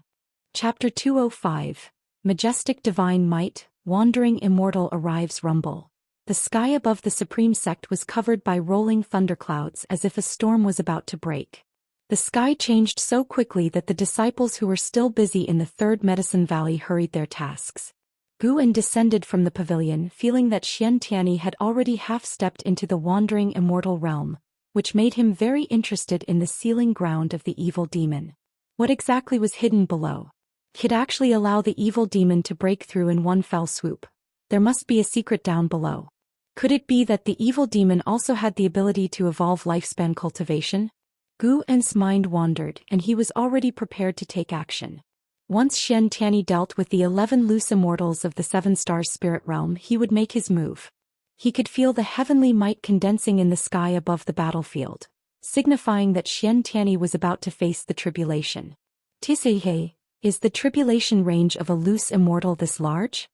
Chapter 205, Majestic Divine Might, Wandering Immortal Arrives Rumble. The sky above the Supreme Sect was covered by rolling thunderclouds as if a storm was about to break. The sky changed so quickly that the disciples who were still busy in the Third Medicine Valley hurried their tasks. Guan descended from the pavilion feeling that Xianxia had already half-stepped into the wandering immortal realm, which made him very interested in the sealing ground of the evil demon. What exactly was hidden below? Could actually allow the evil demon to break through in one fell swoop. There must be a secret down below. Could it be that the evil demon also had the ability to evolve lifespan cultivation? Guan's mind wandered and he was already prepared to take action. Once Xianxia dealt with the 11 loose immortals of the 7-star spirit realm, he would make his move. He could feel the heavenly might condensing in the sky above the battlefield, signifying that Xianxia was about to face the tribulation. Tiseihe, is the tribulation range of a loose immortal this large?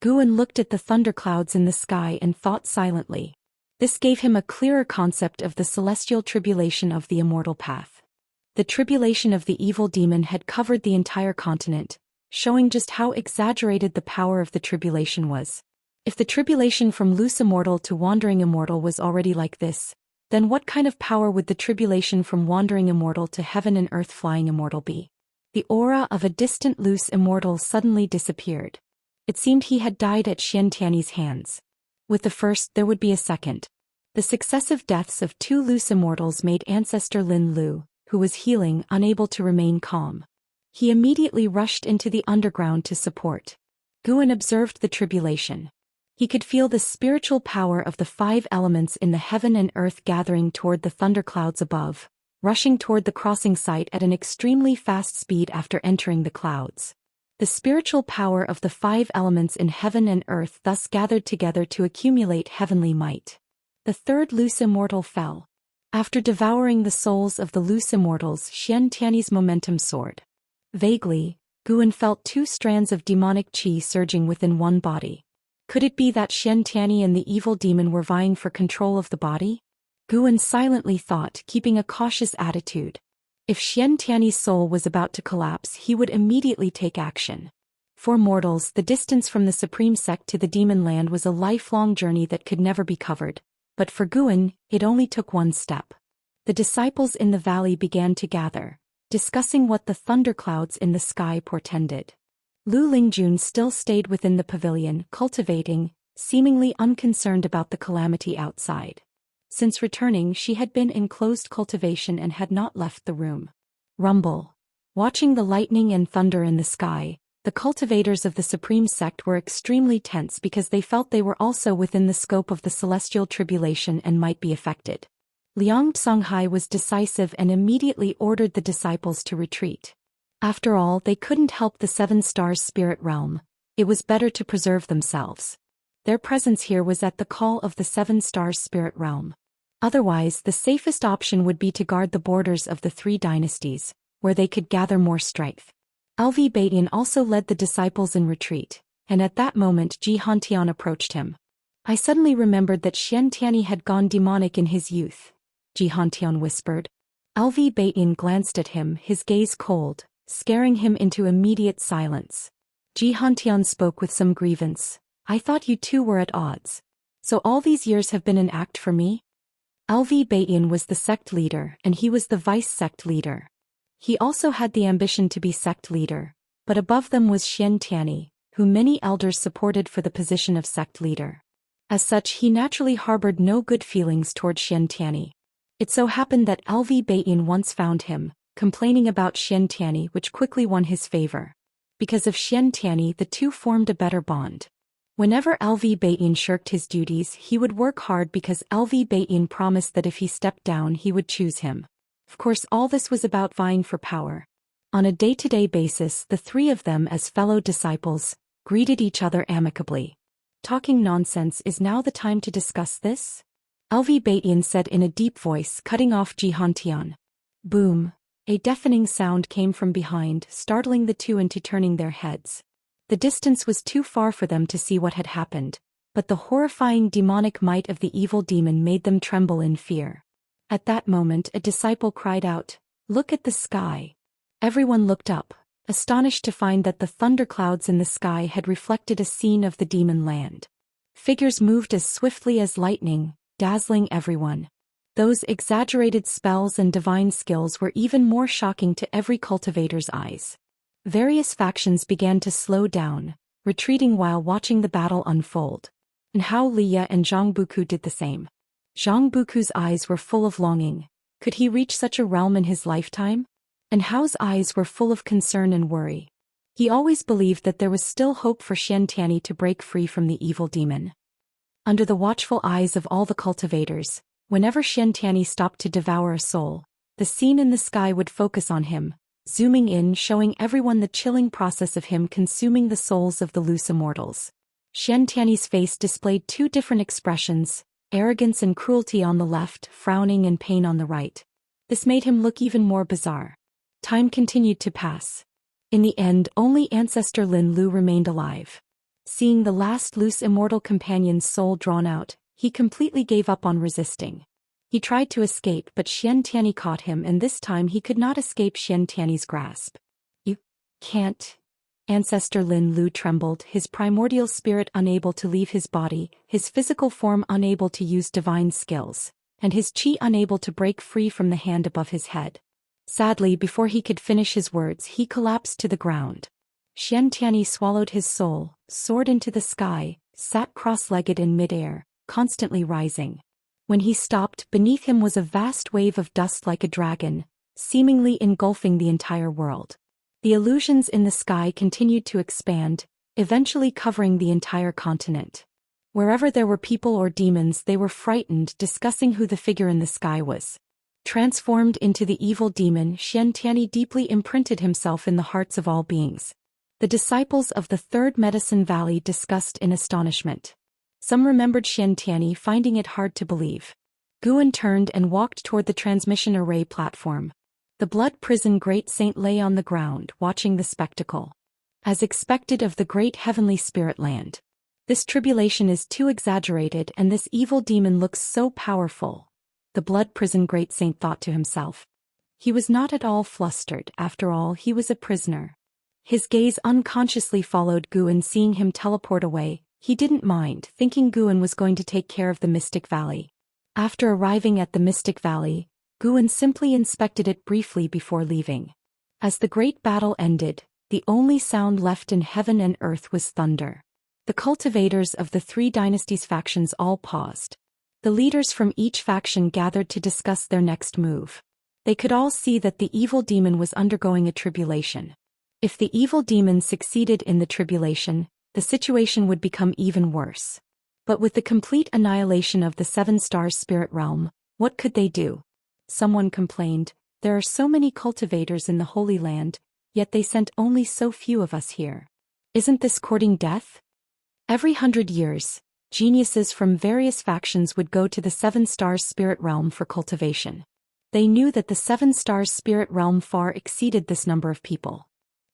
Guan looked at the thunderclouds in the sky and thought silently. This gave him a clearer concept of the celestial tribulation of the immortal path. The tribulation of the evil demon had covered the entire continent, showing just how exaggerated the power of the tribulation was. If the tribulation from loose immortal to wandering immortal was already like this, then what kind of power would the tribulation from wandering immortal to heaven and earth flying immortal be? The aura of a distant loose immortal suddenly disappeared. It seemed he had died at Xianxia's hands. With the first there would be a second. The successive deaths of 2 loose immortals made Ancestor Lin Lu, who was healing, unable to remain calm. He immediately rushed into the underground to support. Guan observed the tribulation. He could feel the spiritual power of the 5 elements in the heaven and earth gathering toward the thunderclouds above, rushing toward the crossing site at an extremely fast speed after entering the clouds. The spiritual power of the 5 elements in heaven and earth thus gathered together to accumulate heavenly might. The 3rd loose immortal fell. After devouring the souls of the loose immortals, Xianxia's momentum soared. Vaguely, Guan felt 2 strands of demonic qi surging within one body. Could it be that Xianxia and the evil demon were vying for control of the body? Guan silently thought, keeping a cautious attitude. If Xianxia's soul was about to collapse, he would immediately take action. For mortals, the distance from the Supreme Sect to the Demon Land was a lifelong journey that could never be covered. But for Guan, it only took one step. The disciples in the valley began to gather, discussing what the thunderclouds in the sky portended. Lu Lingjun still stayed within the pavilion, cultivating, seemingly unconcerned about the calamity outside. Since returning, she had been in closed cultivation and had not left the room. Rumble. Watching the lightning and thunder in the sky, the cultivators of the Supreme Sect were extremely tense because they felt they were also within the scope of the celestial tribulation and might be affected. Liang Songhai was decisive and immediately ordered the disciples to retreat. After all, they couldn't help the 7 stars spirit realm. It was better to preserve themselves. Their presence here was at the call of the 7 stars spirit realm. Otherwise, the safest option would be to guard the borders of the 3 dynasties, where they could gather more strength. Xian also led the disciples in retreat, and at that moment Xianxia approached him. I suddenly remembered that Xianxia had gone demonic in his youth, Xianxia whispered. Xian glanced at him, his gaze cold, scaring him into immediate silence. Xianxia spoke with some grievance. I thought you two were at odds. So all these years have been an act for me? Xian was the sect leader and he was the vice sect leader. He also had the ambition to be sect leader, but above them was Xianxia, who many elders supported for the position of sect leader. As such, he naturally harbored no good feelings toward Xianxia. It so happened that Xian once found him, complaining about Xianxia, which quickly won his favor. Because of Xianxia, the two formed a better bond. Whenever Xian shirked his duties, he would work hard because Xian promised that if he stepped down he would choose him. Of course, all this was about vying for power. On a day-to-day basis, the three of them as fellow disciples greeted each other amicably. Talking nonsense, is now the time to discuss this? Xian said in a deep voice, cutting off Xianxia. Boom! A deafening sound came from behind, startling the two into turning their heads. The distance was too far for them to see what had happened, but the horrifying demonic might of the evil demon made them tremble in fear. At that moment a disciple cried out, "Look at the sky!" Everyone looked up, astonished to find that the thunderclouds in the sky had reflected a scene of the demon land. Figures moved as swiftly as lightning, dazzling everyone. Those exaggerated spells and divine skills were even more shocking to every cultivator's eyes. Various factions began to slow down, retreating while watching the battle unfold. And Hao Liya and Zhang Buku did the same. Zhang Buku's eyes were full of longing. Could he reach such a realm in his lifetime? And Hao's eyes were full of concern and worry. He always believed that there was still hope for Xianxia to break free from the evil demon. Under the watchful eyes of all the cultivators, whenever Xianxia stopped to devour a soul, the scene in the sky would focus on him, zooming in, showing everyone the chilling process of him consuming the souls of the loose immortals. Xianxia's face displayed two different expressions, arrogance and cruelty on the left, frowning and pain on the right. This made him look even more bizarre. Time continued to pass. In the end, only ancestor Lin Lu remained alive. Seeing the last loose immortal companion's soul drawn out, he completely gave up on resisting. He tried to escape, but Xianxia caught him, and this time he could not escape Xianxia's grasp. "You can't." Ancestor Lin Lu trembled, his primordial spirit unable to leave his body, his physical form unable to use divine skills, and his qi unable to break free from the hand above his head. Sadly, before he could finish his words, he collapsed to the ground. Xianxia swallowed his soul, soared into the sky, sat cross-legged in midair, constantly rising. When he stopped, beneath him was a vast wave of dust like a dragon, seemingly engulfing the entire world. The illusions in the sky continued to expand, eventually covering the entire continent. Wherever there were people or demons, they were frightened, discussing who the figure in the sky was. Transformed into the evil demon, Xianxia deeply imprinted himself in the hearts of all beings. The disciples of the Third Medicine Valley discussed in astonishment. Some remembered Xianxia, finding it hard to believe. Guan turned and walked toward the transmission array platform. The blood prison great saint lay on the ground, watching the spectacle. As expected of the great heavenly spirit land. This tribulation is too exaggerated, and this evil demon looks so powerful, the blood prison great saint thought to himself. He was not at all flustered, after all he was a prisoner. His gaze unconsciously followed Guan, seeing him teleport away. He didn't mind, thinking Guan was going to take care of the Mystic Valley. After arriving at the Mystic Valley, Guan simply inspected it briefly before leaving. As the great battle ended, the only sound left in heaven and earth was thunder. The cultivators of the three dynasties factions all paused. The leaders from each faction gathered to discuss their next move. They could all see that the evil demon was undergoing a tribulation. If the evil demon succeeded in the tribulation, the situation would become even worse. But with the complete annihilation of the Seven Stars spirit realm, what could they do? Someone complained, "There are so many cultivators in the Holy Land, yet they sent only so few of us here. Isn't this courting death?" Every 100 years, geniuses from various factions would go to the Seven Stars spirit realm for cultivation. They knew that the Seven Stars spirit realm far exceeded this number of people.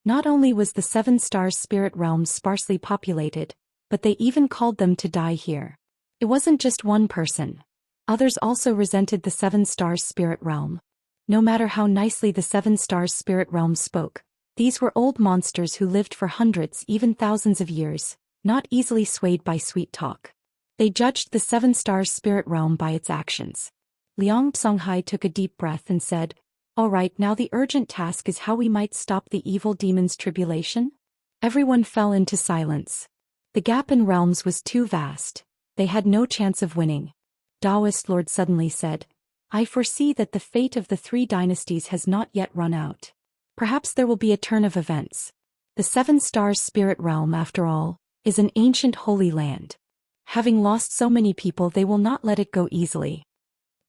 Not only was the Seven Stars spirit realm sparsely populated, but they even called them to die here. It wasn't just one person. Others also resented the Seven Stars spirit realm. No matter how nicely the Seven Stars spirit realm spoke, these were old monsters who lived for hundreds, even thousands of years, not easily swayed by sweet talk. They judged the Seven Stars spirit realm by its actions. Liang Songhai took a deep breath and said, "All right, now the urgent task is how we might stop the evil demon's tribulation?" Everyone fell into silence. The gap in realms was too vast. They had no chance of winning. Daoist Lord suddenly said, "I foresee that the fate of the three dynasties has not yet run out. Perhaps there will be a turn of events. The Seven Stars spirit realm, after all, is an ancient holy land. Having lost so many people, they will not let it go easily."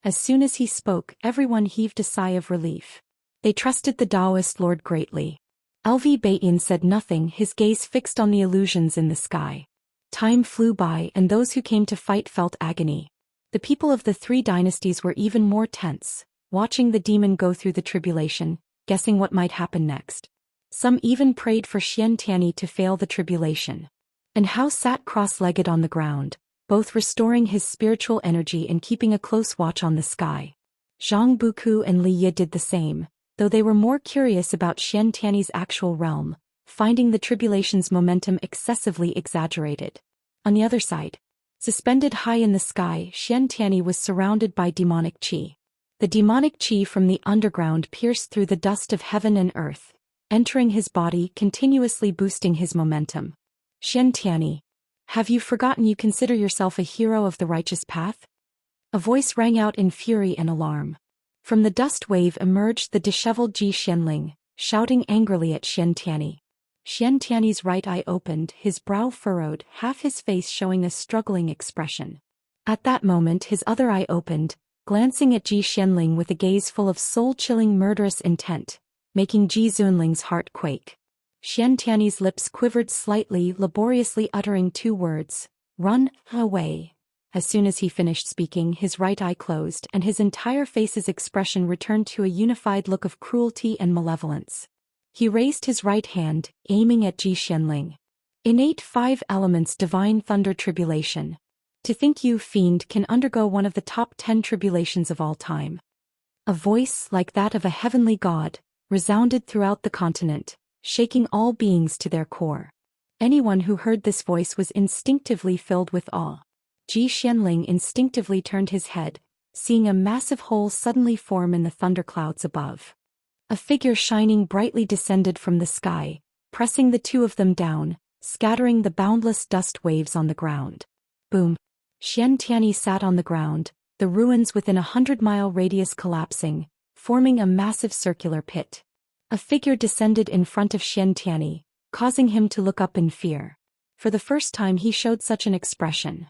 As soon as he spoke, everyone heaved a sigh of relief. They trusted the Daoist Lord greatly. LV Baiyin said nothing, his gaze fixed on the illusions in the sky. Time flew by, and those who came to fight felt agony. The people of the three dynasties were even more tense, watching the demon go through the tribulation, guessing what might happen next. Some even prayed for Xiantiani to fail the tribulation. And Hao sat cross-legged on the ground, both restoring his spiritual energy and keeping a close watch on the sky. Zhang Buku and Li Yi did the same, though they were more curious about Xiantiani's actual realm, finding the tribulation's momentum excessively exaggerated. On the other side, suspended high in the sky, Xiantiani was surrounded by demonic qi. The demonic qi from the underground pierced through the dust of heaven and earth, entering his body, continuously boosting his momentum. "Xiantiani, have you forgotten you consider yourself a hero of the righteous path?" A voice rang out in fury and alarm. From the dust wave emerged the disheveled Zhou Xian, shouting angrily at Xiantiani. Xiantiani's right eye opened, his brow furrowed, half his face showing a struggling expression. At that moment his other eye opened, glancing at Zhou Xian with a gaze full of soul-chilling murderous intent, making Zhi Zunling's heart quake. Xiantiani's lips quivered slightly, laboriously uttering two words, "Run away." As soon as he finished speaking, his right eye closed and his entire face's expression returned to a unified look of cruelty and malevolence. He raised his right hand, aiming at Zhi Xianling. "Innate 5 elements divine thunder tribulation. To think you, fiend, can undergo one of the top 10 tribulations of all time." A voice like that of a heavenly god resounded throughout the continent, shaking all beings to their core. Anyone who heard this voice was instinctively filled with awe. Zhi Xianling instinctively turned his head, seeing a massive hole suddenly form in the thunderclouds above. A figure shining brightly descended from the sky, pressing the two of them down, scattering the boundless dust waves on the ground. Boom! Xiantiani sat on the ground, the ruins within a 100-mile radius collapsing, forming a massive circular pit. A figure descended in front of Xiantiani, causing him to look up in fear. For the first time he showed such an expression.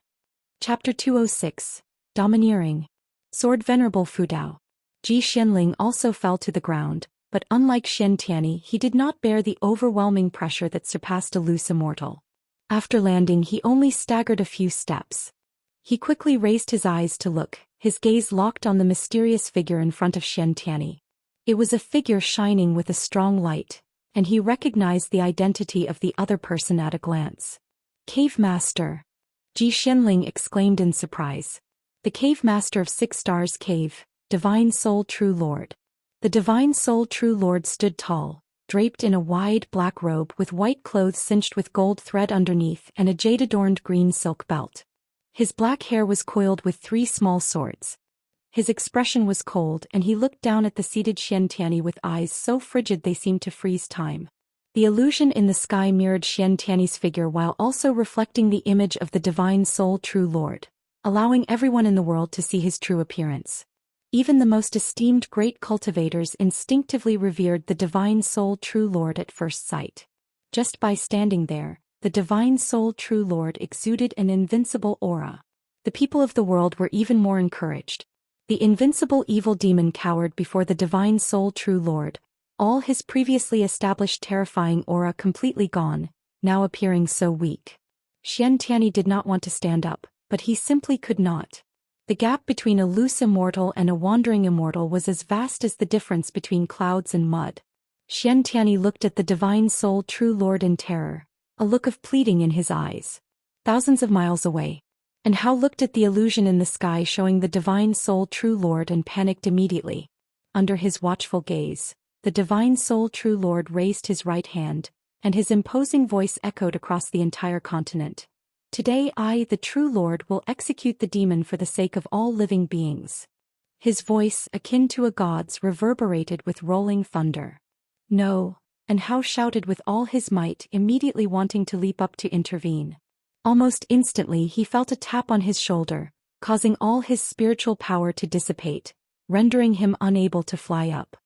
Chapter 206, Domineering. Sword Venerable Fudao. Zhi Xianling also fell to the ground, but unlike Xiantiani, he did not bear the overwhelming pressure that surpassed a loose immortal. After landing, he only staggered a few steps. He quickly raised his eyes to look, his gaze locked on the mysterious figure in front of Xiantiani. It was a figure shining with a strong light, and he recognized the identity of the other person at a glance. "Cave Master!" Zhi Xianling exclaimed in surprise. "The Cave Master of 6 Stars Cave, Divine Soul True Lord." The Divine Soul True Lord stood tall, draped in a wide black robe with white clothes cinched with gold thread underneath and a jade-adorned green silk belt. His black hair was coiled with 3 small swords. His expression was cold, and he looked down at the seated Xiantiani with eyes so frigid they seemed to freeze time. The illusion in the sky mirrored Xiantiani's figure while also reflecting the image of the Divine Soul True Lord, allowing everyone in the world to see his true appearance. Even the most esteemed great cultivators instinctively revered the Divine Soul True Lord at first sight. Just by standing there, the Divine Soul True Lord exuded an invincible aura. The people of the world were even more encouraged. The invincible evil demon cowered before the Divine Soul True Lord, all his previously established terrifying aura completely gone, now appearing so weak. Xiantiani did not want to stand up, but he simply could not. The gap between a loose immortal and a wandering immortal was as vast as the difference between clouds and mud. Xiantiani looked at the divine soul true lord in terror, a look of pleading in his eyes. Thousands of miles away. And Hao looked at the illusion in the sky showing the divine soul true lord and panicked immediately. Under his watchful gaze, the divine soul true lord raised his right hand, and his imposing voice echoed across the entire continent. Today I, the true lord, will execute the demon for the sake of all living beings. His voice, akin to a god's, reverberated with rolling thunder. No, and Hao shouted with all his might, immediately wanting to leap up to intervene. Almost instantly he felt a tap on his shoulder, causing all his spiritual power to dissipate, rendering him unable to fly up.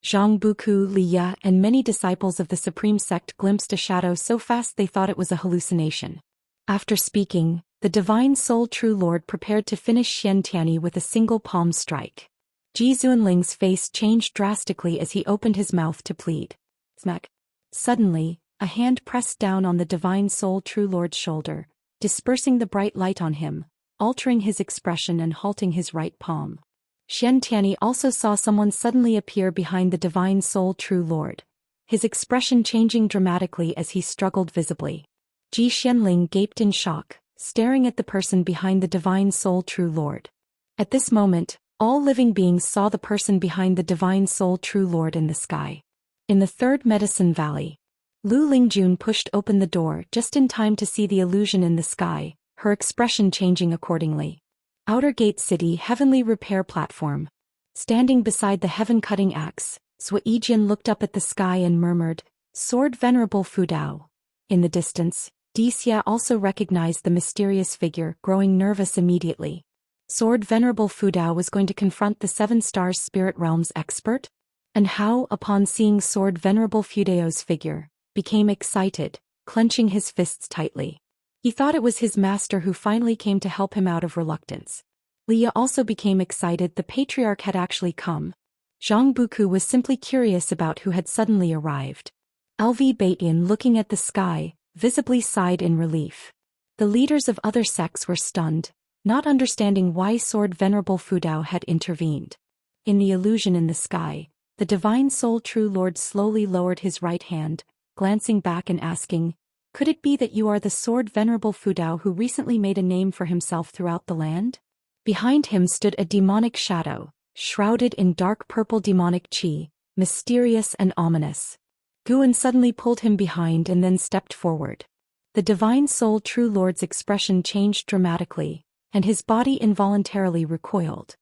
Zhang Buku, Li Ya, and many disciples of the Supreme Sect glimpsed a shadow so fast they thought it was a hallucination. After speaking, the divine soul true lord prepared to finish Xiantiani with a single palm strike. Ji Zunling's face changed drastically as he opened his mouth to plead. Smack. Suddenly, a hand pressed down on the divine soul true lord's shoulder, dispersing the bright light on him, altering his expression and halting his right palm. Xiantiani also saw someone suddenly appear behind the divine soul true lord, his expression changing dramatically as he struggled visibly. Ji Xianling gaped in shock, staring at the person behind the divine soul true lord. At this moment, all living beings saw the person behind the divine soul true lord in the sky. In the third medicine valley, Lu Lingjun pushed open the door just in time to see the illusion in the sky, her expression changing accordingly. Outer Gate City Heavenly Repair Platform. Standing beside the heaven-cutting axe, Zhou Xian looked up at the sky and murmured, "Sword Venerable Fudao." In the distance, Dixia also recognized the mysterious figure, growing nervous immediately. Sword Venerable Fudao was going to confront the Seven Stars Spirit Realm's expert? And Hao, upon seeing Sword Venerable Fudao's figure, became excited, clenching his fists tightly. He thought it was his master who finally came to help him out of reluctance. Leah also became excited the patriarch had actually come. Zhang Buku was simply curious about who had suddenly arrived. LV Baitin, looking at the sky, visibly sighed in relief. The leaders of other sects were stunned, not understanding why Sword Venerable Fudao had intervened. In the illusion in the sky, the divine soul true lord slowly lowered his right hand, glancing back and asking, "Could it be that you are the Sword Venerable Fudao who recently made a name for himself throughout the land?" Behind him stood a demonic shadow, shrouded in dark purple demonic qi, mysterious and ominous. Guan suddenly pulled him behind and then stepped forward. The divine soul true lord's expression changed dramatically, and his body involuntarily recoiled.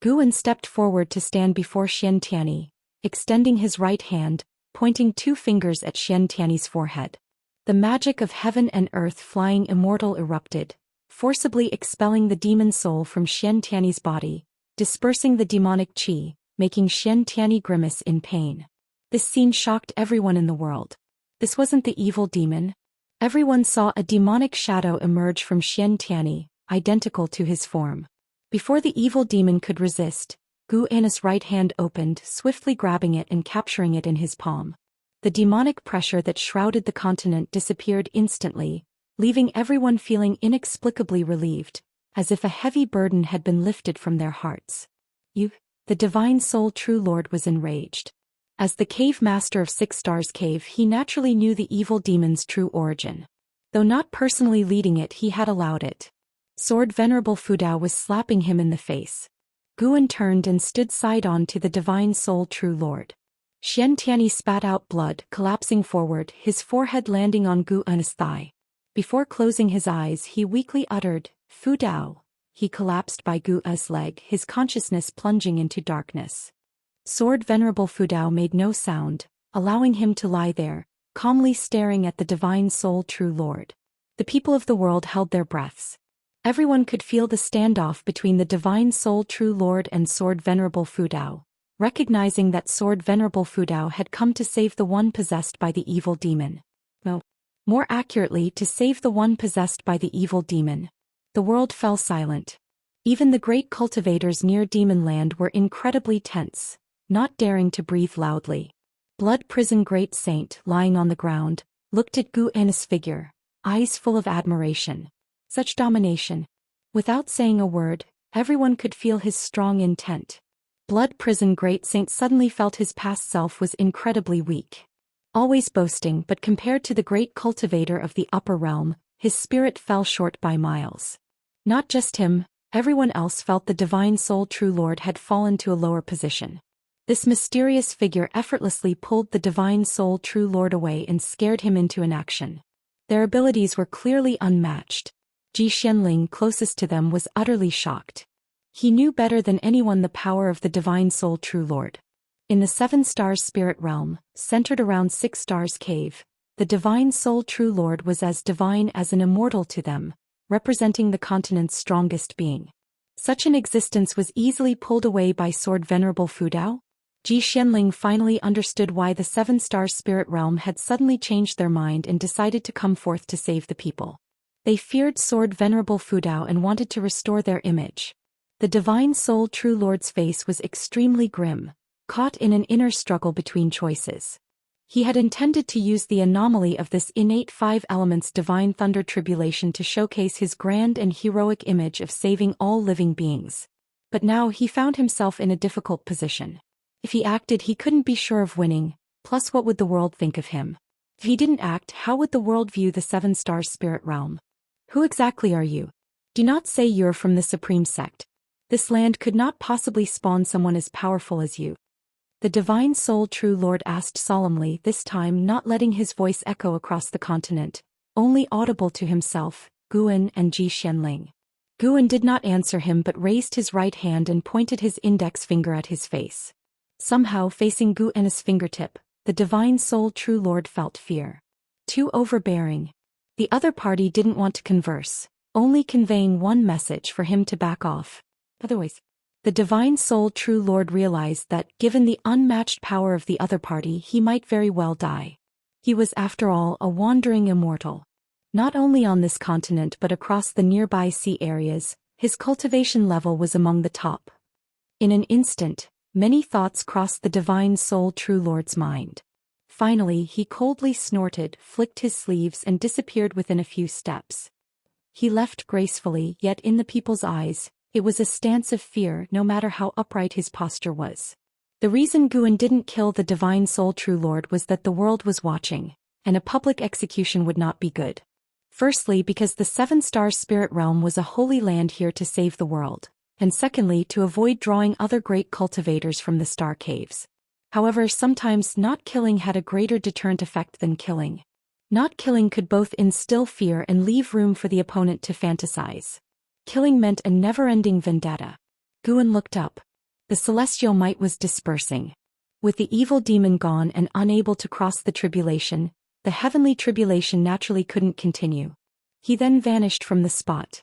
Guan stepped forward to stand before Xiantiani, extending his right hand, pointing two fingers at Xiantiani's forehead. The magic of heaven and earth flying immortal erupted, forcibly expelling the demon soul from Xiantiani's body, dispersing the demonic qi, making Xiantiani grimace in pain. This scene shocked everyone in the world. This wasn't the evil demon. Everyone saw a demonic shadow emerge from Xiantiani, identical to his form. Before the evil demon could resist, Gu Anna's right hand opened, swiftly grabbing it and capturing it in his palm. The demonic pressure that shrouded the continent disappeared instantly, leaving everyone feeling inexplicably relieved, as if a heavy burden had been lifted from their hearts. The divine soul true lord was enraged. As the cave master of Six Stars Cave, he naturally knew the evil demon's true origin. Though not personally leading it, he had allowed it. Sword Venerable Fudao was slapping him in the face. Guan turned and stood side-on to the divine soul true lord. Xiantiani spat out blood, collapsing forward, his forehead landing on Guan's thigh. Before closing his eyes, he weakly uttered, "Fudao." He collapsed by Guan's leg, his consciousness plunging into darkness. Sword Venerable Fudao made no sound, allowing him to lie there, calmly staring at the divine soul true lord. The people of the world held their breaths. Everyone could feel the standoff between the divine soul true lord and Sword Venerable Fudao, recognizing that Sword Venerable Fudao had come to save the one possessed by the evil demon. No. More accurately, to save the one possessed by the evil demon. The world fell silent. Even the great cultivators near Demon Land were incredibly tense, not daring to breathe loudly. Blood Prison Great Saint, lying on the ground, looked at Gu Anna's figure, eyes full of admiration. Such domination. Without saying a word, everyone could feel his strong intent. Blood Prison Great Saint suddenly felt his past self was incredibly weak. Always boasting, but compared to the great cultivator of the upper realm, his spirit fell short by miles. Not just him, everyone else felt the divine soul true lord had fallen to a lower position. This mysterious figure effortlessly pulled the divine soul true lord away and scared him into inaction. Their abilities were clearly unmatched. Zhou Xian, closest to them, was utterly shocked. He knew better than anyone the power of the divine soul true lord. In the 7 stars spirit realm, centered around 6 stars cave, the divine soul true lord was as divine as an immortal to them, representing the continent's strongest being. Such an existence was easily pulled away by sword venerable Fudao. Zhou Xian finally understood why the 7 stars spirit realm had suddenly changed their mind and decided to come forth to save the people. They feared sword venerable Fudao and wanted to restore their image. The divine soul true lord's face was extremely grim, caught in an inner struggle between choices. He had intended to use the anomaly of this innate 5 elements divine thunder tribulation to showcase his grand and heroic image of saving all living beings. But now he found himself in a difficult position. If he acted, he couldn't be sure of winning, plus what would the world think of him? If he didn't act, how would the world view the 7 stars spirit realm? Who exactly are you? Do not say you're from the supreme sect. This land could not possibly spawn someone as powerful as you. The divine soul true lord asked solemnly, this time not letting his voice echo across the continent, only audible to himself, Guan and Zhou Xian. Guan did not answer him but raised his right hand and pointed his index finger at his face. Somehow, facing Guan's fingertip, the divine soul true lord felt fear. Too overbearing. The other party didn't want to converse, only conveying one message for him to back off. Otherwise, the divine soul true lord realized that, given the unmatched power of the other party, he might very well die. He was, after all, a wandering immortal. Not only on this continent but across the nearby sea areas, his cultivation level was among the top. In an instant, many thoughts crossed the divine soul true lord's mind. Finally, he coldly snorted, flicked his sleeves and disappeared within a few steps. He left gracefully, yet in the people's eyes, it was a stance of fear no matter how upright his posture was. The reason Guan didn't kill the divine soul true lord was that the world was watching, and a public execution would not be good. Firstly, because the 7 stars spirit realm was a holy land here to save the world, and secondly, to avoid drawing other great cultivators from the star caves. However, sometimes not killing had a greater deterrent effect than killing. Not killing could both instill fear and leave room for the opponent to fantasize. Killing meant a never-ending vendetta. Guan looked up. The celestial might was dispersing. With the evil demon gone and unable to cross the tribulation, the heavenly tribulation naturally couldn't continue. He then vanished from the spot.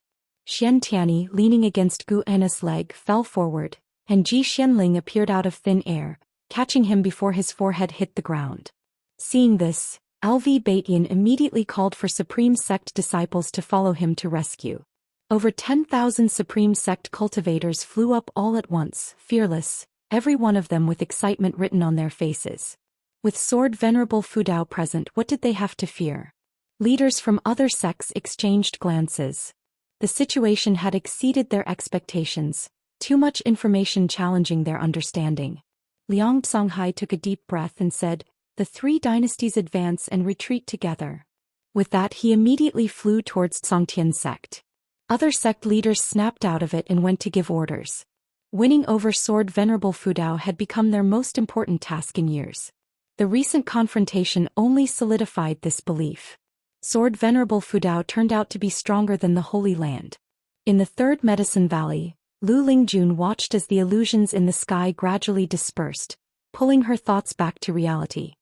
Xian Tianyi, leaning against Guan's leg, fell forward, and Zhou Xian appeared out of thin air, catching him before his forehead hit the ground. Seeing this, LV Baitian immediately called for Supreme Sect disciples to follow him to rescue. Over 10,000 Supreme Sect cultivators flew up all at once, fearless, every one of them with excitement written on their faces. With Sword Venerable Fudao present, what did they have to fear? Leaders from other sects exchanged glances. The situation had exceeded their expectations, too much information challenging their understanding. Liang Songhai took a deep breath and said, "The 3 dynasties advance and retreat together." With that, he immediately flew towards Songtian sect. Other sect leaders snapped out of it and went to give orders. Winning over Sword Venerable Fudao had become their most important task in years. The recent confrontation only solidified this belief. Sword Venerable Fudao turned out to be stronger than the Holy Land. In the 3rd Medicine Valley, Lu Lingjun watched as the illusions in the sky gradually dispersed, pulling her thoughts back to reality.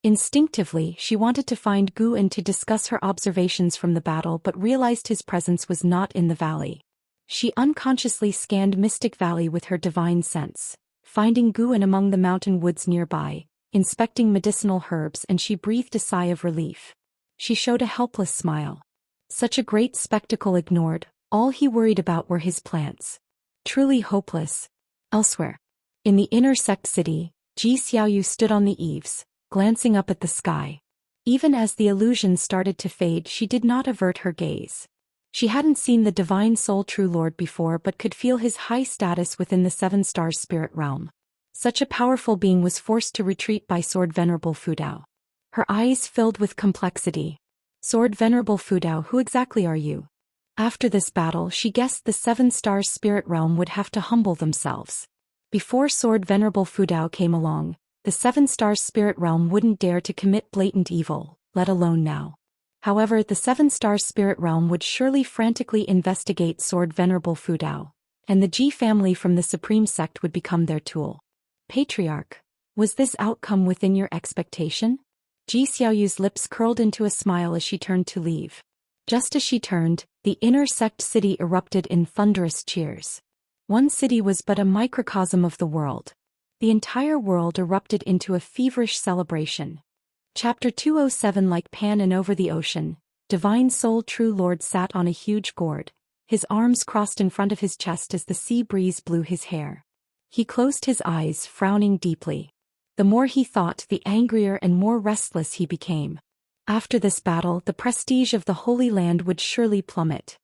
Instinctively, she wanted to find Guan to discuss her observations from the battle but realized his presence was not in the valley. She unconsciously scanned Mystic Valley with her divine sense, finding Guan among the mountain woods nearby, inspecting medicinal herbs, and she breathed a sigh of relief. She showed a helpless smile. Such a great spectacle ignored, all he worried about were his plants. Truly hopeless. Elsewhere. In the inner sect city, Ji Xiaoyu stood on the eaves, glancing up at the sky. Even as the illusions started to fade, she did not avert her gaze. She hadn't seen the Divine Soul True Lord before but could feel his high status within the Seven Stars spirit realm. Such a powerful being was forced to retreat by Sword Venerable Fudao. Her eyes filled with complexity. Sword Venerable Fudao, who exactly are you? After this battle, she guessed the Seven Stars spirit realm would have to humble themselves. Before Sword Venerable Fudao came along, the Seven Stars spirit realm wouldn't dare to commit blatant evil, let alone now. However, the Seven Stars spirit realm would surely frantically investigate Sword Venerable Fudao, and the Ji family from the Supreme Sect would become their tool. Patriarch, was this outcome within your expectation? Ji Xiaoyu's lips curled into a smile as she turned to leave. Just as she turned, the inner sect city erupted in thunderous cheers. One city was but a microcosm of the world. The entire world erupted into a feverish celebration. Chapter 207. Like Pan and over the ocean, Divine Soul True Lord sat on a huge gourd, his arms crossed in front of his chest as the sea breeze blew his hair. He closed his eyes, frowning deeply. The more he thought, the angrier and more restless he became. After this battle, the prestige of the Holy Land would surely plummet.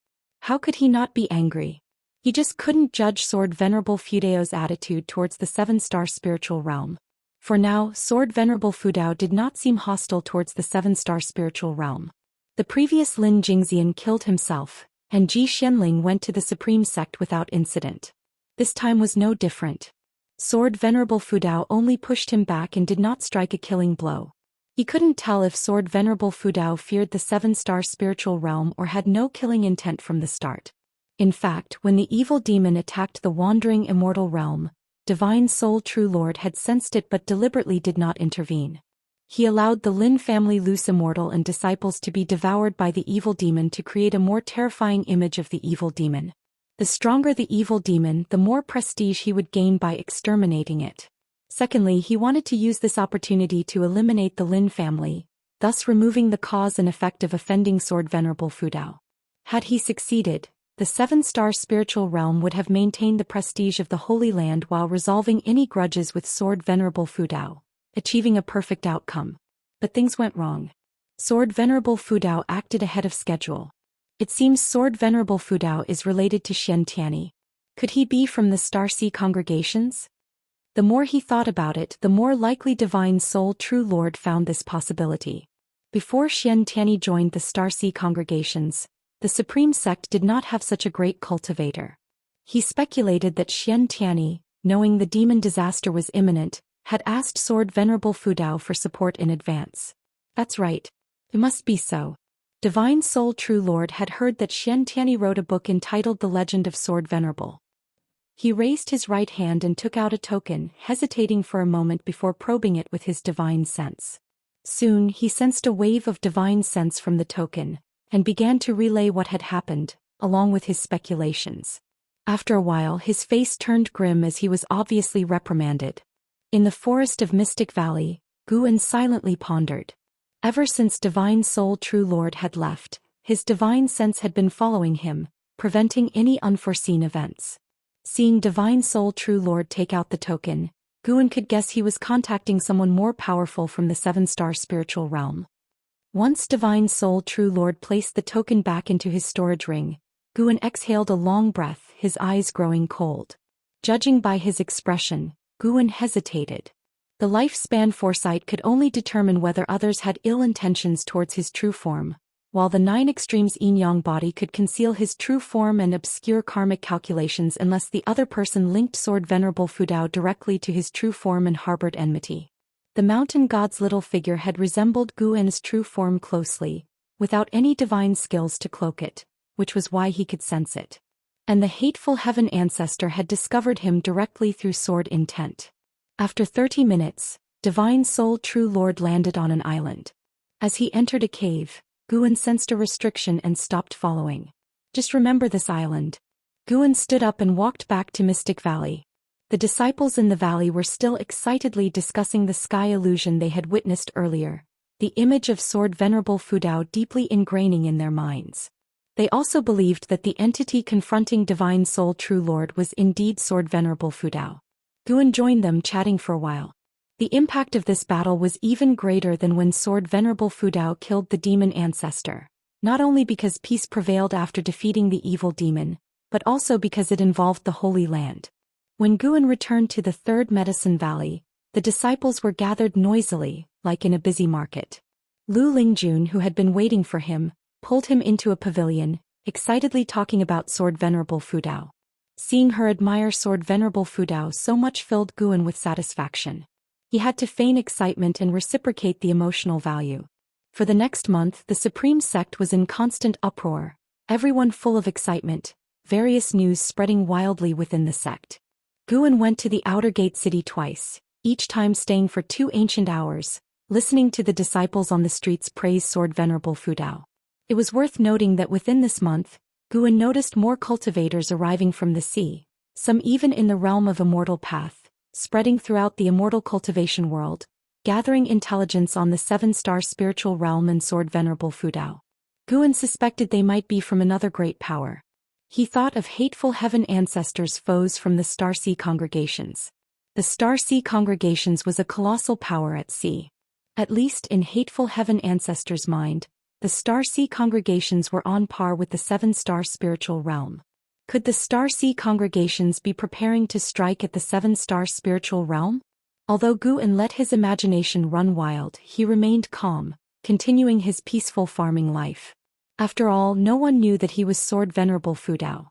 How could he not be angry? He just couldn't judge Sword Venerable Fudao's attitude towards the Seven-Star spiritual realm. For now, Sword Venerable Fudao did not seem hostile towards the Seven-Star spiritual realm. The previous Lin Jingxian killed himself, and Ji Xianling went to the Supreme Sect without incident. This time was no different. Sword Venerable Fudao only pushed him back and did not strike a killing blow. He couldn't tell if Sword Venerable Fudao feared the Seven-Star spiritual realm or had no killing intent from the start. In fact, when the evil demon attacked the wandering immortal realm, Divine Soul True Lord had sensed it but deliberately did not intervene. He allowed the Lin family loose Immortal and disciples to be devoured by the evil demon to create a more terrifying image of the evil demon. The stronger the evil demon, the more prestige he would gain by exterminating it. Secondly, he wanted to use this opportunity to eliminate the Lin family, thus removing the cause and effect of offending Sword Venerable Fudao. Had he succeeded, the Seven-Star spiritual realm would have maintained the prestige of the Holy Land while resolving any grudges with Sword Venerable Fudao, achieving a perfect outcome. But things went wrong. Sword Venerable Fudao acted ahead of schedule. It seems Sword Venerable Fudao is related to Xianxia. Could he be from the Starseed congregations? The more he thought about it, the more likely Divine Soul True Lord found this possibility. Before Xianxia joined the Starseed congregations, the Supreme Sect did not have such a great cultivator. He speculated that Xianxia, knowing the demon disaster was imminent, had asked Sword Venerable Fudao for support in advance. That's right. It must be so. Divine Soul True Lord had heard that Xianxia wrote a book entitled The Legend of Sword Venerable. He raised his right hand and took out a token, hesitating for a moment before probing it with his divine sense. Soon he sensed a wave of divine sense from the token, and began to relay what had happened, along with his speculations. After a while his face turned grim as he was obviously reprimanded. In the forest of Mystic Valley, Guan silently pondered. Ever since Divine Soul True Lord had left, his divine sense had been following him, preventing any unforeseen events. Seeing Divine Soul True Lord take out the token, Guan could guess he was contacting someone more powerful from the Seven-Star spiritual realm. Once Divine Soul True Lord placed the token back into his storage ring, Guan exhaled a long breath, his eyes growing cold. Judging by his expression, Guan hesitated. The lifespan foresight could only determine whether others had ill intentions towards his true form, while the 9 extremes yin-yang body could conceal his true form and obscure karmic calculations unless the other person linked Sword Venerable Fudao directly to his true form and harbored enmity. The mountain god's little figure had resembled Guan's true form closely, without any divine skills to cloak it, which was why he could sense it. And the hateful heaven ancestor had discovered him directly through sword intent. After 30 minutes, Divine Soul True Lord landed on an island. As he entered a cave, Guan sensed a restriction and stopped following. Just remember this island. Guan stood up and walked back to Mystic Valley. The disciples in the valley were still excitedly discussing the sky illusion they had witnessed earlier, the image of Sword Venerable Fudao deeply ingraining in their minds. They also believed that the entity confronting Divine Soul True Lord was indeed Sword Venerable Fudao. Guan joined them, chatting for a while. The impact of this battle was even greater than when Sword Venerable Fudao killed the demon ancestor. Not only because peace prevailed after defeating the evil demon, but also because it involved the Holy Land. When Guan returned to the third Medicine Valley, the disciples were gathered noisily, like in a busy market. Lu Lingjun, who had been waiting for him, pulled him into a pavilion, excitedly talking about Sword Venerable Fudao. Seeing her admire Sword Venerable Fudao so much filled Guan with satisfaction. He had to feign excitement and reciprocate the emotional value. For the next month, the Supreme Sect was in constant uproar, everyone full of excitement, various news spreading wildly within the sect. Guan went to the outer gate city twice, each time staying for 2 ancient hours, listening to the disciples on the streets praise Sword Venerable Fudao. It was worth noting that within this month, Guan noticed more cultivators arriving from the sea, some even in the realm of Immortal path, spreading throughout the Immortal cultivation world, gathering intelligence on the 7-star spiritual realm and Sword Venerable Fudao. Guan suspected they might be from another great power. He thought of hateful heaven ancestors, foes from the Star Sea congregations. The Star Sea congregations was a colossal power at sea. At least in hateful heaven ancestors' mind, the Star Sea congregations were on par with the 7-star spiritual realm. Could the Star Sea congregations be preparing to strike at the 7-star spiritual realm? Although Guan let his imagination run wild, he remained calm, continuing his peaceful farming life. After all, no one knew that he was Sword Venerable Fudao.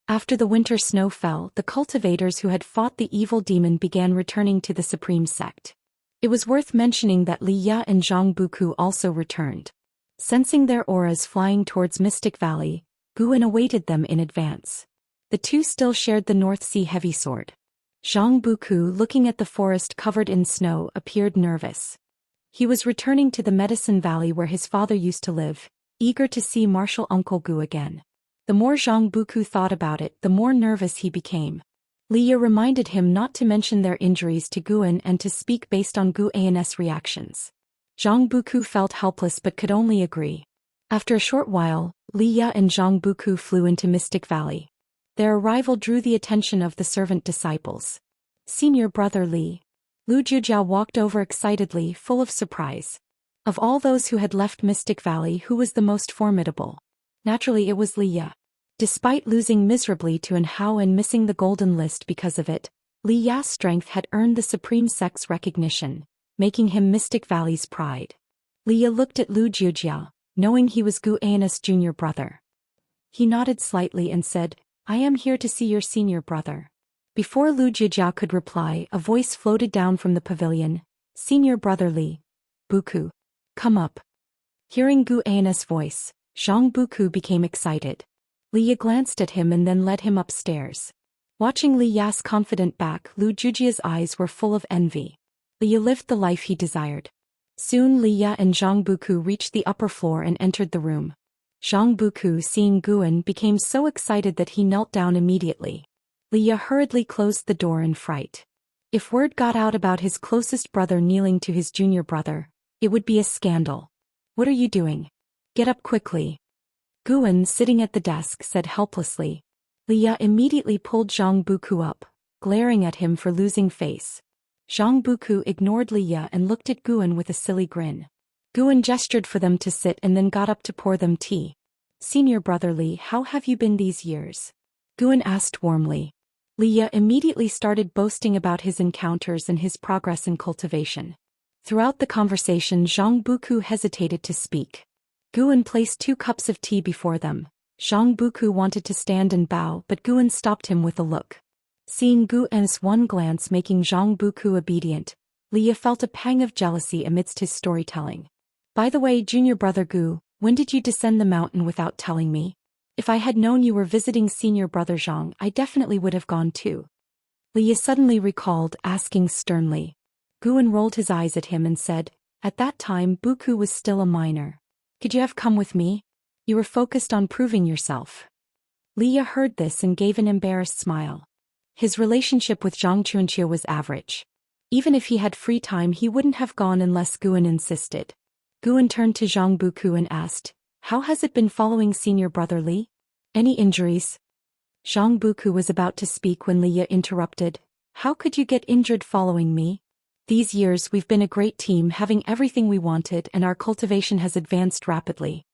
After the winter snow fell, the cultivators who had fought the evil demon began returning to the Supreme Sect. It was worth mentioning that Li Ya and Zhang Buku also returned. Sensing their auras flying towards Mystic Valley, Guan awaited them in advance. The two still shared the North Sea heavy sword. Zhang Buku, looking at the forest covered in snow, appeared nervous. He was returning to the Medicine Valley where his father used to live, eager to see martial Uncle Gu again. The more Zhang Buku thought about it, the more nervous he became. Liya reminded him not to mention their injuries to Guan and to speak based on Guan's reactions. Zhang Buku felt helpless but could only agree. After a short while, Liya and Zhang Buku flew into Mystic Valley. Their arrival drew the attention of the servant disciples. Senior brother Li. Lu Jujiao walked over excitedly, full of surprise. Of all those who had left Mystic Valley, who was the most formidable? Naturally it was Li Ya. Despite losing miserably to An Hao and missing the golden list because of it, Li Ya's strength had earned the Supreme Sect's recognition, making him Mystic Valley's pride. Li Ya looked at Lu Jujiao, knowing he was Gu Anna's junior brother. He nodded slightly and said, "I am here to see your senior brother." Before Lu Jujiao could reply, a voice floated down from the pavilion. "Senior brother Li. Buku. Come up." Hearing Gu Anna's voice, Zhang Buku became excited. Li Ya glanced at him and then led him upstairs. Watching Li Ya's confident back, Lu Jujia's eyes were full of envy. Li Ya lived the life he desired. Soon Li Ya and Zhang Buku reached the upper floor and entered the room. Zhang Buku, seeing Guan, became so excited that he knelt down immediately. Li Ya hurriedly closed the door in fright. If word got out about his closest brother kneeling to his junior brother, it would be a scandal. "What are you doing? Get up quickly." Guan, sitting at the desk, said helplessly. Li Ya immediately pulled Zhang Buku up, glaring at him for losing face. Zhang Buku ignored Li Ya and looked at Guan with a silly grin. Guan gestured for them to sit and then got up to pour them tea. "Senior brother Li, how have you been these years?" Guan asked warmly. Li Ya immediately started boasting about his encounters and his progress in cultivation. Throughout the conversation, Zhang Buku hesitated to speak. Guan placed 2 cups of tea before them. Zhang Buku wanted to stand and bow, but Guan stopped him with a look. Seeing Guan's one glance making Zhang Buku obedient, Li Ya felt a pang of jealousy amidst his storytelling. "By the way, junior brother Gu, when did you descend the mountain without telling me? If I had known you were visiting senior brother Zhang, I definitely would have gone too." Li Ya suddenly recalled, asking sternly. Guan rolled his eyes at him and said, "At that time Buku was still a minor. Could you have come with me? You were focused on proving yourself." Li Ya heard this and gave an embarrassed smile. His relationship with Zhang Xianxia was average. Even if he had free time, he wouldn't have gone unless Guan insisted. Guan turned to Zhang Buku and asked, "How has it been following senior brother Li? Any injuries?" Zhang Buku was about to speak when Li Ya interrupted. "How could you get injured following me? These years we've been a great team, having everything we wanted, and our cultivation has advanced rapidly."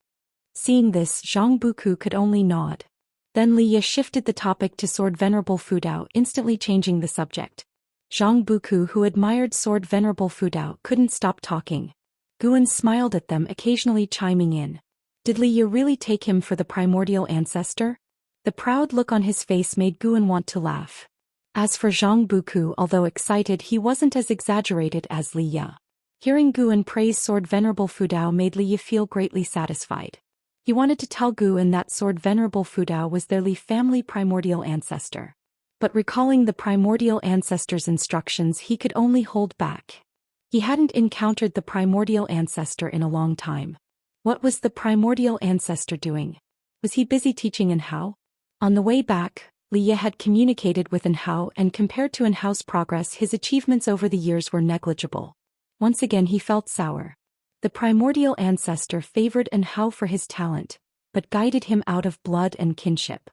Seeing this, Zhang Buku could only nod. Then Liya shifted the topic to Sword Venerable Fudao, instantly changing the subject. Zhang Buku, who admired Sword Venerable Fudao, couldn't stop talking. Guan smiled at them, occasionally chiming in. Did Liya really take him for the primordial ancestor? The proud look on his face made Guan want to laugh. As for Zhang Buku, although excited, he wasn't as exaggerated as Liya. Hearing Guan praise Sword Venerable Fudao made Liya feel greatly satisfied. He wanted to tell Guan that Sword Venerable Fudao was their Li family primordial ancestor. But recalling the primordial ancestor's instructions, he could only hold back. He hadn't encountered the primordial ancestor in a long time. What was the primordial ancestor doing? Was he busy teaching Enhao? On the way back, Liya had communicated with Enhao, and compared to Enhao's progress, his achievements over the years were negligible. Once again he felt sour. The primordial ancestor favored Enhao for his talent, but guided him out of blood and kinship.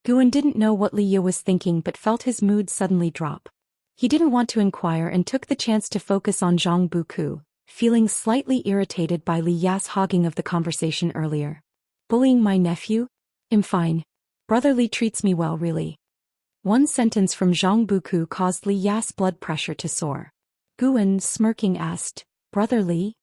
Guan didn't know what Liya was thinking but felt his mood suddenly drop. He didn't want to inquire and took the chance to focus on Zhang Buku, feeling slightly irritated by Liya's hogging of the conversation earlier. Bullying my nephew? I'm fine. Brother Li treats me well, really. One sentence from Zhang Buku caused Liya's blood pressure to soar. Guan, smirking, asked, Brother Li?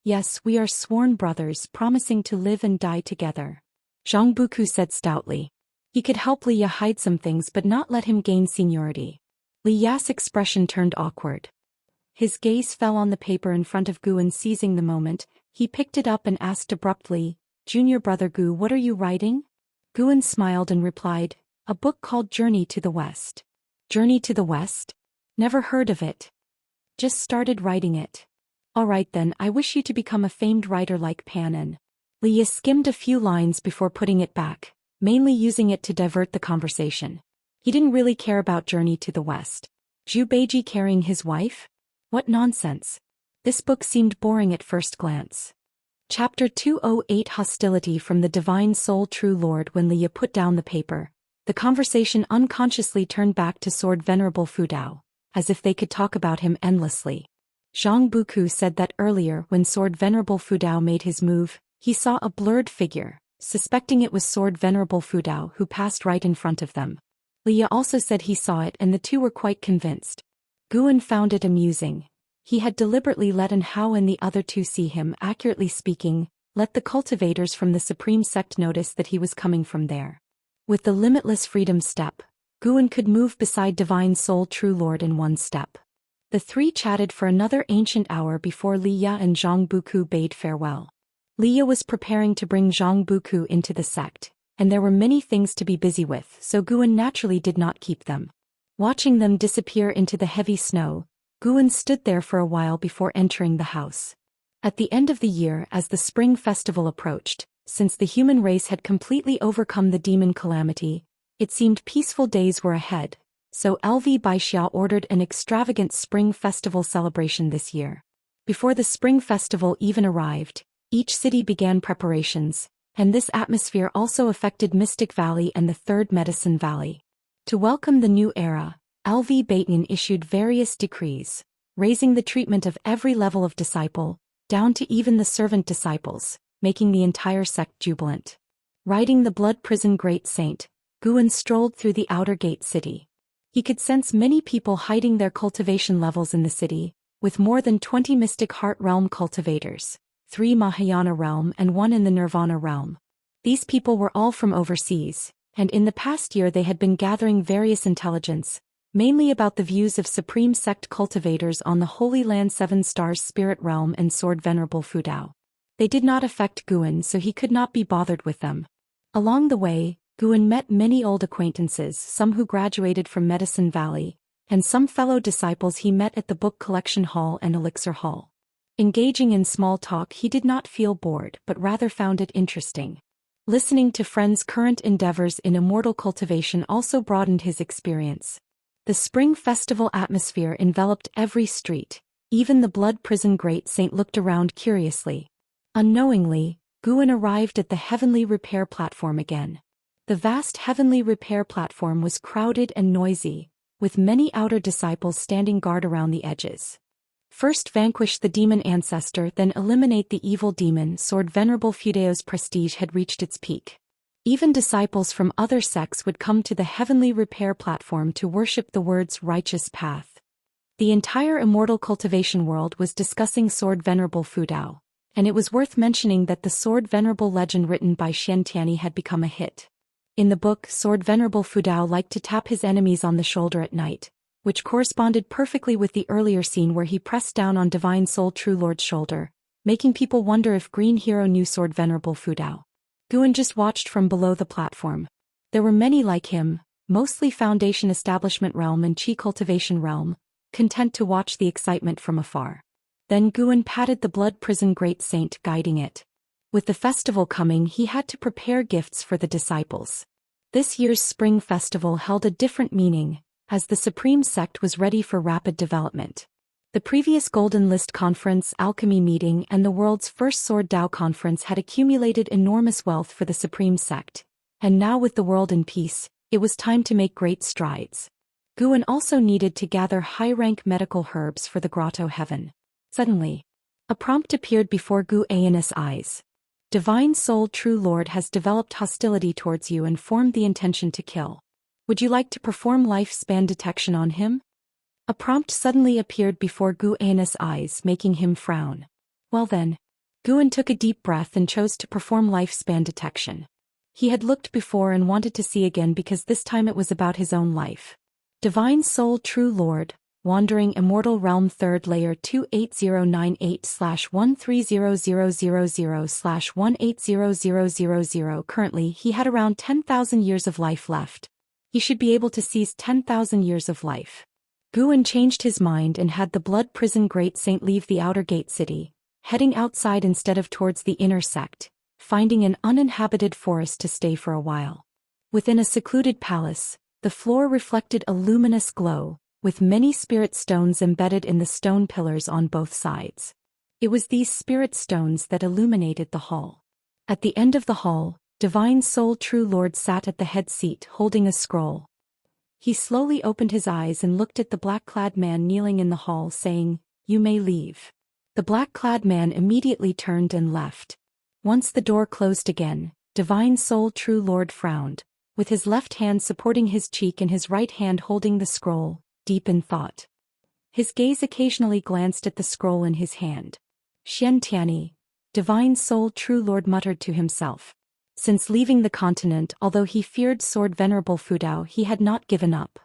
Yes, we are sworn brothers, promising to live and die together. Zhang Buku said stoutly. He could help Liya hide some things but not let him gain seniority. Liya's expression turned awkward. His gaze fell on the paper in front of Guan. Seizing the moment, he picked it up and asked abruptly, Junior Brother Gu, what are you writing? Guan smiled and replied, a book called Journey to the West. Journey to the West? Never heard of it. Just started writing it. All right then, I wish you to become a famed writer like Pan En. Liya skimmed a few lines before putting it back, mainly using it to divert the conversation. He didn't really care about Journey to the West. Zhu Beiji carrying his wife? What nonsense. This book seemed boring at first glance. Chapter 208 Hostility from the Divine Soul True Lord. When Liya put down the paper, the conversation unconsciously turned back to Sword Venerable Fudao, as if they could talk about him endlessly. Zhang Buku said that earlier when Sword Venerable Fudao made his move, he saw a blurred figure, suspecting it was Sword Venerable Fudao who passed right in front of them. Liya also said he saw it and the two were quite convinced. Guan found it amusing. He had deliberately let Enhao and the other two see him, accurately speaking, let the cultivators from the Supreme Sect notice that he was coming from there. With the limitless freedom step, Guan could move beside Divine Soul True Lord in one step. The three chatted for another ancient hour before Liya and Zhang Buku bade farewell. Liya was preparing to bring Zhang Buku into the sect, and there were many things to be busy with, so Guan naturally did not keep them. Watching them disappear into the heavy snow, Guan stood there for a while before entering the house. At the end of the year, as the spring festival approached, since the human race had completely overcome the demon calamity, it seemed peaceful days were ahead, so LV Baixia ordered an extravagant spring festival celebration this year. Before the spring festival even arrived, each city began preparations, and this atmosphere also affected Mystic Valley and the Third Medicine Valley. To welcome the new era, LV Baitian issued various decrees, raising the treatment of every level of disciple, down to even the servant disciples, making the entire sect jubilant. Riding the blood prison Great Saint, Guan strolled through the outer gate city. He could sense many people hiding their cultivation levels in the city, with more than 20 Mystic Heart Realm cultivators, 3 Mahayana Realm and 1 in the Nirvana Realm. These people were all from overseas, and in the past year they had been gathering various intelligence, mainly about the views of Supreme Sect cultivators on the Holy Land 7 Stars Spirit Realm and Sword Venerable Fudao. They did not affect Guan, so he could not be bothered with them. Along the way, Guan met many old acquaintances, some who graduated from Medicine Valley, and some fellow disciples he met at the Book Collection Hall and Elixir Hall. Engaging in small talk, he did not feel bored but rather found it interesting. Listening to friends' current endeavors in immortal cultivation also broadened his experience. The spring festival atmosphere enveloped every street. Even the blood prison Great Saint looked around curiously. Unknowingly, Guan arrived at the heavenly repair platform again. The vast heavenly repair platform was crowded and noisy, with many outer disciples standing guard around the edges. First vanquish the demon ancestor, then eliminate the evil demon sword. Venerable Fudeo's prestige had reached its peak. Even disciples from other sects would come to the heavenly repair platform to worship the word's righteous path. The entire immortal cultivation world was discussing sword Venerable Fudao, and it was worth mentioning that the sword Venerable legend written by Xianxia had become a hit. In the book, sword Venerable Fudao liked to tap his enemies on the shoulder at night, which corresponded perfectly with the earlier scene where he pressed down on Divine Soul True Lord's shoulder, making people wonder if Green Hero knew sword Venerable Fudao. Guan just watched from below the platform. There were many like him, mostly Foundation Establishment realm and Qi Cultivation realm, content to watch the excitement from afar. Then Guan patted the blood prison great saint, guiding it. With the festival coming, he had to prepare gifts for the disciples. This year's spring festival held a different meaning, as the Supreme Sect was ready for rapid development. The previous Golden List Conference, Alchemy meeting, and the world's first Sword Dao Conference had accumulated enormous wealth for the Supreme Sect, and now with the world in peace, it was time to make great strides. Guan also needed to gather high-rank medical herbs for the Grotto Heaven. Suddenly, a prompt appeared before Guan's eyes. Divine Soul True Lord has developed hostility towards you and formed the intention to kill. Would you like to perform lifespan detection on him? A prompt suddenly appeared before Guan's eyes, making him frown. Well then. Guan took a deep breath and chose to perform lifespan detection. He had looked before and wanted to see again because this time it was about his own life. Divine Soul True Lord, Wandering Immortal Realm 3rd Layer 28098/13000/180000. Currently he had around 10,000 years of life left. He should be able to seize 10,000 years of life. Guan changed his mind and had the blood prison great saint leave the outer gate city, heading outside instead of towards the inner sect, finding an uninhabited forest to stay for a while. Within a secluded palace, the floor reflected a luminous glow, with many spirit stones embedded in the stone pillars on both sides. It was these spirit stones that illuminated the hall. At the end of the hall, Divine Soul True Lord sat at the head seat holding a scroll. He slowly opened his eyes and looked at the black-clad man kneeling in the hall, saying, "You may leave." The black-clad man immediately turned and left. Once the door closed again, Divine Soul True Lord frowned, with his left hand supporting his cheek and his right hand holding the scroll, deep in thought. His gaze occasionally glanced at the scroll in his hand. Xianxia, Divine Soul True Lord muttered to himself. Since leaving the continent, although he feared Sword Venerable Fudao, he had not given up.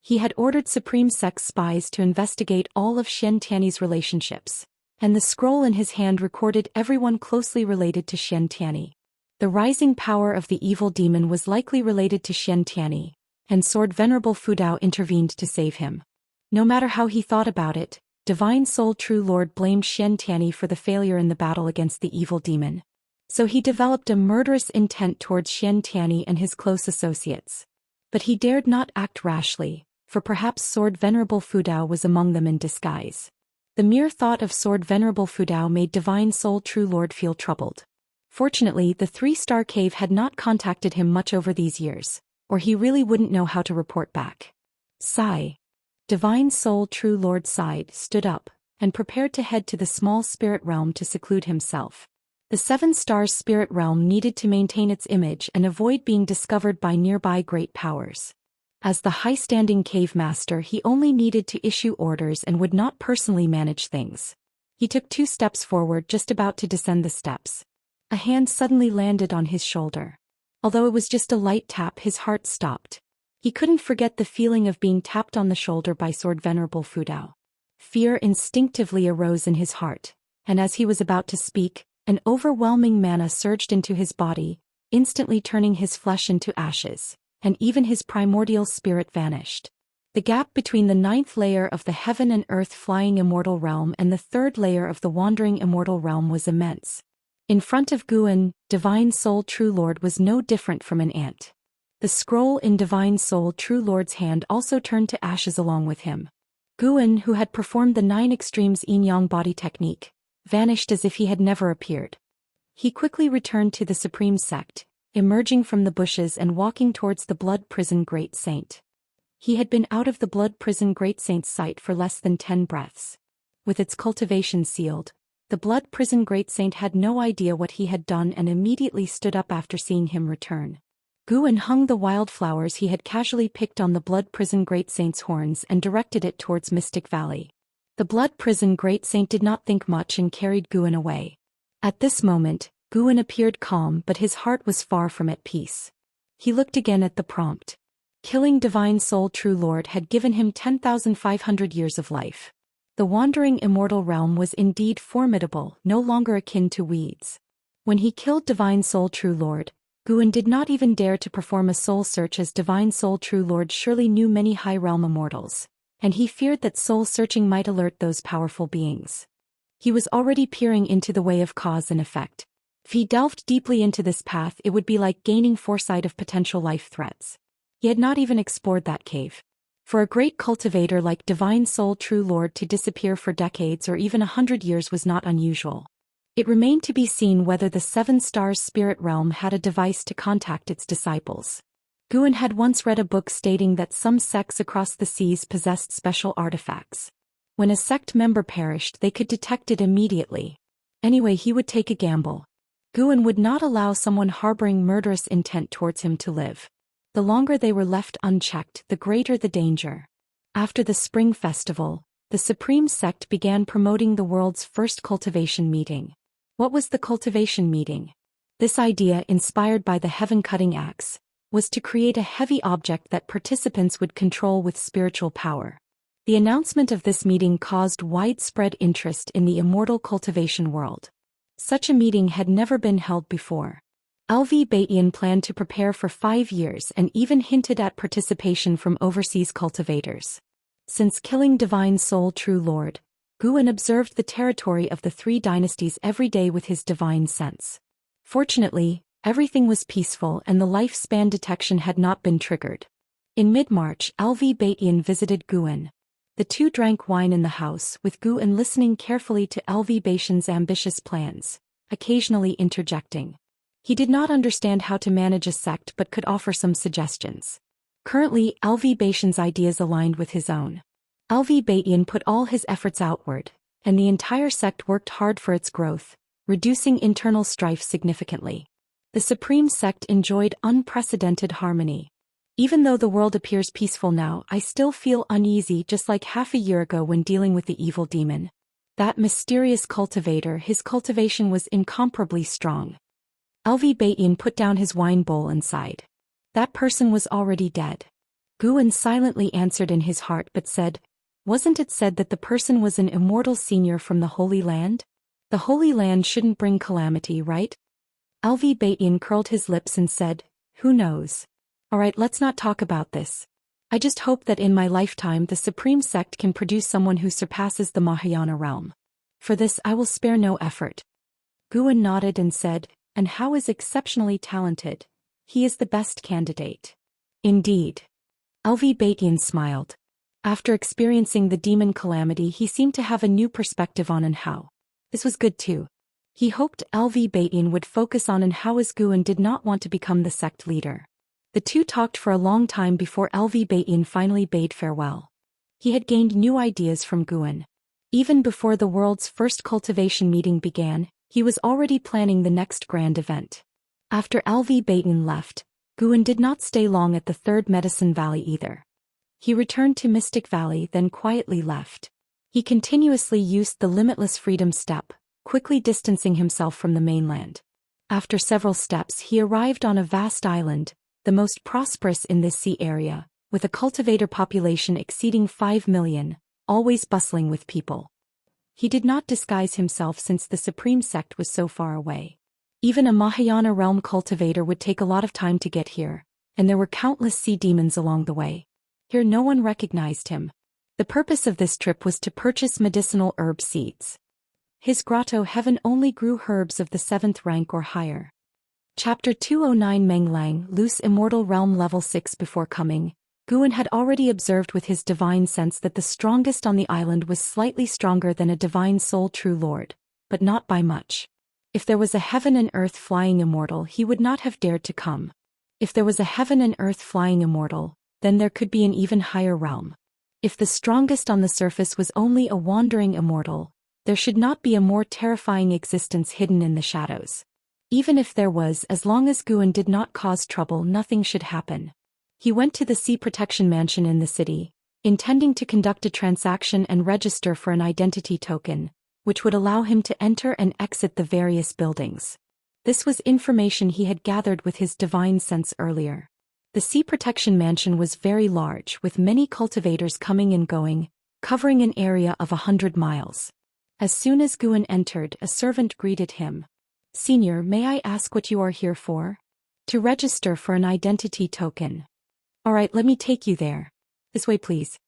He had ordered Supreme Sect spies to investigate all of Xianxia's relationships, and the scroll in his hand recorded everyone closely related to Xianxia. The rising power of the evil demon was likely related to Xianxia, and Sword Venerable Fudao intervened to save him. No matter how he thought about it, Divine Soul True Lord blamed Xianxia for the failure in the battle against the evil demon. So he developed a murderous intent towards Xianxia and his close associates. But he dared not act rashly, for perhaps Sword Venerable Fudao was among them in disguise. The mere thought of Sword Venerable Fudao made Divine Soul True Lord feel troubled. Fortunately, the 3-star cave had not contacted him much over these years, or he really wouldn't know how to report back. Sigh. Divine Soul True Lord sighed, stood up, and prepared to head to the small spirit realm to seclude himself. The 7-star spirit realm needed to maintain its image and avoid being discovered by nearby great powers. As the high-standing cave master, he only needed to issue orders and would not personally manage things. He took 2 steps forward, just about to descend the steps. A hand suddenly landed on his shoulder. Although it was just a light tap, his heart stopped. He couldn't forget the feeling of being tapped on the shoulder by Sword Venerable Fudao. Fear instinctively arose in his heart, and as he was about to speak, an overwhelming mana surged into his body, instantly turning his flesh into ashes, and even his primordial spirit vanished. The gap between the 9th layer of the heaven and earth flying immortal realm and the 3rd layer of the wandering immortal realm was immense. In front of Guan, Divine Soul True Lord was no different from an ant. The scroll in Divine Soul True Lord's hand also turned to ashes along with him. Guan, who had performed the 9 extremes yin-yang body technique, vanished as if he had never appeared. He quickly returned to the Supreme Sect, emerging from the bushes and walking towards the Blood Prison Great Saint. He had been out of the Blood Prison Great Saint's sight for less than 10 breaths. with its cultivation sealed. The blood prison great saint had no idea what he had done and immediately stood up after seeing him return. Guan hung the wildflowers he had casually picked on the blood prison great saint's horns and directed it towards Mystic Valley. The blood prison great saint did not think much and carried Guan away. At this moment, Guan appeared calm but his heart was far from at peace. He looked again at the prompt. Killing Divine Soul True Lord had given him 10,500 years of life. The wandering immortal realm was indeed formidable, no longer akin to weeds. When he killed Divine Soul True Lord, Guan did not even dare to perform a soul search as Divine Soul True Lord surely knew many high realm immortals, and he feared that soul searching might alert those powerful beings. He was already peering into the way of cause and effect. If he delved deeply into this path, it would be like gaining foresight of potential life threats. He had not even explored that cave. For a great cultivator like Divine Soul True Lord to disappear for decades or even 100 years was not unusual. It remained to be seen whether the Seven Stars Spirit Realm had a device to contact its disciples. Guan had once read a book stating that some sects across the seas possessed special artifacts. When a sect member perished, they could detect it immediately. Anyway, he would take a gamble. Guan would not allow someone harboring murderous intent towards him to live. The longer they were left unchecked, the greater the danger. After the Spring Festival, the Supreme Sect began promoting the world's first cultivation meeting. What was the cultivation meeting? This idea, inspired by the heaven-cutting axe, was to create a heavy object that participants would control with spiritual power. The announcement of this meeting caused widespread interest in the immortal cultivation world. Such a meeting had never been held before. LV Batian planned to prepare for 5 years and even hinted at participation from overseas cultivators. Since killing Divine Soul True Lord, Guan observed the territory of the 3 dynasties every day with his divine sense. Fortunately, everything was peaceful and the lifespan detection had not been triggered. In mid-March, LV Batian visited Guan. The two drank wine in the house, with Guan listening carefully to LV Batian's ambitious plans, occasionally interjecting. He did not understand how to manage a sect but could offer some suggestions. Currently, LV Batian's ideas aligned with his own. LV Batian put all his efforts outward, and the entire sect worked hard for its growth, reducing internal strife significantly. The Supreme Sect enjoyed unprecedented harmony. Even though the world appears peaceful now, I still feel uneasy, just like half a year ago when dealing with the evil demon. That mysterious cultivator, his cultivation was incomparably strong. LV Batian put down his wine bowl and sighed. That person was already dead. Guan silently answered in his heart but said, "Wasn't it said that the person was an immortal senior from the Holy Land? The Holy Land shouldn't bring calamity, right?" LV Batian curled his lips and said, "Who knows? Alright, let's not talk about this. I just hope that in my lifetime the Supreme Sect can produce someone who surpasses the Mahayana realm. For this I will spare no effort." Guan nodded and said, "And Hao is exceptionally talented. He is the best candidate." "Indeed." LV Batian smiled. After experiencing the demon calamity, he seemed to have a new perspective on Hao. This was good too. He hoped LV Batian would focus on Hao as Guan did not want to become the sect leader. The two talked for a long time before LV Batian finally bade farewell. He had gained new ideas from Guan. Even before the world's first cultivation meeting began, he was already planning the next grand event. After LV Batian left, Guan did not stay long at the Third Medicine Valley either. He returned to Mystic Valley, then quietly left. He continuously used the limitless freedom step, quickly distancing himself from the mainland. After several steps, he arrived on a vast island, the most prosperous in this sea area, with a cultivator population exceeding 5 million, always bustling with people. He did not disguise himself since the Supreme Sect was so far away. Even a Mahayana realm cultivator would take a lot of time to get here, and there were countless sea demons along the way. Here no one recognized him. The purpose of this trip was to purchase medicinal herb seeds. His grotto heaven only grew herbs of the 7th rank or higher. Chapter 209 Meng Lang, Loose Immortal Realm Level 6. Before coming, Guan had already observed with his divine sense that the strongest on the island was slightly stronger than a Divine Soul True Lord, but not by much. If there was a heaven and earth flying immortal, he would not have dared to come. If there was a heaven and earth flying immortal, then there could be an even higher realm. If the strongest on the surface was only a wandering immortal, there should not be a more terrifying existence hidden in the shadows. Even if there was, as long as Guan did not cause trouble, nothing should happen. He went to the Sea Protection Mansion in the city, intending to conduct a transaction and register for an identity token, which would allow him to enter and exit the various buildings. This was information he had gathered with his divine sense earlier. The Sea Protection Mansion was very large, with many cultivators coming and going, covering an area of 100 miles. As soon as Guan entered, a servant greeted him. "Senior, may I ask what you are here for?" "To register for an identity token." "All right, let me take you there. This way, please."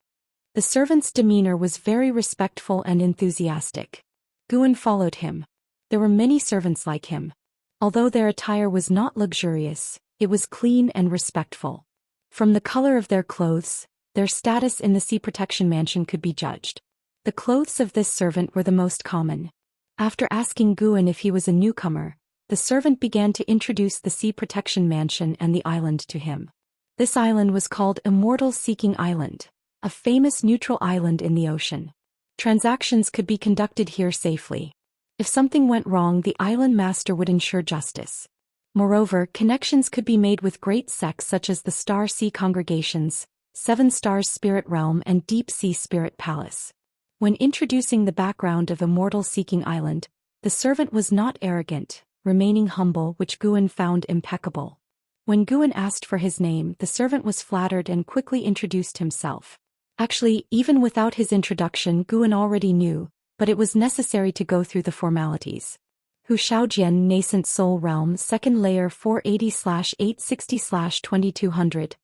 The servant's demeanor was very respectful and enthusiastic. Guan followed him. There were many servants like him. Although their attire was not luxurious, it was clean and respectful. From the color of their clothes, their status in the Sea Protection Mansion could be judged. The clothes of this servant were the most common. After asking Guan if he was a newcomer, the servant began to introduce the Sea Protection Mansion and the island to him. This island was called Immortal Seeking Island, a famous neutral island in the ocean. Transactions could be conducted here safely. If something went wrong, the island master would ensure justice. Moreover, connections could be made with great sects such as the Star Sea Congregations, Seven Stars Spirit Realm and Deep Sea Spirit Palace. When introducing the background of Immortal Seeking Island, the servant was not arrogant, remaining humble, which Guan found impeccable. When Guan asked for his name, the servant was flattered and quickly introduced himself. Actually, even without his introduction, Guan already knew, but it was necessary to go through the formalities. Zhou Xian, Nascent Soul Realm, 2nd Layer, 480/860/2200.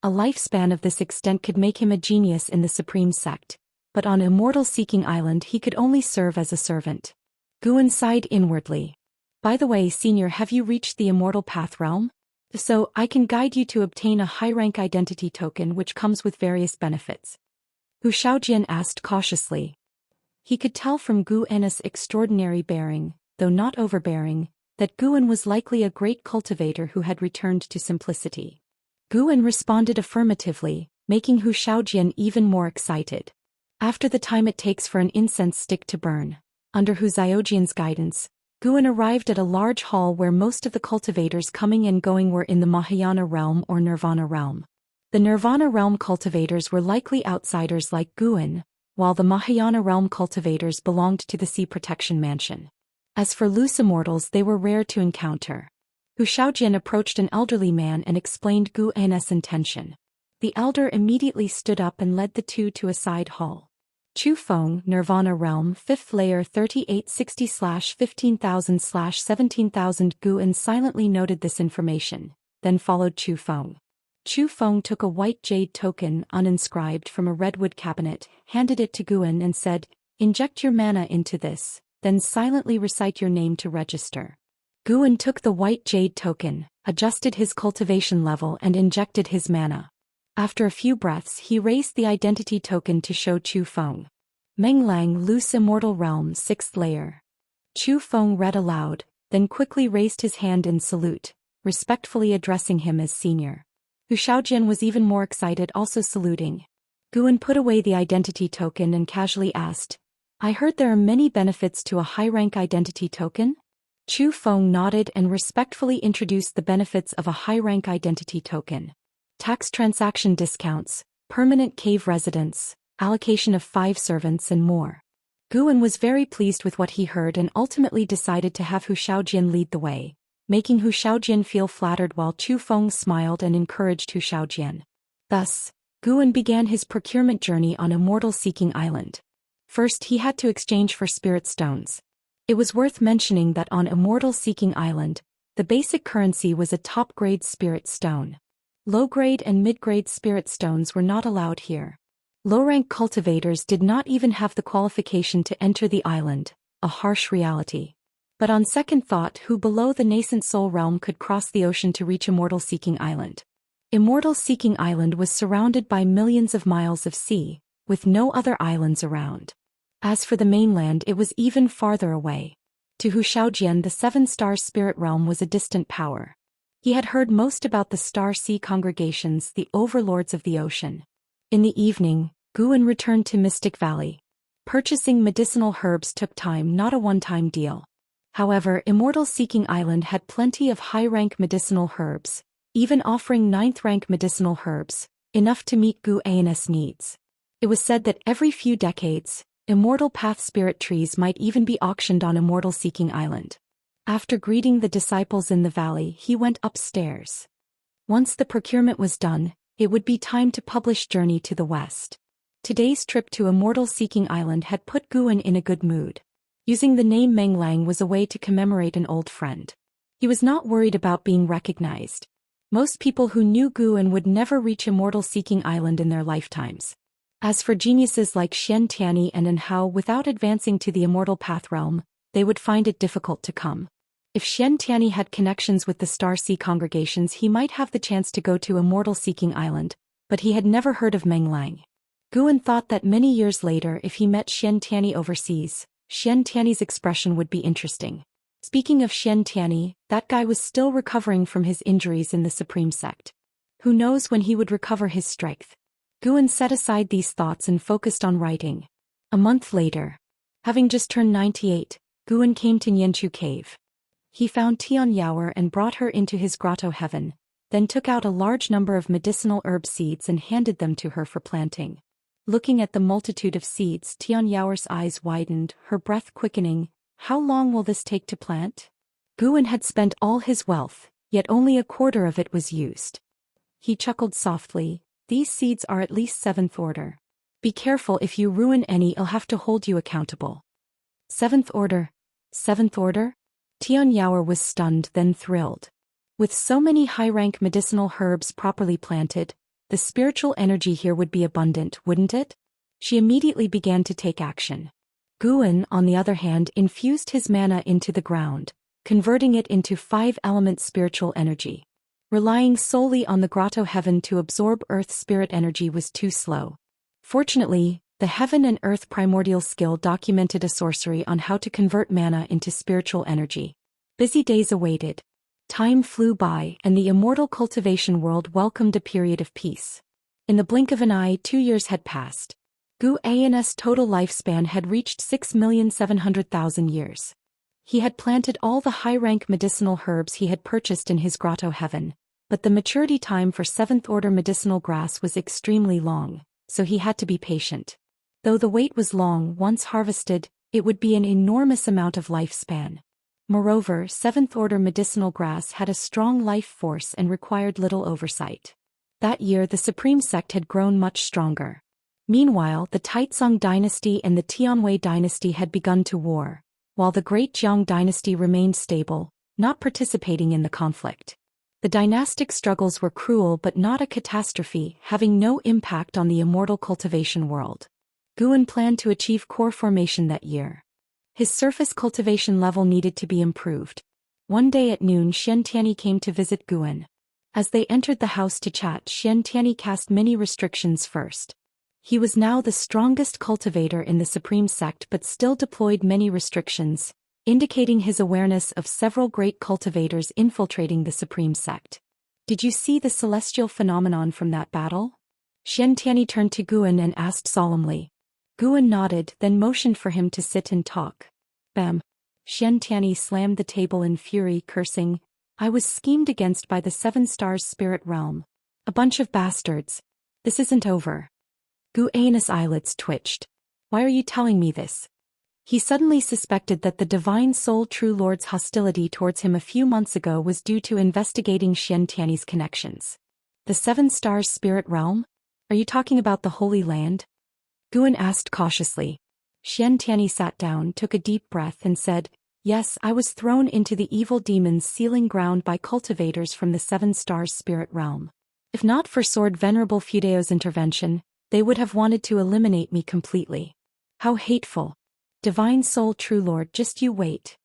A lifespan of this extent could make him a genius in the Supreme Sect, but on Immortal Seeking Island he could only serve as a servant. Guan sighed inwardly. "By the way, Senior, have you reached the Immortal Path Realm? So, I can guide you to obtain a high-rank identity token which comes with various benefits." Zhou Xian asked cautiously. He could tell from Guan's extraordinary bearing, though not overbearing, that Guan was likely a great cultivator who had returned to simplicity. Guan responded affirmatively, making Zhou Xian even more excited. After the time it takes for an incense stick to burn, under Zhou Xian's guidance, Guan arrived at a large hall where most of the cultivators coming and going were in the Mahayana realm or Nirvana realm. The Nirvana realm cultivators were likely outsiders like Guan, while the Mahayana realm cultivators belonged to the Sea Protection Mansion. As for loose immortals, they were rare to encounter. Zhou Xian approached an elderly man and explained Guan's intention. The elder immediately stood up and led the two to a side hall. Chu Feng, Nirvana Realm, 5th Layer, 3860/15000/17000. Guan silently noted this information, then followed Chu Feng. Chu Feng took a white jade token, uninscribed, from a redwood cabinet, handed it to Guan and said, "Inject your mana into this, then silently recite your name to register." Guan took the white jade token, adjusted his cultivation level and injected his mana. After a few breaths, he raised the identity token to show Chu Feng. Menglang, Loose Immortal Realm, 6th Layer. Chu Feng read aloud, then quickly raised his hand in salute, respectfully addressing him as senior. Zhou Xian was even more excited, also saluting. Guan put away the identity token and casually asked, "I heard there are many benefits to a high-rank identity token?" Chu Feng nodded and respectfully introduced the benefits of a high-rank identity token. Tax transaction discounts, permanent cave residence, allocation of 5 servants and more. Guan was very pleased with what he heard and ultimately decided to have Zhou Xian lead the way, making Zhou Xian feel flattered while Chu Feng smiled and encouraged Zhou Xian. Thus, Guan began his procurement journey on Immortal Seeking Island. First, he had to exchange for spirit stones. It was worth mentioning that on Immortal Seeking Island, the basic currency was a top-grade spirit stone. Low-grade and mid-grade spirit stones were not allowed here. Low-rank cultivators did not even have the qualification to enter the island, a harsh reality. But on second thought, who below the Nascent Soul Realm could cross the ocean to reach Immortal Seeking Island? Immortal Seeking Island was surrounded by millions of miles of sea, with no other islands around. As for the mainland, it was even farther away. To Zhou Xian, the 7-star spirit realm was a distant power. He had heard most about the Star Sea Congregations, the overlords of the ocean. In the evening, Guan returned to Mystic Valley. Purchasing medicinal herbs took time, not a one-time deal. However, Immortal Seeking Island had plenty of high-rank medicinal herbs, even offering 9th-rank medicinal herbs, enough to meet Guan's needs. It was said that every few decades, Immortal Path spirit trees might even be auctioned on Immortal Seeking Island. After greeting the disciples in the valley, he went upstairs. Once the procurement was done, it would be time to publish Journey to the West. Today's trip to Immortal Seeking Island had put Guan in a good mood. Using the name Meng Lang was a way to commemorate an old friend. He was not worried about being recognized. Most people who knew Guan would never reach Immortal Seeking Island in their lifetimes. As for geniuses like Xianxia and Anhao, without advancing to the Immortal Path realm, they would find it difficult to come. If Xianxia had connections with the Star Sea congregations, he might have the chance to go to Immortal Seeking Island, but he had never heard of Meng Lang. Guan thought that many years later, if he met Xianxia overseas, Xianxia's expression would be interesting. Speaking of Xianxia, that guy was still recovering from his injuries in the Supreme Sect. Who knows when he would recover his strength? Guan set aside these thoughts and focused on writing. A month later, having just turned 98, Guan came to Nianchu Cave. He found Tian Yaoer and brought her into his grotto heaven, then took out a large number of medicinal herb seeds and handed them to her for planting. Looking at the multitude of seeds, Tian Yaoer's eyes widened, her breath quickening. How long will this take to plant? Guan had spent all his wealth, yet only a quarter of it was used. He chuckled softly. These seeds are at least 7th order. Be careful, if you ruin any, I'll have to hold you accountable. 7th order? 7th order? Tian Yaoer was stunned, then thrilled. With so many high-rank medicinal herbs properly planted, the spiritual energy here would be abundant, wouldn't it? She immediately began to take action. Guan, on the other hand, infused his mana into the ground, converting it into 5-element spiritual energy. Relying solely on the grotto heaven to absorb earth spirit energy was too slow. Fortunately, the Heaven and Earth Primordial skill documented a sorcery on how to convert mana into spiritual energy. Busy days awaited. Time flew by, and the immortal cultivation world welcomed a period of peace. In the blink of an eye, 2 years had passed. Guan's total lifespan had reached 6,700,000 years. He had planted all the high-rank medicinal herbs he had purchased in his grotto heaven, but the maturity time for 7th-order medicinal grass was extremely long, so he had to be patient. Though the wait was long, once harvested, it would be an enormous amount of lifespan. Moreover, 7th-order medicinal grass had a strong life force and required little oversight. That year the Supreme Sect had grown much stronger. Meanwhile, the Taizong dynasty and the Tianwei dynasty had begun to war, while the Great Jiang dynasty remained stable, not participating in the conflict. The dynastic struggles were cruel but not a catastrophe, having no impact on the immortal cultivation world. Guan planned to achieve core formation that year. His surface cultivation level needed to be improved. One day at noon, Xianxia came to visit Guan. As they entered the house to chat, Xianxia cast many restrictions first. He was now the strongest cultivator in the Supreme Sect but still deployed many restrictions, indicating his awareness of several great cultivators infiltrating the Supreme Sect. Did you see the celestial phenomenon from that battle? Xianxia turned to Guan and asked solemnly. Guan nodded, then motioned for him to sit and talk. Bam! Xianxia slammed the table in fury, cursing, I was schemed against by the 7 Stars spirit realm. A bunch of bastards. This isn't over. Guan's eyelids twitched. Why are you telling me this? He suddenly suspected that the Divine Soul True Lord's hostility towards him a few months ago was due to investigating Xianxia's connections. The 7 Stars spirit realm? Are you talking about the Holy Land? Guan asked cautiously. Xianxia sat down, took a deep breath and said, Yes, I was thrown into the evil demon's sealing ground by cultivators from the 7 Stars spirit realm. If not for Sword Venerable Fudeo's intervention, they would have wanted to eliminate me completely. How hateful. Divine Soul True Lord, just you wait.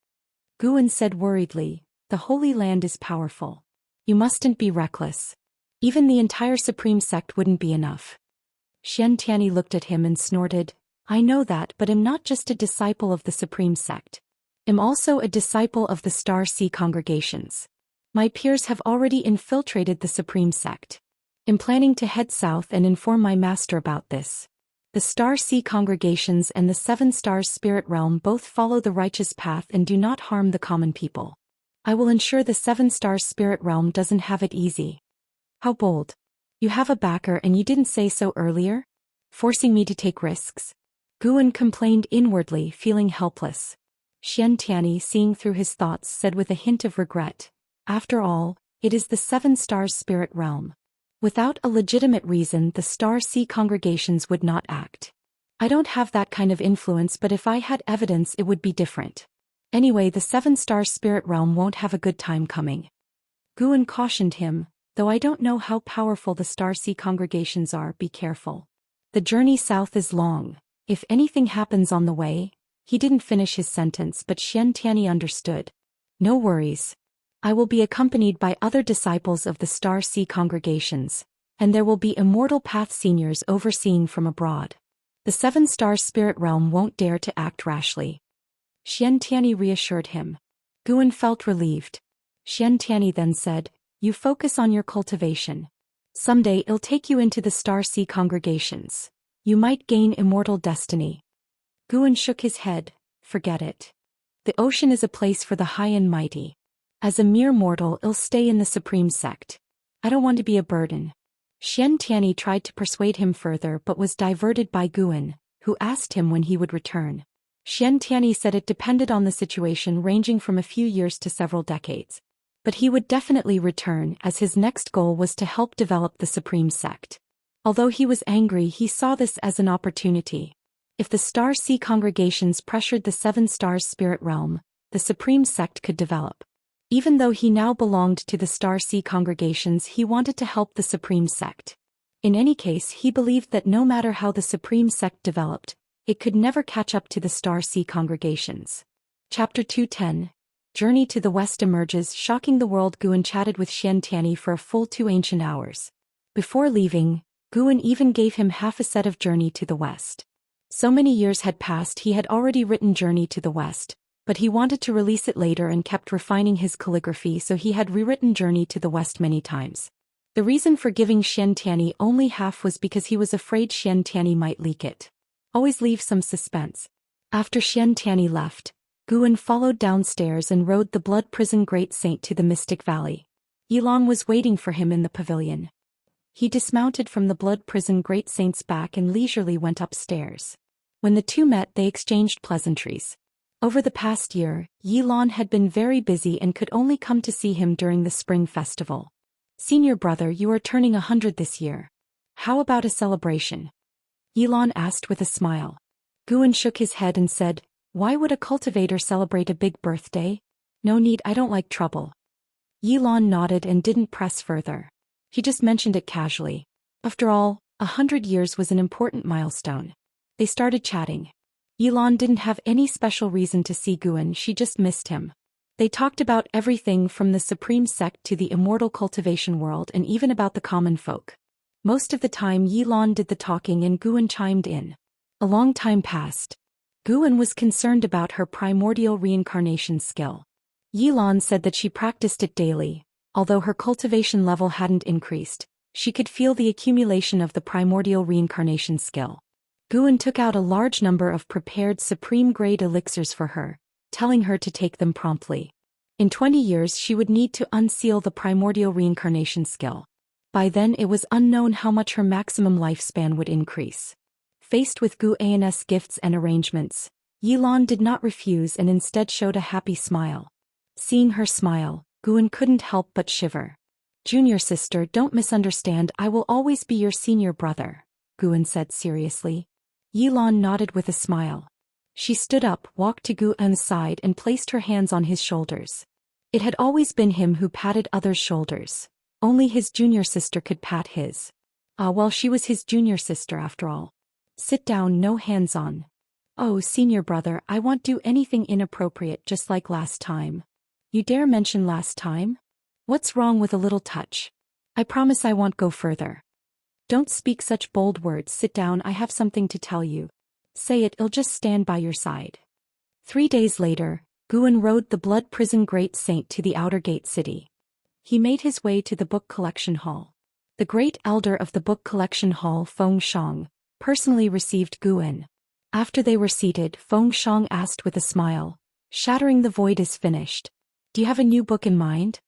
Guan said worriedly, the Holy Land is powerful. You mustn't be reckless. Even the entire Supreme Sect wouldn't be enough. Xianxia looked at him and snorted, I know that, but am not just a disciple of the Supreme Sect. Am also a disciple of the Star Sea congregations. My peers have already infiltrated the Supreme Sect. Am planning to head south and inform my master about this. The Star Sea congregations and the Seven Stars Spirit Realm both follow the righteous path and do not harm the common people. I will ensure the Seven Stars Spirit Realm doesn't have it easy. How bold. You have a backer and you didn't say so earlier? Forcing me to take risks. Guan complained inwardly, feeling helpless. Xianxia, seeing through his thoughts, said with a hint of regret, "After all, it is the Seven Stars Spirit Realm. Without a legitimate reason, the Star Sea congregations would not act. I don't have that kind of influence, but if I had evidence it would be different. Anyway, the Seven Star Spirit Realm won't have a good time coming." Guan cautioned him, "Though I don't know how powerful the Star Sea congregations are, be careful. The journey south is long. If anything happens on the way..." He didn't finish his sentence, but Xianxia understood. "No worries. I will be accompanied by other disciples of the Star Sea congregations, and there will be Immortal Path seniors overseeing from abroad. The Seven Star Spirit Realm won't dare to act rashly." Xianxia reassured him. Guan felt relieved. Xianxia then said, "You focus on your cultivation. Someday it'll take you into the Star Sea congregations. You might gain immortal destiny." Guan shook his head. "Forget it. The ocean is a place for the high and mighty. As a mere mortal, I'll stay in the Supreme Sect. I don't want to be a burden." Xianxia tried to persuade him further but was diverted by Guan, who asked him when he would return. Xianxia said it depended on the situation, ranging from a few years to several decades. But he would definitely return, as his next goal was to help develop the Supreme Sect. Although he was angry, he saw this as an opportunity. If the Star Sea congregations pressured the Seven Stars Spirit Realm, the Supreme Sect could develop. Even though he now belonged to the Star Sea congregations, he wanted to help the Supreme Sect. In any case, he believed that no matter how the Supreme Sect developed, it could never catch up to the Star Sea congregations. Chapter 210. Journey to the West emerges. Shocking the world. Guan chatted with Xianxia for a full 2 ancient hours. Before leaving, Guan even gave him half a set of Journey to the West. So many years had passed, he had already written Journey to the West, but he wanted to release it later and kept refining his calligraphy, so he had rewritten Journey to the West many times. The reason for giving Xianxia only half was because he was afraid Xianxia might leak it. Always leave some suspense. After Xianxia left, Guan followed downstairs and rode the Blood Prison Great Saint to the Mystic Valley. Yilong was waiting for him in the pavilion. He dismounted from the Blood Prison Great Saint's back and leisurely went upstairs. When the two met, they exchanged pleasantries. Over the past year, Yilong had been very busy and could only come to see him during the spring festival. "Senior brother, you are turning 100 this year. How about a celebration?" Yilong asked with a smile. Guan shook his head and said, "Why would a cultivator celebrate a big birthday? No need, I don't like trouble." Yilong nodded and didn't press further. He just mentioned it casually. After all, 100 years was an important milestone. They started chatting. Yilong didn't have any special reason to see Guan, she just missed him. They talked about everything from the Supreme Sect to the immortal cultivation world and even about the common folk. Most of the time Yilong did the talking and Guan chimed in. A long time passed. Guan was concerned about her primordial reincarnation skill. Yilong said that she practiced it daily. Although her cultivation level hadn't increased, she could feel the accumulation of the primordial reincarnation skill. Guan took out a large number of prepared supreme-grade elixirs for her, telling her to take them promptly. In 20 years she would need to unseal the primordial reincarnation skill. By then it was unknown how much her maximum lifespan would increase. Faced with Guan's gifts and arrangements, Yilong did not refuse and instead showed a happy smile. Seeing her smile, Guan couldn't help but shiver. "Junior sister, don't misunderstand, I will always be your senior brother," Guan said seriously. Yilong nodded with a smile. She stood up, walked to Guan's side and placed her hands on his shoulders. It had always been him who patted others' shoulders. Only his junior sister could pat his. Well, she was his junior sister after all. "Sit down, no hands on." "Oh, senior brother, I won't do anything inappropriate just like last time." "You dare mention last time? What's wrong with a little touch? I promise I won't go further." "Don't speak such bold words, sit down, I have something to tell you." "Say it, I'll just stand by your side." 3 days later, Guan rode the Blood Prison Great Saint to the Outer Gate City. He made his way to the book collection hall. The great elder of the book collection hall, Feng Shang, personally received Guan. After they were seated, Feng Shang asked with a smile, "Shattering the Void is finished. Do you have a new book in mind?"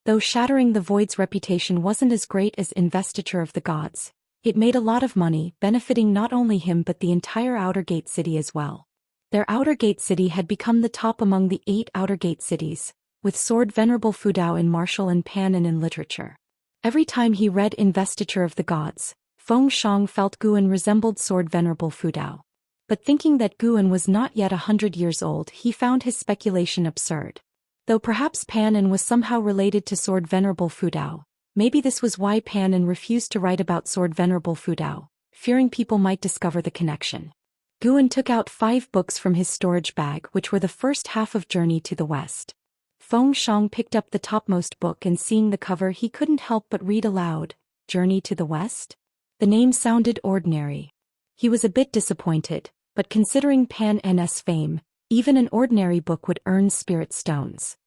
Though Shattering the Void's reputation wasn't as great as Investiture of the Gods, it made a lot of money, benefiting not only him but the entire Outer Gate City as well. Their Outer Gate City had become the top among the 8 Outer Gate cities, with Sword Venerable Fudao in martial and Pan and in literature. Every time he read Investiture of the Gods, Feng Shang felt Guan resembled Sword Venerable Fudao. But thinking that Guan was not yet 100 years old, he found his speculation absurd. Though perhaps Panin was somehow related to Sword Venerable Fudao, maybe this was why Panin refused to write about Sword Venerable Fudao, fearing people might discover the connection. Guan took out 5 books from his storage bag, which were the first half of Journey to the West. Feng Shang picked up the topmost book and seeing the cover he couldn't help but read aloud, "Journey to the West?" The name sounded ordinary. He was a bit disappointed, but considering Pan N's fame, even an ordinary book would earn spirit stones.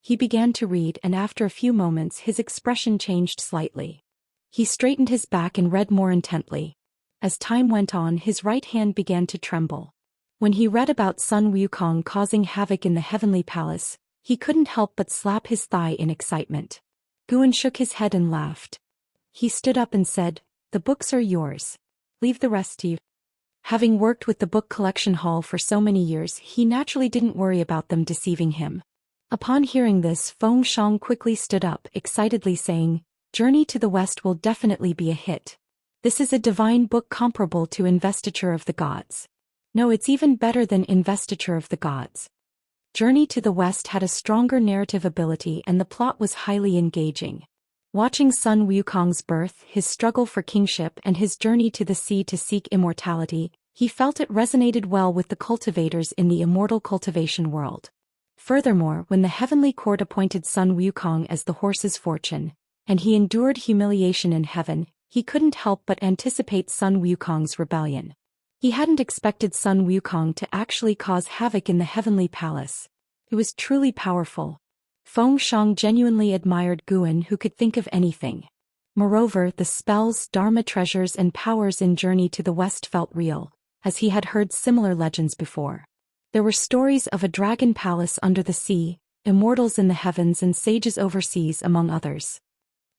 He began to read and after a few moments his expression changed slightly. He straightened his back and read more intently. As time went on, his right hand began to tremble. When he read about Sun Wukong causing havoc in the Heavenly Palace, he couldn't help but slap his thigh in excitement. Guan shook his head and laughed. He stood up and said, "The books are yours. Leave the rest to you." Having worked with the book collection hall for so many years, he naturally didn't worry about them deceiving him. Upon hearing this, Feng Shang quickly stood up, excitedly saying, "Journey to the West will definitely be a hit. This is a divine book comparable to Investiture of the Gods. No, it's even better than Investiture of the Gods." Journey to the West had a stronger narrative ability and the plot was highly engaging. Watching Sun Wukong's birth, his struggle for kingship and his journey to the sea to seek immortality, he felt it resonated well with the cultivators in the immortal cultivation world. Furthermore, when the heavenly court appointed Sun Wukong as the horse's fortune, and he endured humiliation in heaven, he couldn't help but anticipate Sun Wukong's rebellion. He hadn't expected Sun Wukong to actually cause havoc in the heavenly palace. It was truly powerful. Feng Shang genuinely admired Guan, who could think of anything. Moreover, the spells, dharma treasures and powers in Journey to the West felt real, as he had heard similar legends before. There were stories of a dragon palace under the sea, immortals in the heavens and sages overseas among others.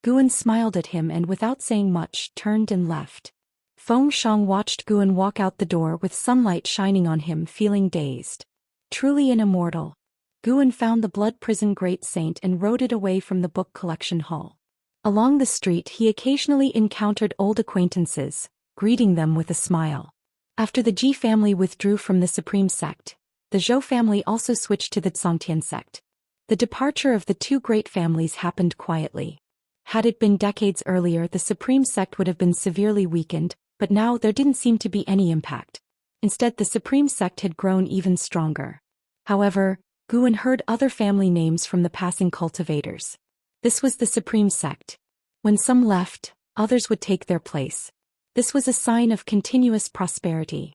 Guan smiled at him and without saying much, turned and left. Feng Shang watched Guan walk out the door with sunlight shining on him, feeling dazed. Truly an immortal. Guan found the Blood Prison Great Saint and rode it away from the book collection hall. Along the street he occasionally encountered old acquaintances, greeting them with a smile. After the Ji family withdrew from the Supreme Sect, the Zhou family also switched to the Zhongtian sect. The departure of the two great families happened quietly. Had it been decades earlier, the Supreme Sect would have been severely weakened, but now there didn't seem to be any impact. Instead, the Supreme Sect had grown even stronger. However, Guan heard other family names from the passing cultivators. This was the Supreme Sect. When some left, others would take their place. This was a sign of continuous prosperity.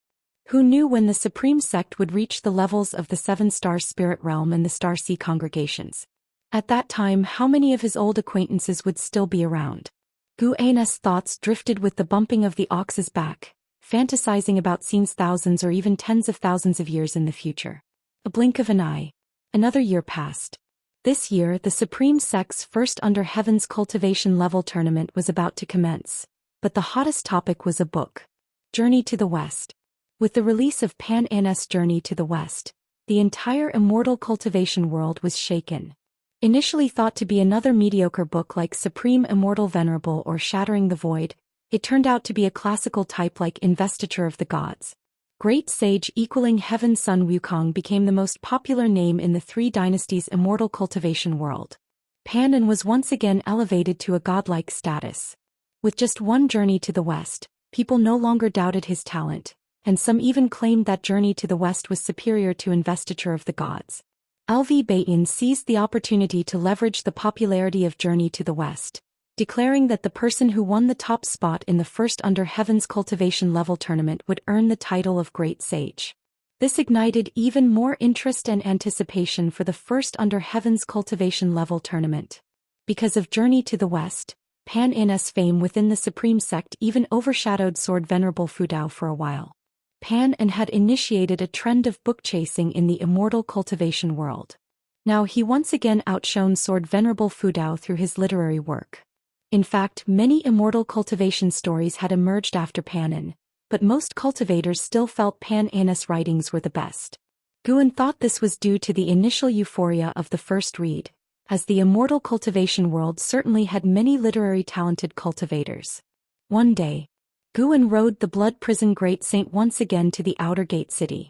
Who knew when the Supreme Sect would reach the levels of the 7-star Spirit Realm and the Star Sea congregations? At that time, how many of his old acquaintances would still be around? Guan's thoughts drifted with the bumping of the ox's back, fantasizing about scenes thousands or even tens of thousands of years in the future. A blink of an eye. Another year passed. This year, the Supreme Sect's first Under Heaven's Cultivation level tournament was about to commence, but the hottest topic was a book. Journey to the West. With the release of Pan N's Journey to the West, the entire immortal cultivation world was shaken. Initially thought to be another mediocre book like Supreme Immortal Venerable or Shattering the Void, it turned out to be a classical type like Investiture of the Gods. Great Sage equaling Heaven Sun Wukong became the most popular name in the Three Dynasties immortal cultivation world. Panin was once again elevated to a godlike status. With just one Journey to the West, people no longer doubted his talent, and some even claimed that Journey to the West was superior to Investiture of the Gods. LV Bayin seized the opportunity to leverage the popularity of Journey to the West, declaring that the person who won the top spot in the first Under Heaven's Cultivation level tournament would earn the title of Great Sage. This ignited even more interest and anticipation for the first Under Heaven's Cultivation level tournament. Because of Journey to the West, Pan In's fame within the supreme sect even overshadowed Sword Venerable Fudao for a while. Pan In had initiated a trend of book chasing in the immortal cultivation world. Now he once again outshone Sword Venerable Fudao through his literary work. In fact, many immortal cultivation stories had emerged after Pan In, but most cultivators still felt Pan In's writings were the best. Guan thought this was due to the initial euphoria of the first read, as the immortal cultivation world certainly had many literary talented cultivators. One day, Guan rode the Blood Prison Great Saint once again to the outer gate city.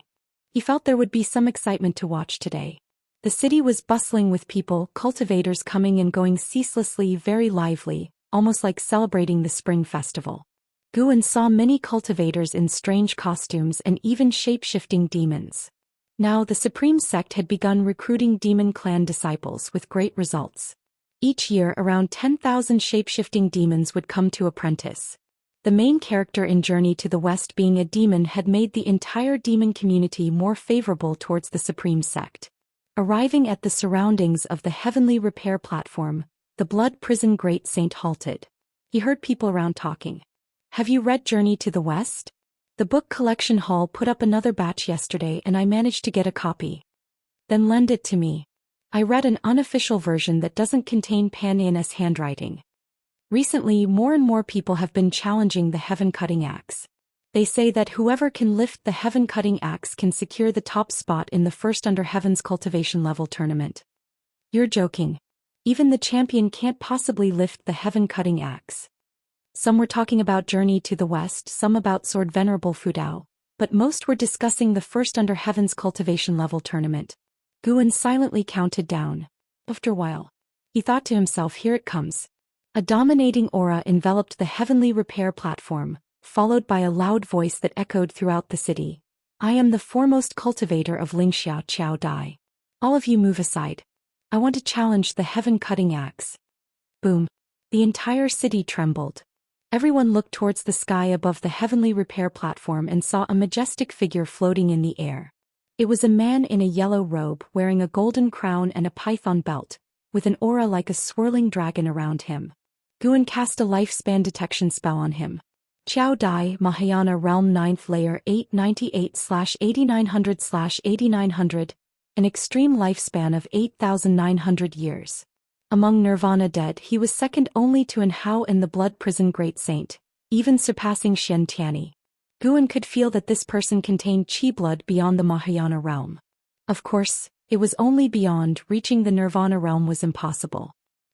He felt there would be some excitement to watch today. The city was bustling with people, cultivators coming and going ceaselessly, very lively, almost like celebrating the spring festival. Guan saw many cultivators in strange costumes and even shape-shifting demons. Now the Supreme Sect had begun recruiting demon clan disciples with great results. Each year around 10,000 shape-shifting demons would come to apprentice. The main character in Journey to the West being a demon had made the entire demon community more favorable towards the Supreme Sect. Arriving at the surroundings of the heavenly repair platform, the Blood Prison Great Saint halted. He heard people around talking. "Have you read Journey to the West? The book collection hall put up another batch yesterday and I managed to get a copy." "Then lend it to me. I read an unofficial version that doesn't contain Pan In's handwriting." Recently, more and more people have been challenging the heaven-cutting axe. They say that whoever can lift the heaven-cutting axe can secure the top spot in the first Under Heaven's cultivation level tournament. You're joking. Even the champion can't possibly lift the heaven-cutting axe. Some were talking about Journey to the West, some about Sword Venerable Fudao, but most were discussing the first Under Heaven's cultivation level tournament. Guan silently counted down. After a while, he thought to himself, here it comes. A dominating aura enveloped the heavenly repair platform, followed by a loud voice that echoed throughout the city. "I am the foremost cultivator of Xianxia Qiao Dai. All of you move aside. I want to challenge the heaven-cutting axe." Boom. The entire city trembled. Everyone looked towards the sky above the heavenly repair platform and saw a majestic figure floating in the air. It was a man in a yellow robe wearing a golden crown and a python belt, with an aura like a swirling dragon around him. Guan cast a lifespan detection spell on him. Qiao Dai, Mahayana Realm 9th Layer 898/8900/8900, an extreme lifespan of 8,900 years. Among Nirvana dead he was second only to An Hao in the Blood Prison Great Saint, even surpassing Shen Tianyi. Guan could feel that this person contained qi blood beyond the Mahayana realm. Of course, it was only beyond, reaching the Nirvana realm was impossible.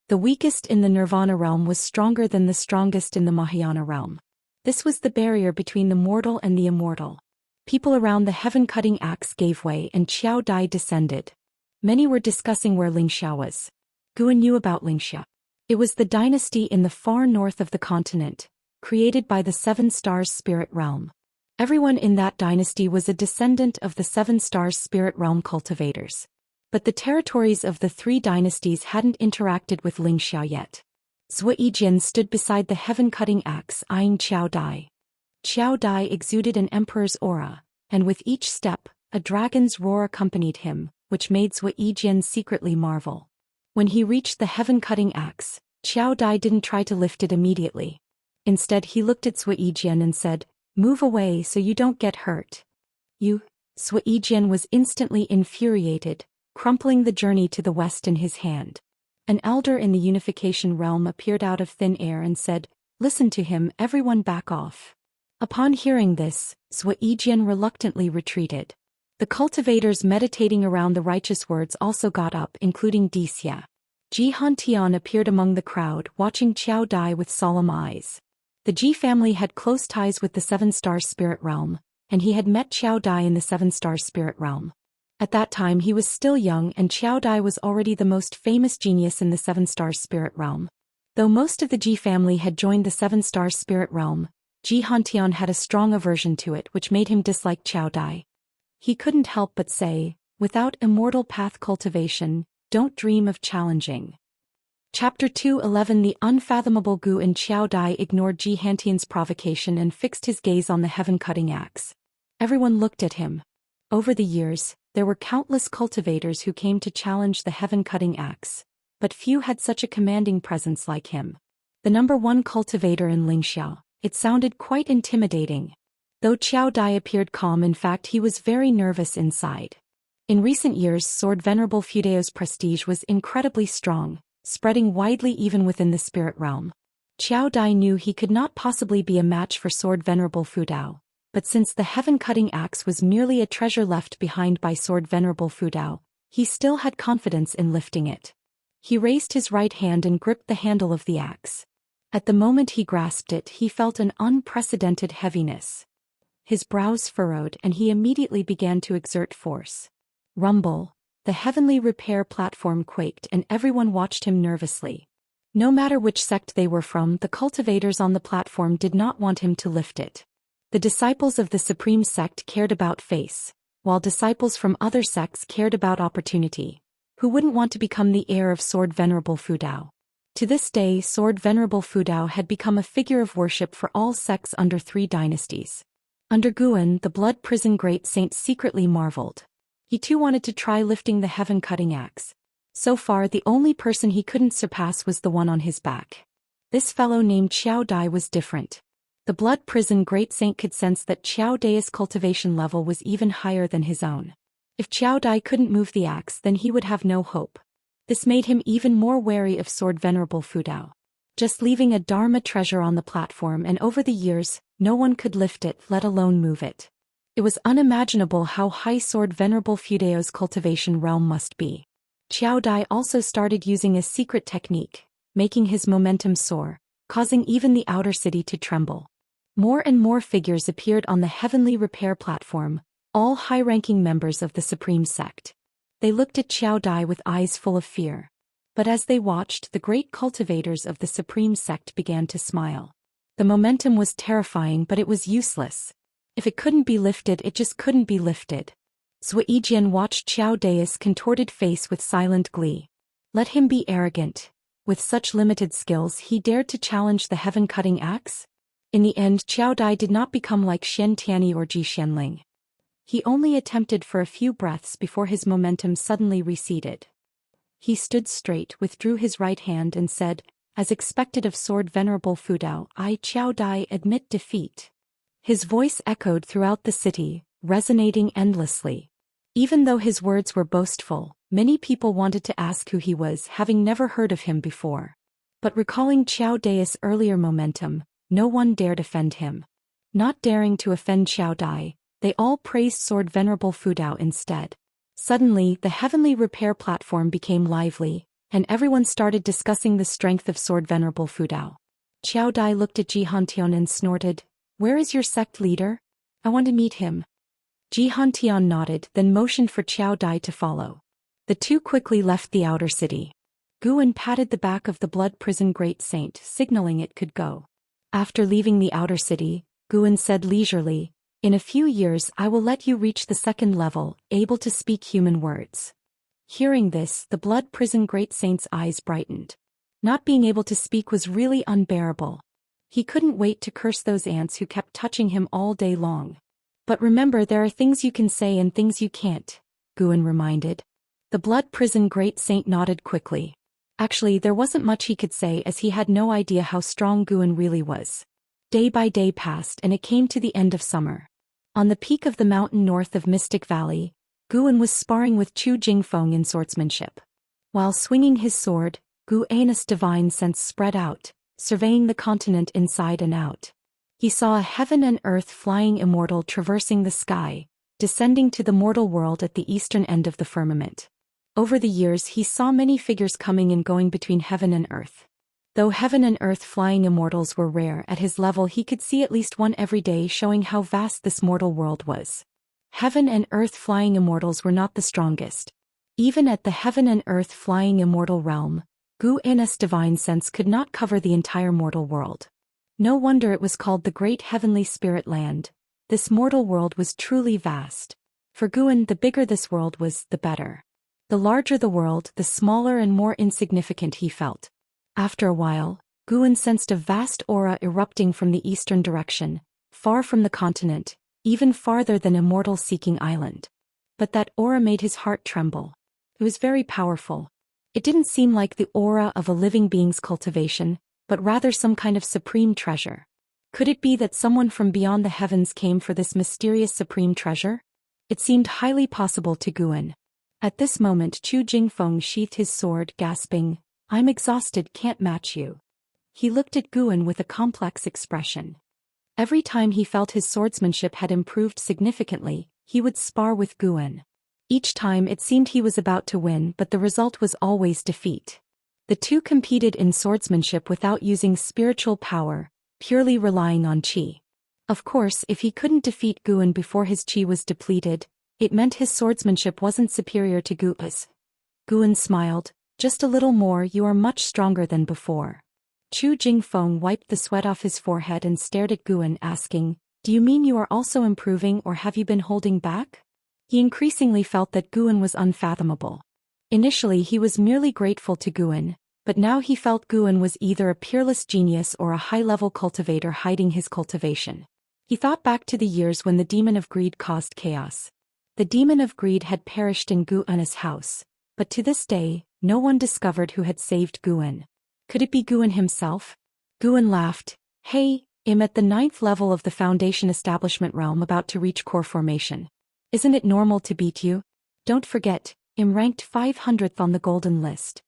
The weakest in the Nirvana realm was stronger than the strongest in the Mahayana realm. This was the barrier between the mortal and the immortal. People around the heaven-cutting axe gave way and Qiao Dai descended. Many were discussing where Xianxia was. Guan knew about Xianxia. It was the dynasty in the far north of the continent, created by the Seven Stars Spirit Realm. Everyone in that dynasty was a descendant of the Seven Stars Spirit Realm cultivators. But the territories of the three dynasties hadn't interacted with Xianxia yet. Zhou Xian stood beside the heaven-cutting axe, eyeing Qiao Dai. Qiao Dai exuded an emperor's aura, and with each step, a dragon's roar accompanied him, which made Zhou Xian secretly marvel. When he reached the heaven-cutting axe, Qiao Dai didn't try to lift it immediately. Instead he looked at Zhou Xian and said, "Move away so you don't get hurt." "You?" Zhou Xian was instantly infuriated, crumpling the Journey to the West in his hand. An elder in the unification realm appeared out of thin air and said, "Listen to him, everyone back off." Upon hearing this, Zhou Xian reluctantly retreated. The cultivators meditating around the righteous words also got up, including Dixia. Ji Hantian appeared among the crowd, watching Qiao Dai with solemn eyes. The Ji family had close ties with the Seven Stars Spirit Realm, and he had met Qiao Dai in the Seven Stars Spirit Realm. At that time he was still young and Qiao Dai was already the most famous genius in the Seven Stars Spirit Realm. Though most of the Ji family had joined the Seven Stars Spirit Realm, Ji Hantian had a strong aversion to it, which made him dislike Qiao Dai. He couldn't help but say, "Without immortal path cultivation, don't dream of challenging." Chapter 211 The unfathomable Gu and Qiao Dai ignored Ji Hantian's provocation and fixed his gaze on the heaven-cutting axe. Everyone looked at him. Over the years, there were countless cultivators who came to challenge the heaven-cutting axe, but few had such a commanding presence like him. the #1 cultivator in Xianxia. It sounded quite intimidating. Though Qiao Dai appeared calm, in fact he was very nervous inside. In recent years, Sword Venerable Fudao's prestige was incredibly strong, spreading widely even within the spirit realm. Qiao Dai knew he could not possibly be a match for Sword Venerable Fudao, but since the heaven-cutting axe was merely a treasure left behind by Sword Venerable Fudao, he still had confidence in lifting it. He raised his right hand and gripped the handle of the axe. At the moment he grasped it, he felt an unprecedented heaviness. His brows furrowed and he immediately began to exert force. Rumble, the heavenly repair platform quaked and everyone watched him nervously. No matter which sect they were from, the cultivators on the platform did not want him to lift it. The disciples of the Supreme Sect cared about face, while disciples from other sects cared about opportunity. Who wouldn't want to become the heir of Sword Venerable Fudao? To this day, Sword Venerable Fudao had become a figure of worship for all sects under 3 dynasties. Under Guan, the Blood Prison Great Saint secretly marveled. He too wanted to try lifting the heaven-cutting axe. So far, the only person he couldn't surpass was the one on his back. This fellow named Qiao Dai was different. The Blood Prison Great Saint could sense that Qiao Dai's cultivation level was even higher than his own. If Qiao Dai couldn't move the axe, then he would have no hope. This made him even more wary of Sword Venerable Fudao. Just leaving a Dharma treasure on the platform, and over the years, no one could lift it, let alone move it. It was unimaginable how high Sword Venerable Fudao's cultivation realm must be. Qiao Dai also started using a secret technique, making his momentum soar, causing even the outer city to tremble. More and more figures appeared on the heavenly repair platform, all high-ranking members of the Supreme Sect. They looked at Qiao Dai with eyes full of fear. But as they watched, the great cultivators of the Supreme Sect began to smile. The momentum was terrifying, but it was useless. If it couldn't be lifted, it just couldn't be lifted. Zhou Xian watched Qiao Dai's contorted face with silent glee. Let him be arrogant. With such limited skills, he dared to challenge the heaven-cutting axe? In the end, Qiao Dai did not become like Shen Tianyi or Ji Xianling. He only attempted for a few breaths before his momentum suddenly receded. He stood straight, withdrew his right hand and said, as expected of Sword Venerable Fudao, I, Qiao Dai, admit defeat. His voice echoed throughout the city, resonating endlessly. Even though his words were boastful, many people wanted to ask who he was, having never heard of him before. But recalling Qiao Dai's earlier momentum, no one dared offend him. Not daring to offend Qiao Dai, they all praised Sword Venerable Fudao instead. Suddenly, the heavenly repair platform became lively, and everyone started discussing the strength of Sword Venerable Fudao. Qiao Dai looked at Jihantian and snorted, Where is your sect leader? I want to meet him. Jihantian nodded, then motioned for Qiao Dai to follow. The two quickly left the outer city. Guan patted the back of the Blood Prison Great Saint, signaling it could go. After leaving the outer city, Guan said leisurely, In a few years I will let you reach the 2nd level, able to speak human words. Hearing this, the Blood Prison Great Saint's eyes brightened. Not being able to speak was really unbearable. He couldn't wait to curse those ants who kept touching him all day long. But remember, there are things you can say and things you can't, Guan reminded. The Blood Prison Great Saint nodded quickly. Actually, there wasn't much he could say as he had no idea how strong Guan really was. Day by day passed and it came to the end of summer. On the peak of the mountain north of Mystic Valley, Guan was sparring with Chu Jingfeng in swordsmanship. While swinging his sword, Guan's divine sense spread out, surveying the continent inside and out. He saw a heaven and earth flying immortal traversing the sky, descending to the mortal world at the eastern end of the firmament. Over the years he saw many figures coming and going between heaven and earth. Though heaven and earth flying immortals were rare, at his level he could see at least one every day, showing how vast this mortal world was. Heaven and earth flying immortals were not the strongest. Even at the heaven and earth flying immortal realm, Guan's divine sense could not cover the entire mortal world. No wonder it was called the Great Heavenly Spirit Land. This mortal world was truly vast. For Guan, the bigger this world was, the better. The larger the world, the smaller and more insignificant he felt. After a while, Guan sensed a vast aura erupting from the eastern direction, far from the continent, even farther than Immortal-seeking island. But that aura made his heart tremble. It was very powerful. It didn't seem like the aura of a living being's cultivation, but rather some kind of supreme treasure. Could it be that someone from beyond the heavens came for this mysterious supreme treasure? It seemed highly possible to Guan. At this moment Chu Jingfeng sheathed his sword, gasping, "I'm exhausted, can't match you." He looked at Guan with a complex expression. Every time he felt his swordsmanship had improved significantly, he would spar with Guan. Each time it seemed he was about to win, but the result was always defeat. The two competed in swordsmanship without using spiritual power, purely relying on qi. Of course, if he couldn't defeat Guan before his qi was depleted, it meant his swordsmanship wasn't superior to Guan's. Guan smiled, "Just a little more, you are much stronger than before." Chu Jingfeng wiped the sweat off his forehead and stared at Guan, asking, "Do you mean you are also improving, or have you been holding back?" He increasingly felt that Guan was unfathomable. Initially he was merely grateful to Guan, but now he felt Guan was either a peerless genius or a high-level cultivator hiding his cultivation. He thought back to the years when the demon of greed caused chaos. The demon of greed had perished in Guan's house, but to this day, no one discovered who had saved Guan. Could it be Guan himself? Guan laughed, "Hey, I'm at the 9th level of the Foundation Establishment realm, about to reach core formation. Isn't it normal to beat you? Don't forget, I'm ranked 500th on the golden list."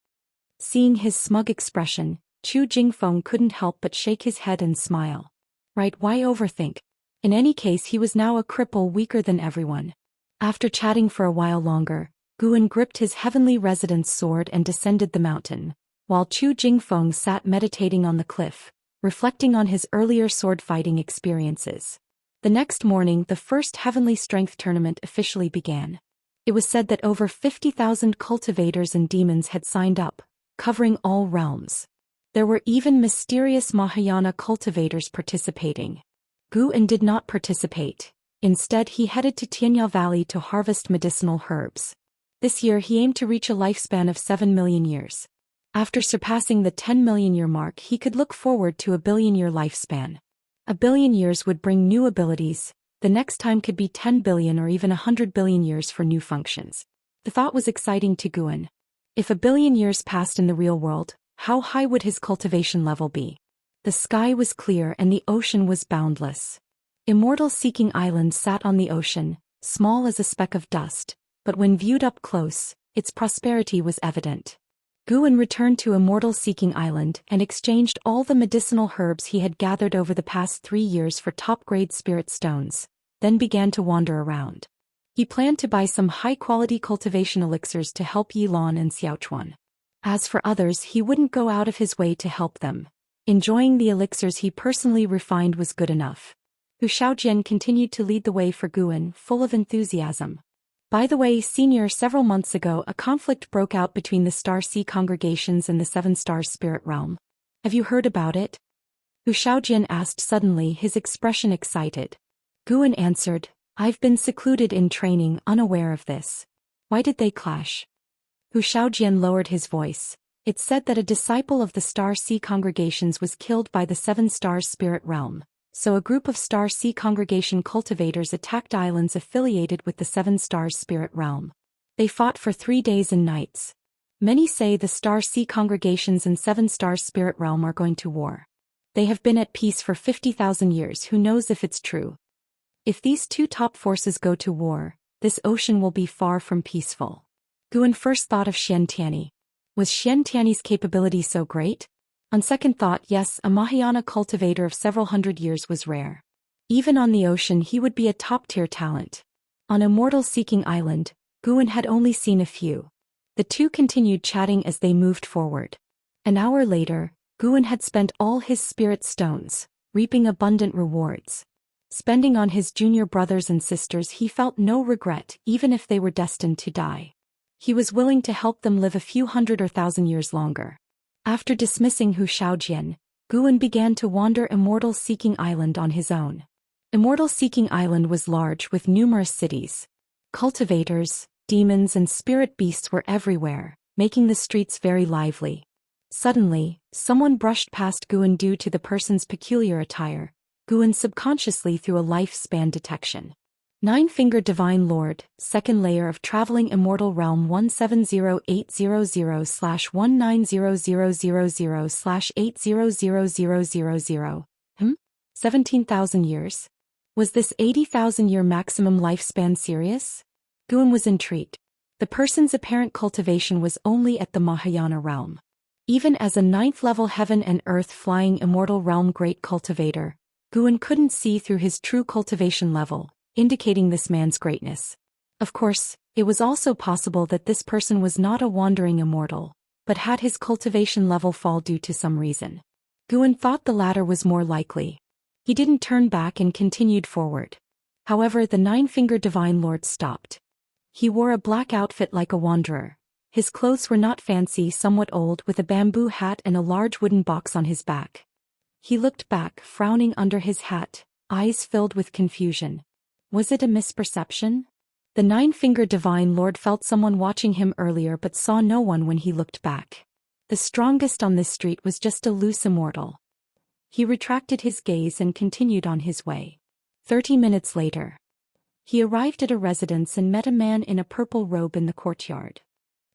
Seeing his smug expression, Chu Jingfeng couldn't help but shake his head and smile. Right, why overthink? In any case, he was now a cripple, weaker than everyone. After chatting for a while longer, Guan gripped his heavenly residence sword and descended the mountain, while Chu Jingfeng sat meditating on the cliff, reflecting on his earlier sword-fighting experiences. The next morning, the first Heavenly Strength Tournament officially began. It was said that over 50,000 cultivators and demons had signed up, covering all realms. There were even mysterious Mahayana cultivators participating. Guan did not participate. Instead, he headed to Tianya Valley to harvest medicinal herbs. This year he aimed to reach a lifespan of 7 million years. After surpassing the 10 million year mark, he could look forward to a billion-year lifespan. A billion years would bring new abilities. The next time could be 10 billion or even 100 billion years for new functions. The thought was exciting to Guan. If a billion years passed in the real world, how high would his cultivation level be? The sky was clear and the ocean was boundless. Immortal Seeking Island sat on the ocean, small as a speck of dust, but when viewed up close, its prosperity was evident. Guan returned to Immortal Seeking Island and exchanged all the medicinal herbs he had gathered over the past 3 years for top-grade spirit stones, then began to wander around. He planned to buy some high-quality cultivation elixirs to help Yilan and Xiaochuan. As for others, he wouldn't go out of his way to help them. Enjoying the elixirs he personally refined was good enough. Zhou Xian continued to lead the way for Guan, full of enthusiasm. By the way, Senior, several months ago a conflict broke out between the Star Sea congregations and the Seven Stars Spirit Realm. Have you heard about it? Zhou Xian asked suddenly, his expression excited. Guan answered, "I've been secluded in training, unaware of this. Why did they clash?" Zhou Xian lowered his voice. It's said that a disciple of the Star Sea congregations was killed by the Seven Stars Spirit Realm. So a group of Star Sea congregation cultivators attacked islands affiliated with the Seven Stars Spirit Realm. They fought for 3 days and nights. Many say the Star Sea congregations and Seven Stars Spirit Realm are going to war. They have been at peace for 50,000 years, who knows if it's true. If these two top forces go to war, this ocean will be far from peaceful. Guan first thought of Xiantiani. Was Xiantiani's capability so great? On second thought, yes, a Mahayana cultivator of several hundred years was rare. Even on the ocean he would be a top-tier talent. On Immortal Seeking Island, Guan had only seen a few. The two continued chatting as they moved forward. An hour later, Guan had spent all his spirit stones, reaping abundant rewards. Spending on his junior brothers and sisters, he felt no regret, even if they were destined to die. He was willing to help them live a few hundred or thousand years longer. After dismissing Zhou Xian, Guan began to wander Immortal Seeking Island on his own. Immortal Seeking Island was large with numerous cities. Cultivators, demons and spirit beasts were everywhere, making the streets very lively. Suddenly, someone brushed past Guan due to the person's peculiar attire. Guan subconsciously threw a lifespan detection. Nine-Fingered Divine Lord, second layer of Traveling Immortal Realm 170800/19000/800000. 17,000 years? Was this 80,000-year maximum lifespan serious? Guan was intrigued. The person's apparent cultivation was only at the Mahayana realm. Even as a ninth-level heaven and earth flying immortal realm great cultivator, Guan couldn't see through his true cultivation level, indicating this man's greatness. Of course, it was also possible that this person was not a wandering immortal, but had his cultivation level fall due to some reason. Guan thought the latter was more likely. He didn't turn back and continued forward. However, the Nine-Fingered Divine Lord stopped. He wore a black outfit like a wanderer. His clothes were not fancy, somewhat old, with a bamboo hat and a large wooden box on his back. He looked back, frowning under his hat, eyes filled with confusion. Was it a misperception? The Nine-Fingered Divine Lord felt someone watching him earlier but saw no one when he looked back. The strongest on this street was just a loose immortal. He retracted his gaze and continued on his way. 30 minutes later, he arrived at a residence and met a man in a purple robe in the courtyard.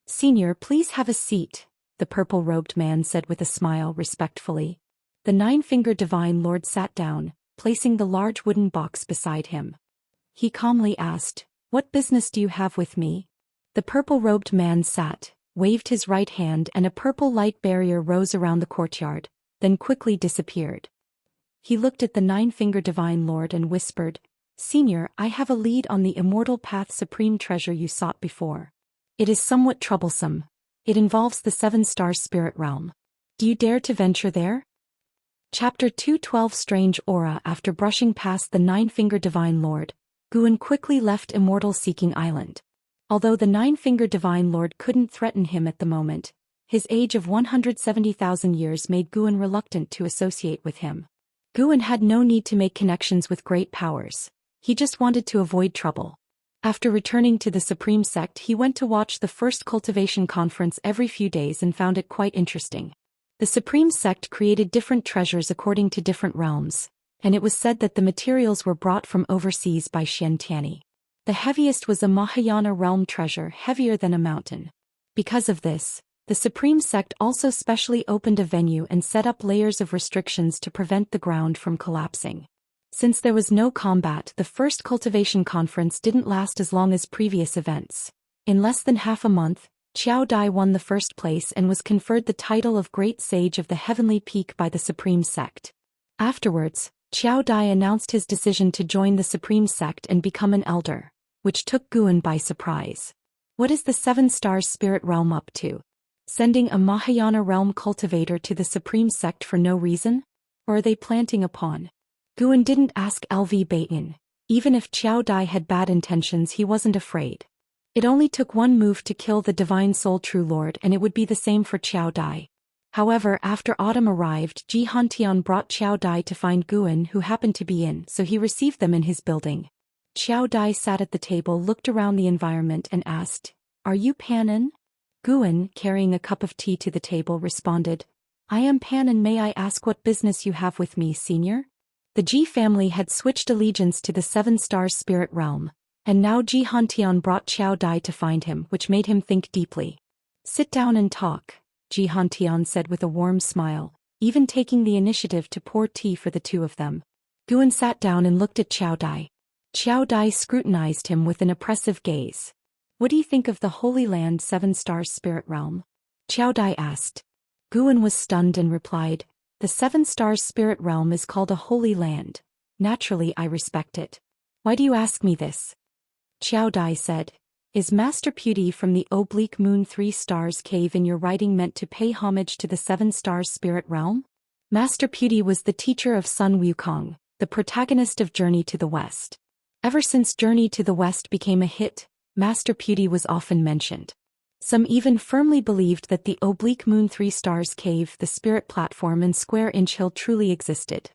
"Senior, please have a seat," the purple-robed man said with a smile respectfully. The Nine-Fingered Divine Lord sat down, placing the large wooden box beside him. He calmly asked, "What business do you have with me?" The purple-robed man sat, waved his right hand, and a purple light barrier rose around the courtyard, then quickly disappeared. He looked at the Nine-Fingered Divine Lord and whispered, "Senior, I have a lead on the Immortal Path supreme treasure you sought before. It is somewhat troublesome. It involves the 7-star spirit realm. Do you dare to venture there?" Chapter 212 Strange Aura. After brushing past the Nine-Fingered Divine Lord, Guan quickly left Immortal Seeking Island. Although the Nine-Fingered Divine Lord couldn't threaten him at the moment, his age of 170,000 years made Guan reluctant to associate with him. Guan had no need to make connections with great powers. He just wanted to avoid trouble. After returning to the Supreme Sect, he went to watch the first cultivation conference every few days and found it quite interesting. The Supreme Sect created different treasures according to different realms, and it was said that the materials were brought from overseas by Xianxia. The heaviest was a Mahayana realm treasure, heavier than a mountain. Because of this, the Supreme Sect also specially opened a venue and set up layers of restrictions to prevent the ground from collapsing. Since there was no combat, the first cultivation conference didn't last as long as previous events. In less than half a month, Qiao Dai won the first place and was conferred the title of Great Sage of the Heavenly Peak by the Supreme Sect. Afterwards, Qiao Dai announced his decision to join the Supreme Sect and become an elder, which took Guan by surprise. What is the 7-star spirit realm up to? Sending a Mahayana realm cultivator to the Supreme Sect for no reason? Or are they planting a pawn? Guan didn't ask LV Baitin. Even if Qiao Dai had bad intentions, he wasn't afraid. It only took one move to kill the Divine Soul True Lord, and it would be the same for Qiao Dai. However, after autumn arrived, Xianxia brought Qiao Dai to find Guan, who happened to be in, so he received them in his building. Qiao Dai sat at the table, looked around the environment and asked, "Are you Panin?" Guan, carrying a cup of tea to the table, responded, "I am Panin. May I ask what business you have with me, senior?" The Ji family had switched allegiance to the 7-star spirit realm, and now Xianxia brought Qiao Dai to find him, which made him think deeply. "Sit down and talk," Xianxia said with a warm smile, even taking the initiative to pour tea for the two of them. Guan sat down and looked at Qiao Dai. Qiao Dai scrutinized him with an oppressive gaze. "What do you think of the Holy Land 7-star spirit realm?" Qiao Dai asked. Guan was stunned and replied, "The 7-star spirit realm is called a holy land. Naturally, I respect it. Why do you ask me this?" Qiao Dai said, "Is Master Beauty from the Oblique Moon 3 Stars Cave in your writing meant to pay homage to the 7-star spirit realm?" Master Beauty was the teacher of Sun Wukong, the protagonist of Journey to the West. Ever since Journey to the West became a hit, Master Beauty was often mentioned. Some even firmly believed that the Oblique Moon 3 Stars Cave, the spirit platform and Square Inch Hill truly existed.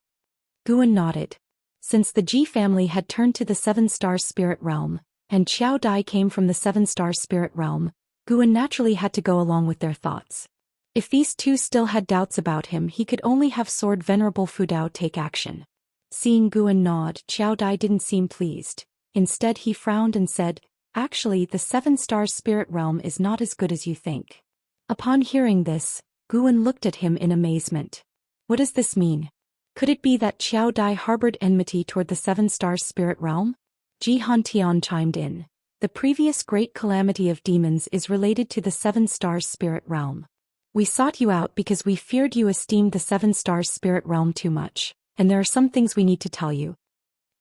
Guan nodded. Since the Ji family had turned to the 7-star spirit realm, and Qiao Dai came from the 7-star spirit realm, Guan naturally had to go along with their thoughts. If these two still had doubts about him, he could only have Sword Venerable Fudao take action. Seeing Guan nod, Qiao Dai didn't seem pleased. Instead he frowned and said, "Actually, the 7-star spirit realm is not as good as you think." Upon hearing this, Guan looked at him in amazement. What does this mean? Could it be that Qiao Dai harbored enmity toward the 7-star spirit realm? Ji Hantian chimed in. The previous great calamity of demons is related to the 7-star spirit realm. We sought you out because we feared you esteemed the 7-star spirit realm too much, and there are some things we need to tell you.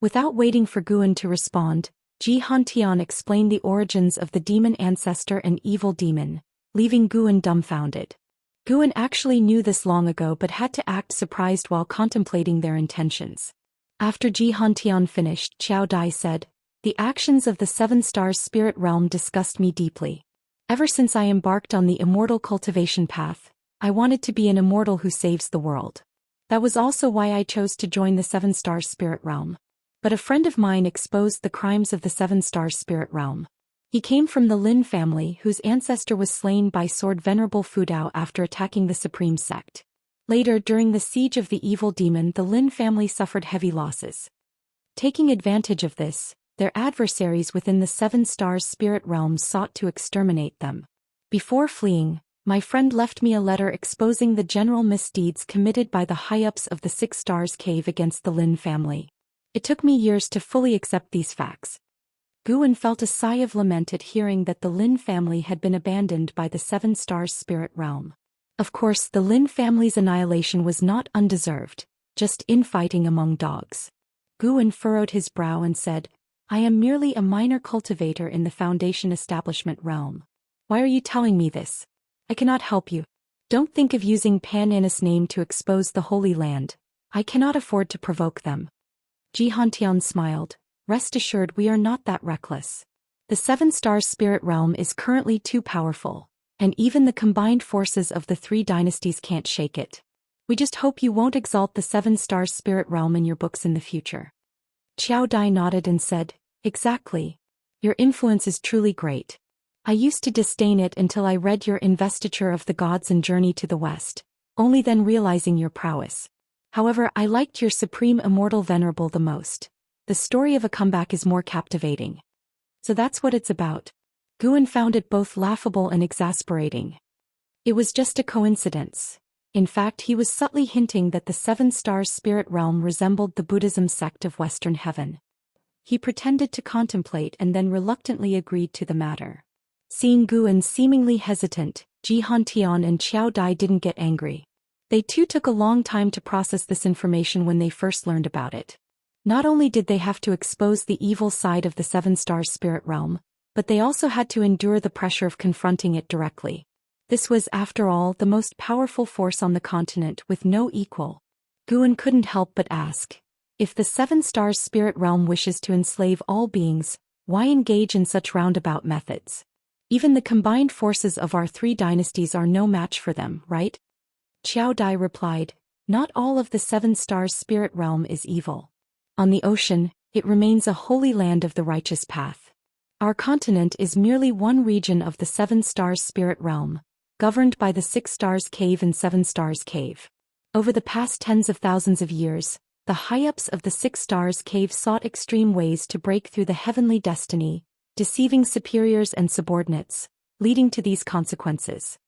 Without waiting for Guan to respond, Ji Hantian explained the origins of the demon ancestor and evil demon, leaving Guan dumbfounded. Guan actually knew this long ago but had to act surprised while contemplating their intentions. After Ji Hantian finished, Qiao Dai said, "The actions of the 7-star spirit realm disgust me deeply. Ever since I embarked on the immortal cultivation path, I wanted to be an immortal who saves the world. That was also why I chose to join the 7-star spirit realm. But a friend of mine exposed the crimes of the 7-star spirit realm. He came from the Lin family whose ancestor was slain by sword Venerable Fudao after attacking the supreme sect. Later, during the siege of the evil demon, the Lin family suffered heavy losses. Taking advantage of this, their adversaries within the 7-star spirit realm sought to exterminate them. Before fleeing, my friend left me a letter exposing the general misdeeds committed by the high-ups of the 6 Stars Cave against the Lin family. It took me years to fully accept these facts." Guan felt a sigh of lament at hearing that the Lin family had been abandoned by the 7-star spirit realm. Of course, the Lin family's annihilation was not undeserved, just infighting among dogs. Guan furrowed his brow and said, "I am merely a minor cultivator in the Foundation establishment realm. Why are you telling me this? I cannot help you. Don't think of using Pan Anna's name to expose the Holy Land. I cannot afford to provoke them." Ji Hantian smiled. "Rest assured, we are not that reckless. The 7-star spirit realm is currently too powerful, and even the combined forces of the 3 dynasties can't shake it. We just hope you won't exalt the 7-star spirit realm in your books in the future." Qiao Dai nodded and said, "Exactly. Your influence is truly great. I used to disdain it until I read your Investiture of the Gods and Journey to the West, only then realizing your prowess. However, I liked your Supreme Immortal Venerable the most. The story of a comeback is more captivating." So that's what it's about. Guan found it both laughable and exasperating. It was just a coincidence. In fact, he was subtly hinting that the 7-star spirit realm resembled the Buddhism sect of Western Heaven. He pretended to contemplate and then reluctantly agreed to the matter. Seeing Guan seemingly hesitant, Ji Hantian and Qiao Dai didn't get angry. They too took a long time to process this information when they first learned about it. Not only did they have to expose the evil side of the 7-star spirit realm, but they also had to endure the pressure of confronting it directly. This was, after all, the most powerful force on the continent with no equal. Guan couldn't help but ask, if the 7-star spirit realm wishes to enslave all beings, why engage in such roundabout methods? Even the combined forces of our 3 dynasties are no match for them, right? Qiao Dai replied, "Not all of the 7-star spirit realm is evil. On the ocean, it remains a holy land of the righteous path. Our continent is merely one region of the 7-star spirit realm, governed by the 6 Stars Cave and 7 Stars Cave. Over the past tens of thousands of years, the high-ups of the 6 Stars Cave sought extreme ways to break through the heavenly destiny, deceiving superiors and subordinates, leading to these consequences.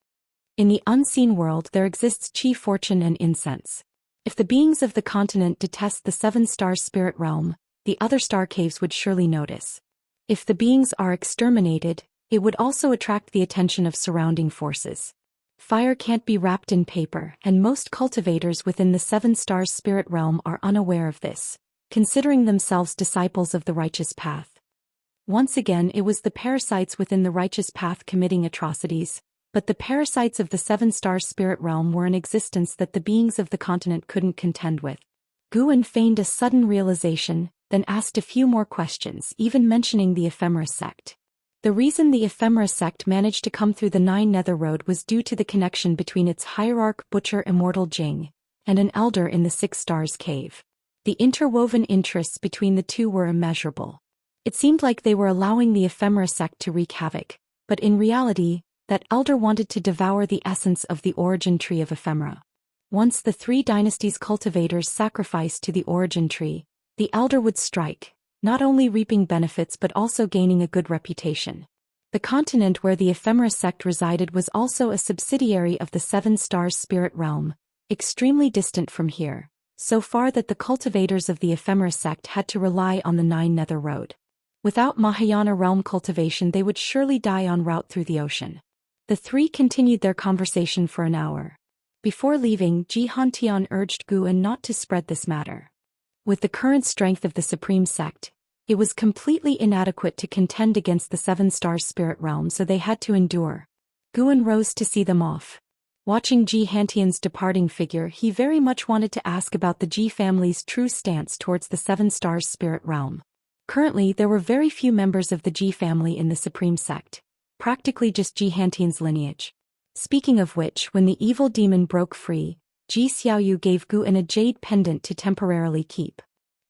In the unseen world there exists chi fortune and incense. If the beings of the continent detest the 7-star spirit realm, the other star caves would surely notice. If the beings are exterminated, it would also attract the attention of surrounding forces. Fire can't be wrapped in paper, and most cultivators within the 7-star spirit realm are unaware of this, considering themselves disciples of the righteous path. Once again, it was the parasites within the righteous path committing atrocities, but the parasites of the 7-star spirit realm were an existence that the beings of the continent couldn't contend with. Guan feigned a sudden realization, then asked a few more questions, even mentioning the Ephemera sect. The reason the Ephemera sect managed to come through the 9 Nether Road was due to the connection between its hierarch Butcher Immortal Jing and an elder in the 6 Stars Cave. The interwoven interests between the two were immeasurable. It seemed like they were allowing the Ephemera sect to wreak havoc, but in reality, that elder wanted to devour the essence of the origin tree of Ephemera. Once the 3 dynasties' cultivators sacrificed to the origin tree, the elder would strike, not only reaping benefits but also gaining a good reputation. The continent where the ephemera sect resided was also a subsidiary of the Seven Stars spirit realm, extremely distant from here, so far that the cultivators of the ephemera sect had to rely on the Nine Nether Road. Without Mahayana realm cultivation they would surely die en route through the ocean. The three continued their conversation for an hour. Before leaving, Xianxia urged Guan not to spread this matter. With the current strength of the supreme sect, it was completely inadequate to contend against the Seven Stars spirit realm, so they had to endure. Guan rose to see them off. Watching Xianxia's departing figure, he very much wanted to ask about the Ji family's true stance towards the Seven Stars spirit realm. Currently, there were very few members of the Ji family in the supreme sect, practically just Xianxia's lineage. Speaking of which, when the evil demon broke free, Ji Xiaoyu gave Guan a jade pendant to temporarily keep.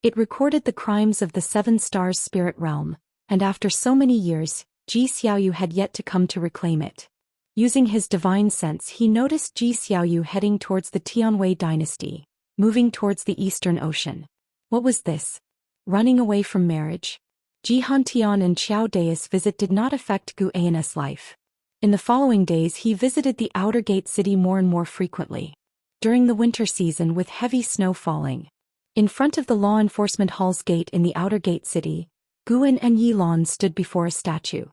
It recorded the crimes of the Seven Stars spirit realm, and after so many years, Ji Xiaoyu had yet to come to reclaim it. Using his divine sense, he noticed Ji Xiaoyu heading towards the Tianwei dynasty, moving towards the Eastern Ocean. What was this? Running away from marriage? Xianxian and Qiao Daoist visit did not affect Guan's life. In the following days he visited the outer gate city more and more frequently. During the winter season with heavy snow falling. In front of the law enforcement hall's gate in the outer gate city, Guan and Yilan stood before a statue.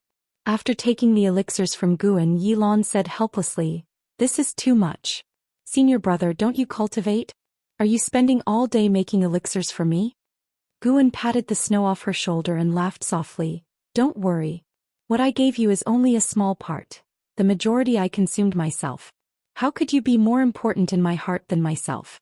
After taking the elixirs from Guan, Yilan said helplessly, "This is too much. Senior brother, don't you cultivate? Are you spending all day making elixirs for me?" Guan patted the snow off her shoulder and laughed softly. "Don't worry. What I gave you is only a small part. The majority I consumed myself. How could you be more important in my heart than myself?"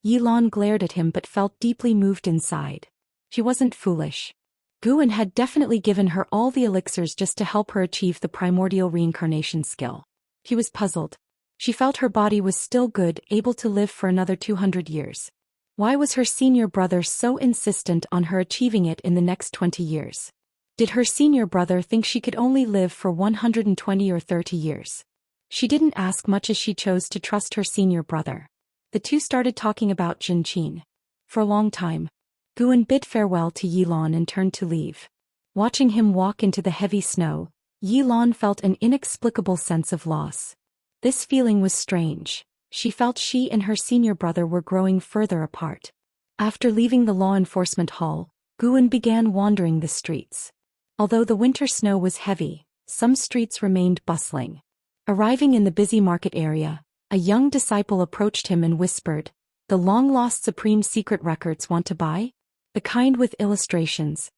Yilan glared at him but felt deeply moved inside. She wasn't foolish. Guan had definitely given her all the elixirs just to help her achieve the primordial reincarnation skill. She was puzzled. She felt her body was still good, able to live for another 200 years. Why was her senior brother so insistent on her achieving it in the next 20 years? Did her senior brother think she could only live for 120 or 30 years? She didn't ask much as she chose to trust her senior brother. The two started talking about Jinqin. For a long time, Guan bid farewell to Yilan and turned to leave. Watching him walk into the heavy snow, Yilan felt an inexplicable sense of loss. This feeling was strange. She felt she and her senior brother were growing further apart. After leaving the law enforcement hall, Guan began wandering the streets. Although the winter snow was heavy, some streets remained bustling. Arriving in the busy market area, a young disciple approached him and whispered, "The long-lost Supreme Secret Records want to buy? The kind with illustrations."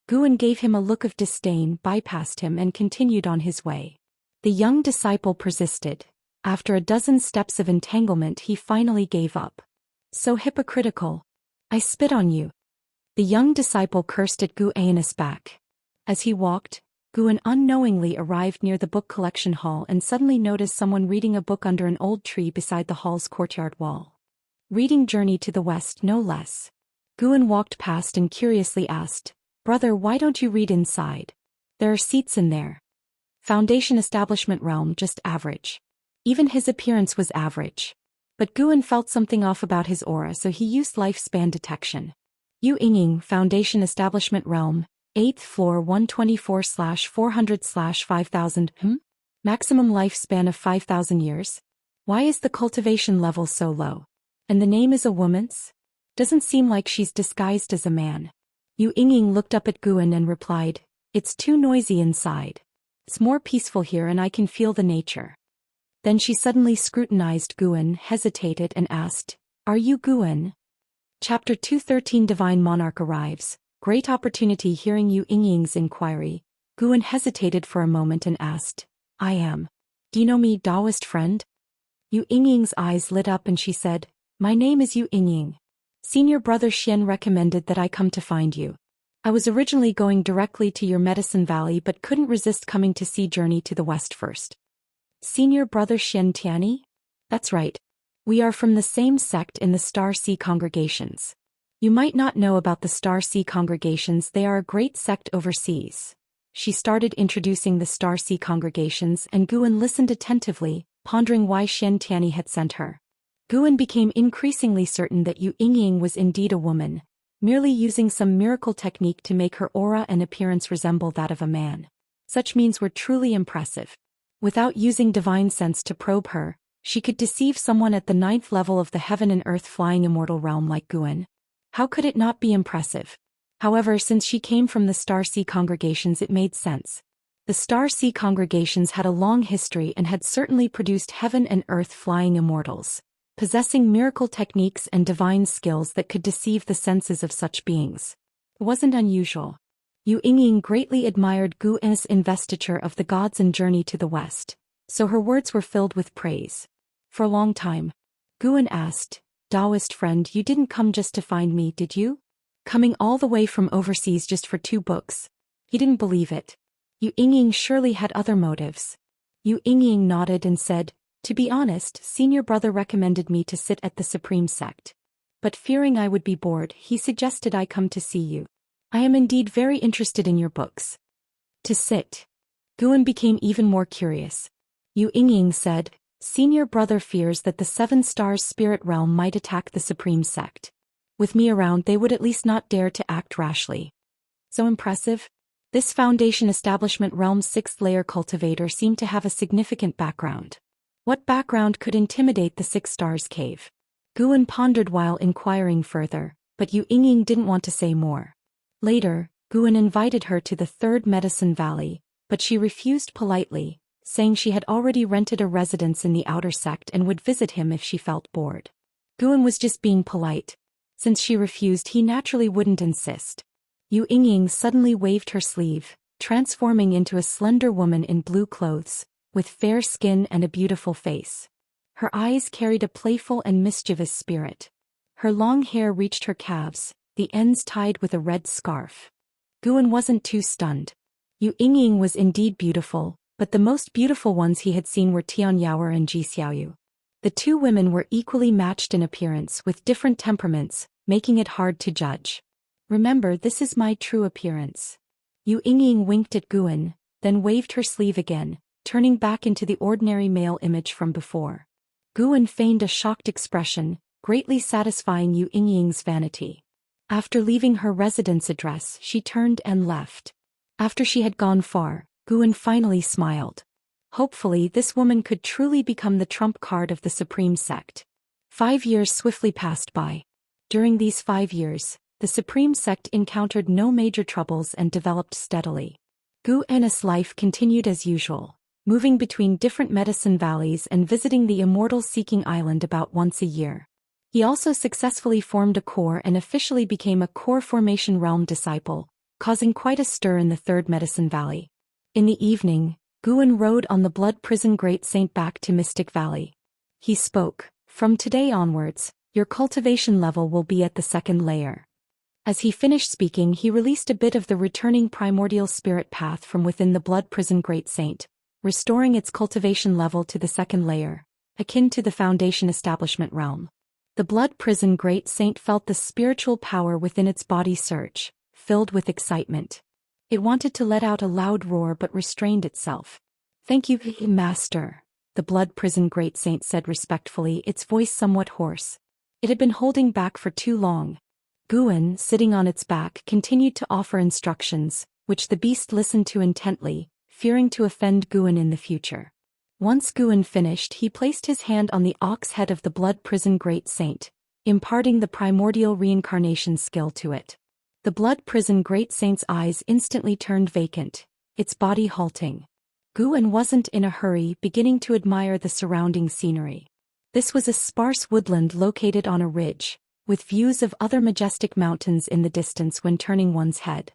Guan gave him a look of disdain, bypassed him and continued on his way. The young disciple persisted. After a dozen steps of entanglement he finally gave up. "So hypocritical. I spit on you." The young disciple cursed at Guan's back. As he walked, Guan unknowingly arrived near the book collection hall and suddenly noticed someone reading a book under an old tree beside the hall's courtyard wall. Reading Journey to the West, no less. Guan walked past and curiously asked, "Brother, why don't you read inside? There are seats in there." Foundation establishment realm, just average. Even his appearance was average. But Guan felt something off about his aura, so he used lifespan detection. Yu Yinging, Foundation establishment realm, 8th floor 124/400/5000. Maximum lifespan of 5,000 years? Why is the cultivation level so low? And the name is a woman's? Doesn't seem like she's disguised as a man. Yu Yinging looked up at Guan and replied, "It's too noisy inside. It's more peaceful here and I can feel the nature." Then she suddenly scrutinized Guan, hesitated and asked, "Are you Guan?" Chapter 213 Divine Monarch arrives. Great opportunity. Hearing Yu Yinging's inquiry, Guan hesitated for a moment and asked, "I am. Do you know me, Daoist friend?" Yu Yinging's eyes lit up and she said, "My name is Yu Yinging. Senior brother Xian recommended that I come to find you. I was originally going directly to your Medicine Valley but couldn't resist coming to see Journey to the West first." Senior brother Xian Tianyi? That's right. We are from the same sect in the Star Sea congregations. You might not know about the Star Sea congregations, they are a great sect overseas. She started introducing the Star Sea congregations and Guan listened attentively, pondering why Xian Tianyi had sent her. Guan became increasingly certain that Yu Yinging was indeed a woman, merely using some miracle technique to make her aura and appearance resemble that of a man. Such means were truly impressive. Without using divine sense to probe her, she could deceive someone at the 9th level of the heaven and earth flying immortal realm like Guan. How could it not be impressive? However, since she came from the Star Sea congregations, it made sense. The Star Sea congregations had a long history and had certainly produced heaven and earth flying immortals, possessing miracle techniques and divine skills that could deceive the senses of such beings. It wasn't unusual. Yu Yingying greatly admired Guan's investiture of the gods and journey to the west, so her words were filled with praise. For a long time, Guan asked, "Daoist friend, you didn't come just to find me, did you? Coming all the way from overseas just for 2 books?" He didn't believe it. Yu Yingying surely had other motives. Yu Yingying nodded and said, "To be honest, senior brother recommended me to sit at the Supreme Sect. But fearing I would be bored, he suggested I come to see you. I am indeed very interested in your books." To sit. Guan became even more curious. Yu Yingying said, "Senior brother fears that the 7 Stars spirit realm might attack the Supreme Sect. With me around, they would at least not dare to act rashly." So impressive? This Foundation Establishment Realm's 6th layer cultivator seemed to have a significant background. What background could intimidate the 6 Stars cave? Guan pondered while inquiring further, but Yu Yingying didn't want to say more. Later, Guan invited her to the 3rd Medicine Valley, but she refused politely, saying she had already rented a residence in the outer sect and would visit him if she felt bored. Guan was just being polite. Since she refused, he naturally wouldn't insist. Yu Yingying suddenly waved her sleeve, transforming into a slender woman in blue clothes, with fair skin and a beautiful face. Her eyes carried a playful and mischievous spirit. Her long hair reached her calves, the ends tied with a red scarf. Guan wasn't too stunned. Yu Yingying was indeed beautiful, but the most beautiful ones he had seen were Tianyao and Ji Xiaoyu. The 2 women were equally matched in appearance with different temperaments, making it hard to judge. "Remember, this is my true appearance." Yu Yingying winked at Guan, then waved her sleeve again, turning back into the ordinary male image from before. Guan feigned a shocked expression, greatly satisfying Yu Yingying's vanity. After leaving her residence address, she turned and left. After she had gone far, Guan finally smiled. Hopefully, this woman could truly become the trump card of the Supreme Sect. 5 years swiftly passed by. During these 5 years, the Supreme Sect encountered no major troubles and developed steadily. Guan's life continued as usual, moving between different medicine valleys and visiting the Immortal Seeking Island about once a year. He also successfully formed a core and officially became a core formation realm disciple, causing quite a stir in the 3rd Medicine Valley. In the evening, Guan rode on the Blood Prison Great Saint back to Mystic Valley. He spoke, "From today onwards, your cultivation level will be at the 2nd layer." As he finished speaking, he released a bit of the returning primordial spirit path from within the Blood Prison Great Saint, restoring its cultivation level to the 2nd layer, akin to the Foundation Establishment realm. The Blood Prison Great Saint felt the spiritual power within its body surge, filled with excitement. It wanted to let out a loud roar but restrained itself. "Thank you, Master," the Blood Prison Great Saint said respectfully, its voice somewhat hoarse. It had been holding back for too long. Guan, sitting on its back, continued to offer instructions, which the beast listened to intently, fearing to offend Guan in the future. Once Guan finished, he placed his hand on the ox head of the Blood Prison Great Saint, imparting the primordial reincarnation skill to it. The Blood Prison Great Saint's eyes instantly turned vacant, its body halting. Guan wasn't in a hurry, beginning to admire the surrounding scenery. This was a sparse woodland located on a ridge, with views of other majestic mountains in the distance when turning one's head.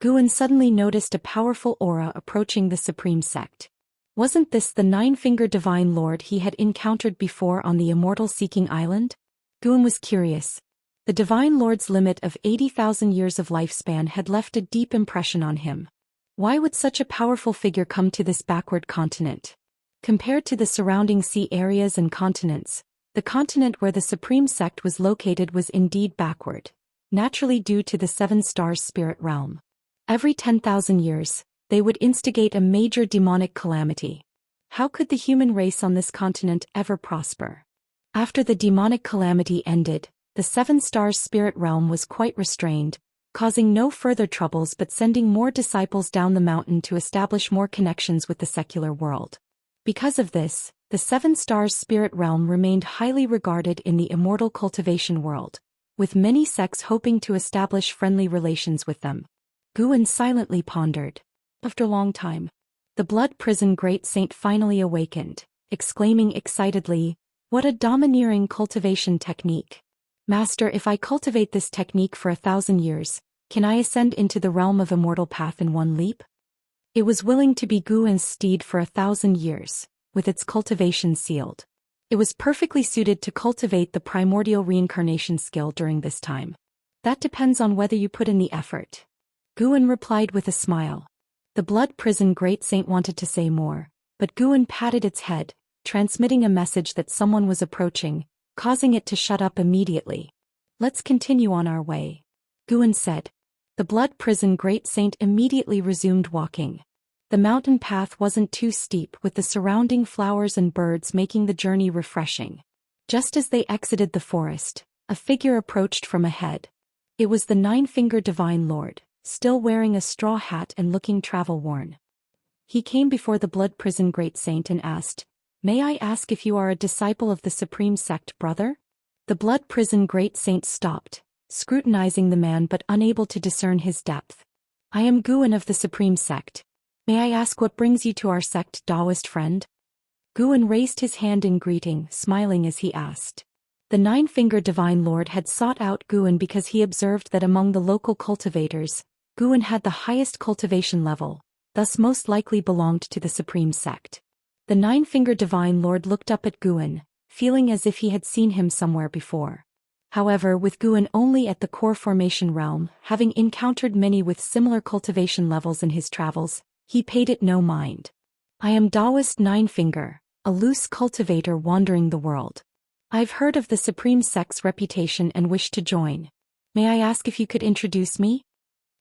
Guan suddenly noticed a powerful aura approaching the Supreme Sect. Wasn't this the 9-fingered Divine Lord he had encountered before on the Immortal Seeking Island? Guan was curious. The Divine Lord's limit of 80,000 years of lifespan had left a deep impression on him. Why would such a powerful figure come to this backward continent? Compared to the surrounding sea areas and continents, the continent where the Supreme Sect was located was indeed backward, naturally due to the 7 Stars spirit realm. Every 10,000 years, they would instigate a major demonic calamity. How could the human race on this continent ever prosper? After the demonic calamity ended, the Seven Stars spirit realm was quite restrained, causing no further troubles but sending more disciples down the mountain to establish more connections with the secular world. Because of this, the Seven Stars spirit realm remained highly regarded in the immortal cultivation world, with many sects hoping to establish friendly relations with them. Guan silently pondered. After a long time, the blood prison great saint finally awakened, exclaiming excitedly, "What a domineering cultivation technique! Master, if I cultivate this technique for 1,000 years, can I ascend into the realm of immortal path in one leap?" It was willing to be Guan's steed for 1,000 years, with its cultivation sealed. It was perfectly suited to cultivate the primordial reincarnation skill during this time. That depends on whether you put in the effort. Guan replied with a smile. The blood prison great saint wanted to say more, but Guan patted its head, transmitting a message that someone was approaching, causing it to shut up immediately. "Let's continue on our way," Guan said. The blood prison great saint immediately resumed walking. The mountain path wasn't too steep, with the surrounding flowers and birds making the journey refreshing. Just as they exited the forest, a figure approached from ahead. It was the Nine-Finger Divine Lord, still wearing a straw hat and looking travel-worn. He came before the blood prison great saint and asked, "May I ask if you are a disciple of the Supreme Sect, brother?" The blood prison great saint stopped, scrutinizing the man but unable to discern his depth. "I am Guan of the Supreme Sect. May I ask what brings you to our sect, Daoist friend?" Guan raised his hand in greeting, smiling as he asked. The Nine-Finger Divine Lord had sought out Guan because he observed that among the local cultivators, Guan had the highest cultivation level, thus most likely belonged to the Supreme Sect. The Nine-Finger Divine Lord looked up at Guan, feeling as if he had seen him somewhere before. However, with Guan only at the core formation realm, having encountered many with similar cultivation levels in his travels, he paid it no mind. "I am Daoist Nine-Finger, a loose cultivator wandering the world. I've heard of the Supreme Sect's reputation and wish to join. May I ask if you could introduce me?"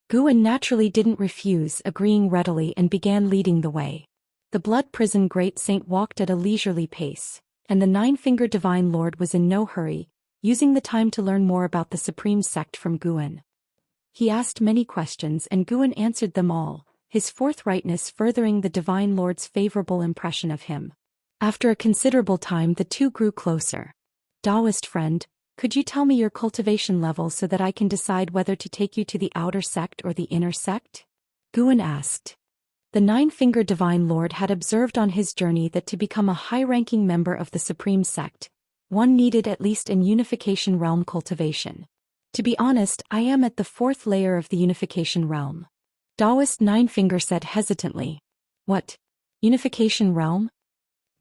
Guan naturally didn't refuse, agreeing readily and began leading the way. The blood prison great saint walked at a leisurely pace, and the Nine-Finger Divine Lord was in no hurry, using the time to learn more about the Supreme Sect from Guan. He asked many questions and Guan answered them all, his forthrightness furthering the Divine Lord's favorable impression of him. After a considerable time the two grew closer. "Daoist friend, could you tell me your cultivation level so that I can decide whether to take you to the outer sect or the inner sect?" Guan asked. The Nine-Finger Divine Lord had observed on his journey that to become a high-ranking member of the Supreme Sect, one needed at least an unification realm cultivation. "To be honest, I am at the 4th layer of the unification realm," Daoist Nine-Finger said hesitantly. "What? Unification realm?"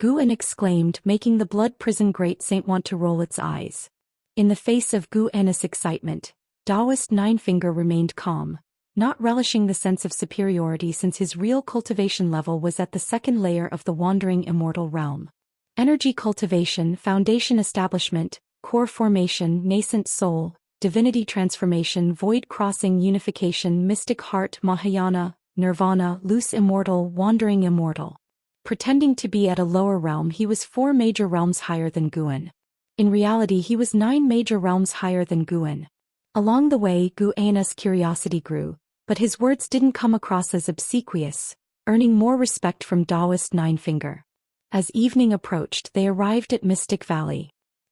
Guan exclaimed, making the blood prison great saint want to roll its eyes. In the face of Guan's excitement, Daoist Nine-Finger remained calm, not relishing the sense of superiority since his real cultivation level was at the 2nd layer of the wandering immortal realm. Energy cultivation, foundation establishment, core formation, nascent soul, divinity transformation, void crossing, unification, mystic heart, Mahayana, nirvana, loose immortal, wandering immortal. Pretending to be at a lower realm, he was 4 major realms higher than Guan. In reality, he was 9 major realms higher than Guan. Along the way, Guan's curiosity grew, but his words didn't come across as obsequious, earning more respect from Daoist Nine-Finger. As evening approached, they arrived at Mystic Valley.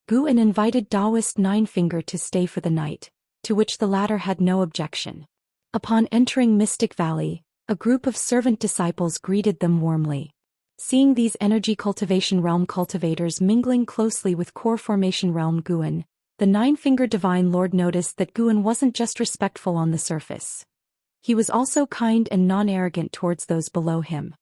Guan invited Daoist Nine-Finger to stay for the night, to which the latter had no objection. Upon entering Mystic Valley, a group of servant disciples greeted them warmly. Seeing these energy cultivation realm cultivators mingling closely with core formation realm Guan, the Nine-Finger Divine Lord noticed that Guan wasn't just respectful on the surface. He was also kind and non-arrogant towards those below him.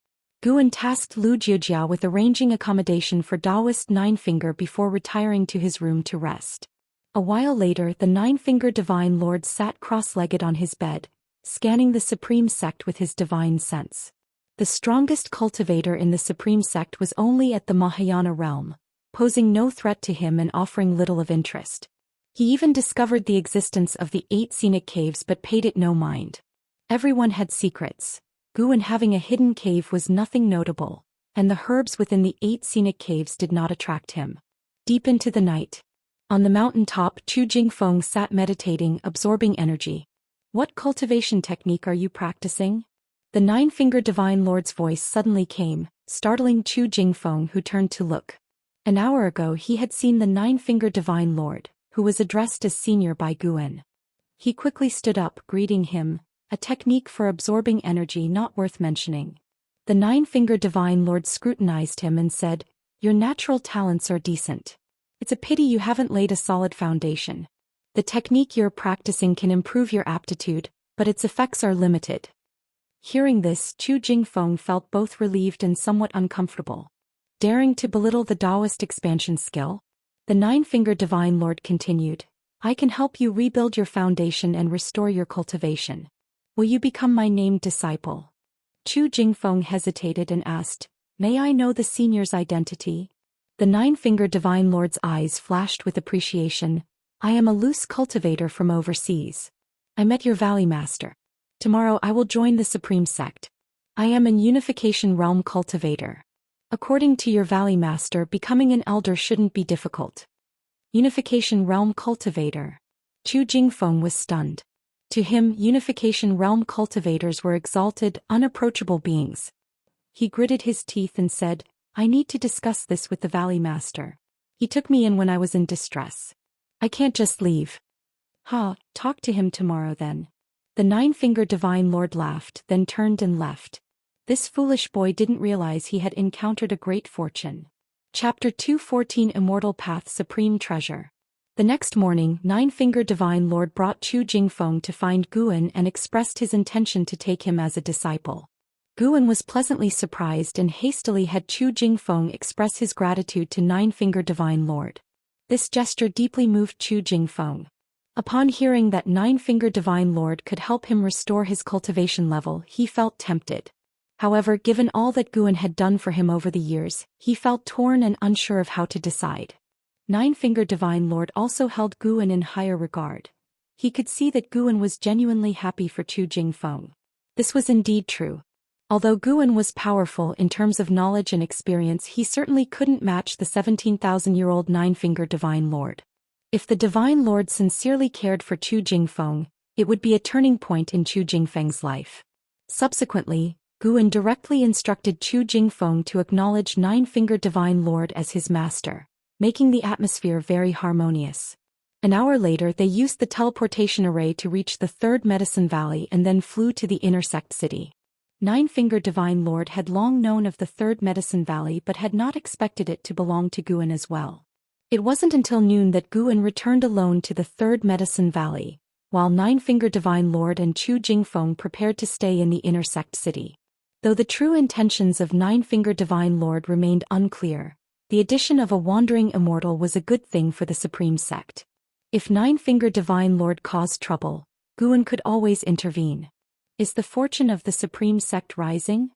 Guan tasked Lu Jiujia with arranging accommodation for Daoist Nine-Finger before retiring to his room to rest. A while later, the Nine-Finger Divine Lord sat cross-legged on his bed, scanning the Supreme Sect with his divine sense. The strongest cultivator in the Supreme Sect was only at the Mahayana realm, posing no threat to him and offering little of interest. He even discovered the existence of the 8 scenic caves but paid it no mind. Everyone had secrets. Guan having a hidden cave was nothing notable, and the herbs within the 8 scenic caves did not attract him. Deep into the night. On the mountain top, Chu Jingfeng sat meditating, absorbing energy. What cultivation technique are you practicing? The nine-finger Divine Lord's voice suddenly came, startling Chu Jingfeng, who turned to look. An hour ago he had seen the nine-finger Divine Lord, who was addressed as senior by Guan. He quickly stood up, greeting him, a technique for absorbing energy not worth mentioning. The nine-finger Divine Lord scrutinized him and said, "Your natural talents are decent. It's a pity you haven't laid a solid foundation. The technique you're practicing can improve your aptitude, but its effects are limited." Hearing this, Chu Jingfeng felt both relieved and somewhat uncomfortable. Daring to belittle the Daoist expansion skill? The nine-finger Divine Lord continued, "I can help you rebuild your foundation and restore your cultivation. Will you become my named disciple?" Chu Jingfeng hesitated and asked, "May I know the senior's identity?" The nine-finger Divine Lord's eyes flashed with appreciation. "I am a loose cultivator from overseas. I met your Valley Master. Tomorrow I will join the Supreme Sect. I am an Unification Realm cultivator. According to your Valley Master, becoming an elder shouldn't be difficult." Unification Realm cultivator. Chu Jingfeng was stunned. To him, Unification Realm cultivators were exalted, unapproachable beings. He gritted his teeth and said, "I need to discuss this with the Valley Master. He took me in when I was in distress. I can't just leave." Talk to him tomorrow then." The nine-finger Divine Lord laughed, then turned and left. This foolish boy didn't realize he had encountered a great fortune. Chapter 214 Immortal Path Supreme Treasure. The next morning, Nine-Finger Divine Lord brought Chu Jingfeng to find Guan and expressed his intention to take him as a disciple. Guan was pleasantly surprised and hastily had Chu Jingfeng express his gratitude to Nine-Finger Divine Lord. This gesture deeply moved Chu Jingfeng. Upon hearing that Nine-Finger Divine Lord could help him restore his cultivation level, he felt tempted. However, given all that Guan had done for him over the years, he felt torn and unsure of how to decide. Nine-Finger Divine Lord also held Guan in higher regard. He could see that Guan was genuinely happy for Chu Jingfeng. This was indeed true. Although Guan was powerful in terms of knowledge and experience, he certainly couldn't match the 17,000-year-old Nine-Finger Divine Lord. If the Divine Lord sincerely cared for Chu Jingfeng, it would be a turning point in Chu Jingfeng's life. Subsequently, Guan directly instructed Chu Jingfeng to acknowledge Nine-Finger Divine Lord as his master, making the atmosphere very harmonious. An hour later they used the teleportation array to reach the third Medicine Valley and then flew to the Intersect City. Nine-Finger Divine Lord had long known of the third Medicine Valley but had not expected it to belong to Guan as well. It wasn't until noon that Guan returned alone to the third Medicine Valley, while Nine-Finger Divine Lord and Chu Jingfeng prepared to stay in the Intersect City. Though the true intentions of Nine-Finger Divine Lord remained unclear, the addition of a wandering immortal was a good thing for the Supreme Sect. If Nine-Finger Divine Lord caused trouble, Guan could always intervene. Is the fortune of the Supreme Sect rising?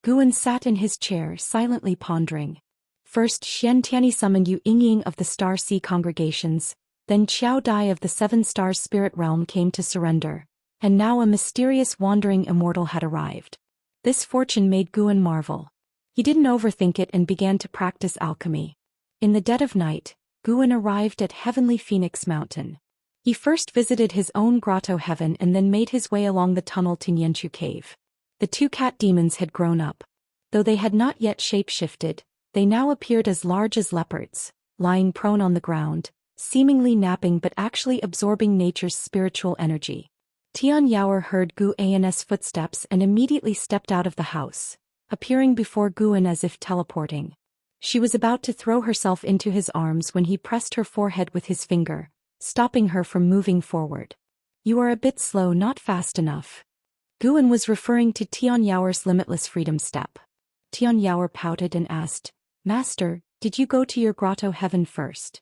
Guan sat in his chair, silently pondering. First Xianxia summoned Yu Yingying of the Star Sea congregations, then Qiao Dai of the Seven Stars Spirit Realm came to surrender, and now a mysterious wandering immortal had arrived. This fortune made Guan marvel. He didn't overthink it and began to practice alchemy. In the dead of night, Guan arrived at Heavenly Phoenix Mountain. He first visited his own grotto heaven and then made his way along the tunnel to Nianchu Cave. The two cat demons had grown up. Though they had not yet shape-shifted, they now appeared as large as leopards, lying prone on the ground, seemingly napping but actually absorbing nature's spiritual energy. Tian Yaoer heard Gu An's footsteps and immediately stepped out of the house, appearing before Guan as if teleporting. She was about to throw herself into his arms when he pressed her forehead with his finger, stopping her from moving forward. "You are a bit slow, not fast enough." Guan was referring to Tian Yaoer's limitless freedom step. Tian Yaoer pouted and asked, "Master, did you go to your grotto heaven first?"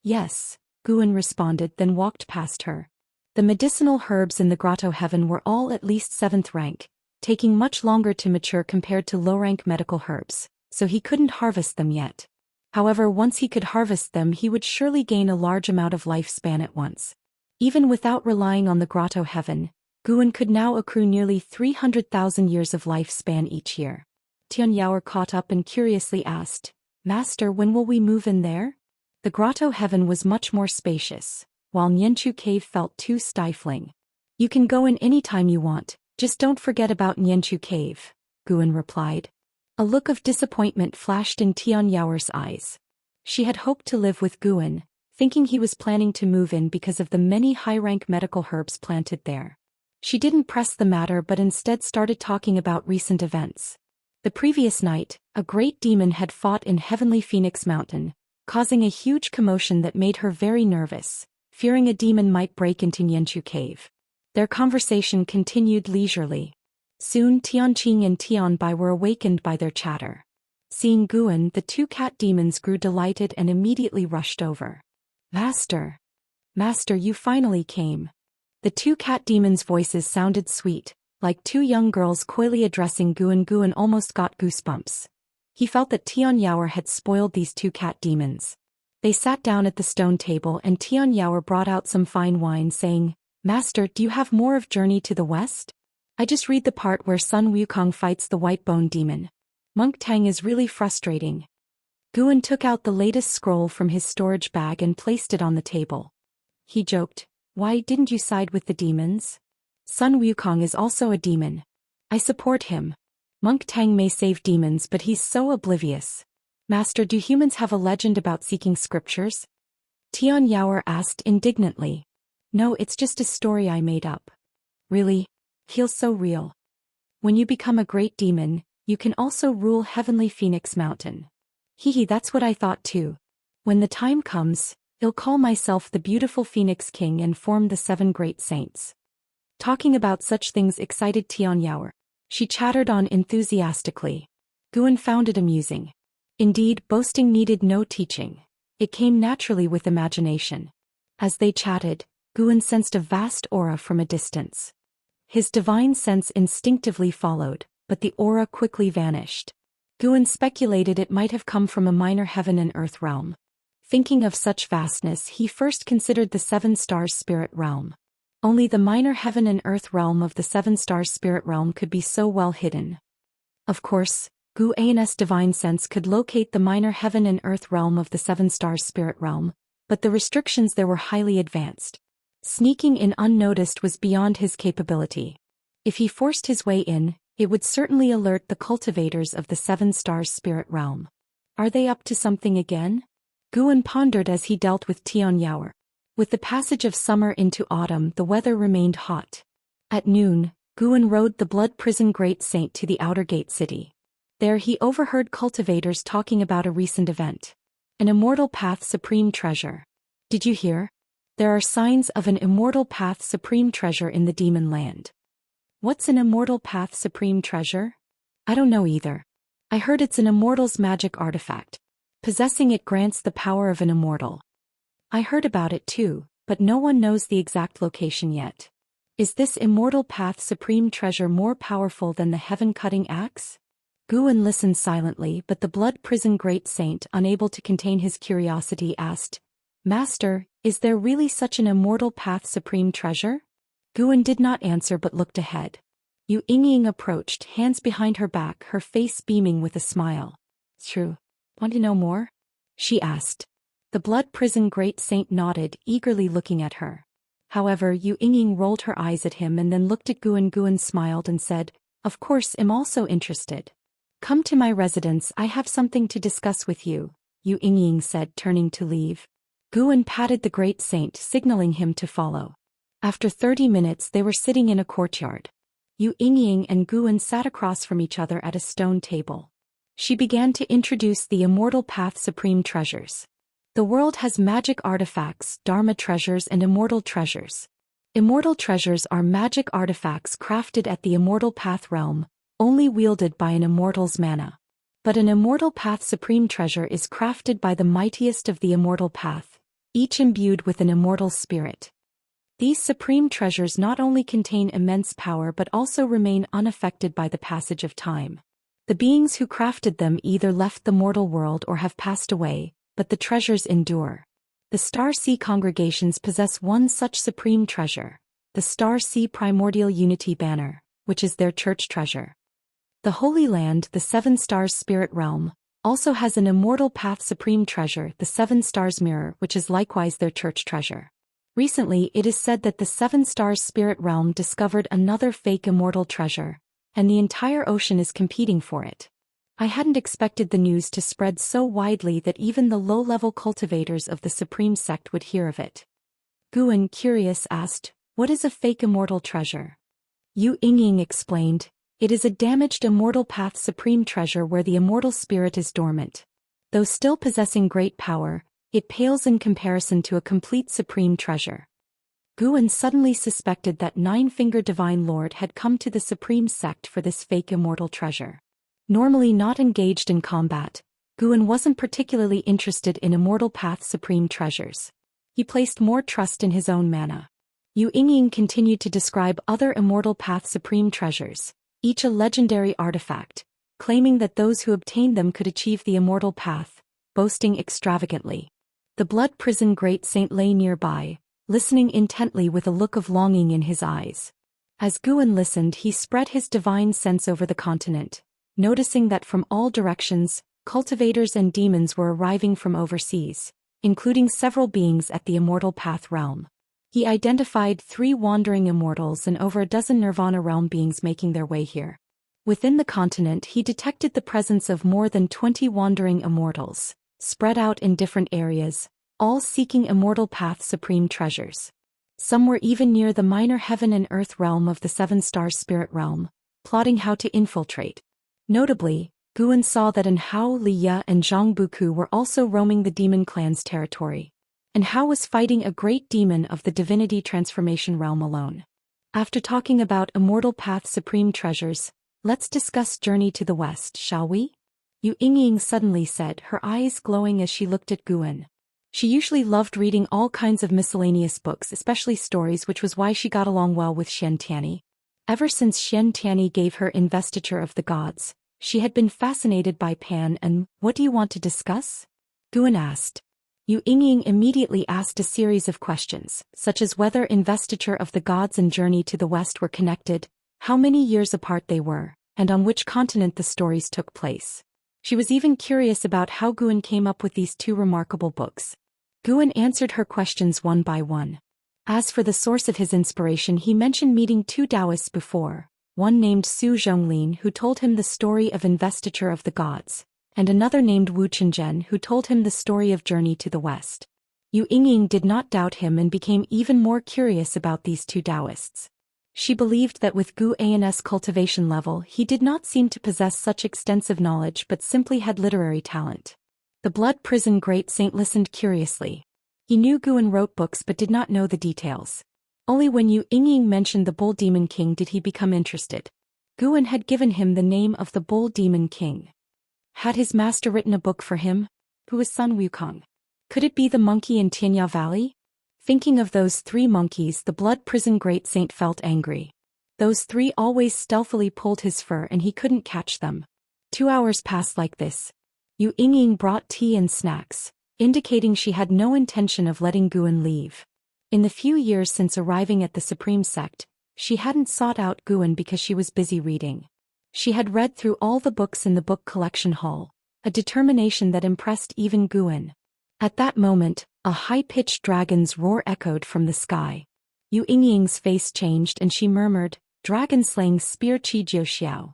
"Yes," Guan responded, then walked past her. The medicinal herbs in the grotto heaven were all at least 7th rank, taking much longer to mature compared to low-rank medical herbs, so he couldn't harvest them yet. However, once he could harvest them, he would surely gain a large amount of lifespan at once. Even without relying on the grotto heaven, Guan could now accrue nearly 300,000 years of lifespan each year. Tian Yaoer caught up and curiously asked, "Master, when will we move in there?" The grotto heaven was much more spacious, while Nianchu Cave felt too stifling. You can go in any time you want, just don't forget about Nianchu Cave, Guan replied. A look of disappointment flashed in Tianyao's eyes. She had hoped to live with Guan, thinking he was planning to move in because of the many high-rank medical herbs planted there. She didn't press the matter but instead started talking about recent events. The previous night, a great demon had fought in Heavenly Phoenix Mountain, causing a huge commotion that made her very nervous, fearing a demon might break into Nianchu Cave. Their conversation continued leisurely. Soon Tianqing and Tianbai were awakened by their chatter. Seeing Guan, the two cat demons grew delighted and immediately rushed over. Master! Master, you finally came. The two cat demons' voices sounded sweet, like two young girls coyly addressing Guan. Guan almost got goosebumps. He felt that Tianyao had spoiled these two cat demons. They sat down at the stone table and Tianyao brought out some fine wine saying, Master, do you have more of Journey to the West? I just read the part where Sun Wukong fights the white bone demon. Monk Tang is really frustrating. Guan took out the latest scroll from his storage bag and placed it on the table. He joked, why didn't you side with the demons? Sun Wukong is also a demon. I support him. Monk Tang may save demons but he's so oblivious. Master, do humans have a legend about seeking scriptures? Tianyao asked indignantly. No, it's just a story I made up. Really? Feels so real. When you become a great demon, you can also rule Heavenly Phoenix Mountain. Hehe, that's what I thought too. When the time comes, I'll call myself the beautiful Phoenix King and form the 7 great saints. Talking about such things excited Tianyao. She chattered on enthusiastically. Guan found it amusing. Indeed, boasting needed no teaching. It came naturally with imagination. As they chatted, Guan sensed a vast aura from a distance. His divine sense instinctively followed, but the aura quickly vanished. Guan speculated it might have come from a minor heaven and earth realm. Thinking of such vastness, he first considered the 7 stars spirit realm. Only the minor heaven and earth realm of the 7 stars spirit realm could be so well hidden. Of course, Guan's divine sense could locate the minor heaven and earth realm of the 7 stars spirit realm, but the restrictions there were highly advanced. Sneaking in unnoticed was beyond his capability. If he forced his way in, it would certainly alert the cultivators of the 7 stars spirit realm. Are they up to something again? Guan pondered as he dealt with Tianyao. With the passage of summer into autumn, the weather remained hot. At noon, Guan rode the blood prison great saint to the outer gate city. There he overheard cultivators talking about a recent event. An immortal path supreme treasure. Did you hear? There are signs of an immortal path supreme treasure in the demon land. What's an immortal path supreme treasure? I don't know either. I heard it's an immortal's magic artifact. Possessing it grants the power of an immortal. I heard about it too, but no one knows the exact location yet. Is this immortal path supreme treasure more powerful than the heaven-cutting axe? Guan listened silently, but the blood prison great saint, unable to contain his curiosity, asked, Master, is there really such an immortal path supreme treasure? Guan did not answer but looked ahead. Yu Yingying approached, hands behind her back, her face beaming with a smile. True. Want to know more? She asked. The blood prison great saint nodded, eagerly looking at her. However, Yu Yingying rolled her eyes at him and then looked at Guan. Guan smiled and said, Of course, I'm also interested. Come to my residence, I have something to discuss with you, Yu Yingying said, turning to leave. Guan patted the great saint, signaling him to follow. After 30 minutes they were sitting in a courtyard. Yu Yingying and Guan sat across from each other at a stone table. She began to introduce the immortal path supreme treasures. The world has magic artifacts, dharma treasures and immortal treasures. Immortal treasures are magic artifacts crafted at the immortal path realm, only wielded by an immortal's mana. But an immortal path supreme treasure is crafted by the mightiest of the immortal path, each imbued with an immortal spirit. These supreme treasures not only contain immense power but also remain unaffected by the passage of time. The beings who crafted them either left the mortal world or have passed away, but the treasures endure. The Star Sea congregations possess one such supreme treasure, the Star Sea Primordial Unity Banner, which is their church treasure. The Holy Land, the 7 Stars Spirit Realm, also has an immortal path supreme treasure, the Seven Stars Mirror, which is likewise their church treasure. Recently, it is said that the Seven Stars Spirit Realm discovered another fake immortal treasure, and the entire ocean is competing for it. I hadn't expected the news to spread so widely that even the low-level cultivators of the Supreme Sect would hear of it. Guan, curious, asked, "What is a fake immortal treasure?" Yu Yingying explained, "It is a damaged immortal path supreme treasure where the immortal spirit is dormant. Though still possessing great power, it pales in comparison to a complete supreme treasure." Guan suddenly suspected that Nine-Finger Divine Lord had come to the Supreme Sect for this fake immortal treasure. Normally not engaged in combat, Guan wasn't particularly interested in immortal path supreme treasures. He placed more trust in his own mana. Yu Yingying continued to describe other immortal path supreme treasures, each a legendary artifact, claiming that those who obtained them could achieve the immortal path, boasting extravagantly. The Blood Prison Great Saint lay nearby, listening intently with a look of longing in his eyes. As Guan listened, he spread his divine sense over the continent, noticing that from all directions, cultivators and demons were arriving from overseas, including several beings at the Immortal Path realm. He identified 3 wandering immortals and over a dozen Nirvana realm beings making their way here. Within the continent, he detected the presence of more than 20 wandering immortals, spread out in different areas, all seeking Immortal Path supreme treasures. Some were even near the minor heaven and earth realm of the Seven Stars Spirit Realm, plotting how to infiltrate. Notably, Guan saw that Hao, Liya and Zhang Buku were also roaming the demon clan's territory. Hao was fighting a great demon of the divinity transformation realm alone. After talking about Immortal Path supreme treasures, let's discuss Journey to the West, shall we? Yu Yingying suddenly said, her eyes glowing as she looked at Guan. She usually loved reading all kinds of miscellaneous books, especially stories, which was why she got along well with Xiantiani. Ever since Xiantiani gave her investiture of the gods, she had been fascinated by Pan and, "What do you want to discuss?" Guan asked. Yu Yingying immediately asked a series of questions, such as whether investiture of the gods and Journey to the West were connected, how many years apart they were, and on which continent the stories took place. She was even curious about how Guan came up with these 2 remarkable books. Guan answered her questions one by one. As for the source of his inspiration, he mentioned meeting 2 Daoists before, one named Su Zhonglin who told him the story of investiture of the gods, and another named Wu Chenjian who told him the story of Journey to the West. Yu Yingying did not doubt him and became even more curious about these 2 Daoists. She believed that with Gu An's cultivation level he did not seem to possess such extensive knowledge but simply had literary talent. The Blood Prison Great Saint listened curiously. He knew Guan wrote books but did not know the details. Only when Yu Yingying mentioned the Bull Demon King did he become interested. Guan had given him the name of the Bull Demon King. Had his master written a book for him? Who was Sun Wukong? Could it be the monkey in Tianya Valley? Thinking of those 3 monkeys, the Blood Prison Great Saint felt angry. Those 3 always stealthily pulled his fur and he couldn't catch them. 2 hours passed like this. Yu Yingying brought tea and snacks, indicating she had no intention of letting Guan leave. In the few years since arriving at the Supreme Sect, she hadn't sought out Guan because she was busy reading. She had read through all the books in the book collection hall, a determination that impressed even Guan. At that moment, a high-pitched dragon's roar echoed from the sky. Yu Yingying's face changed and she murmured, "Dragon slaying spear Qi Jiu Xiao."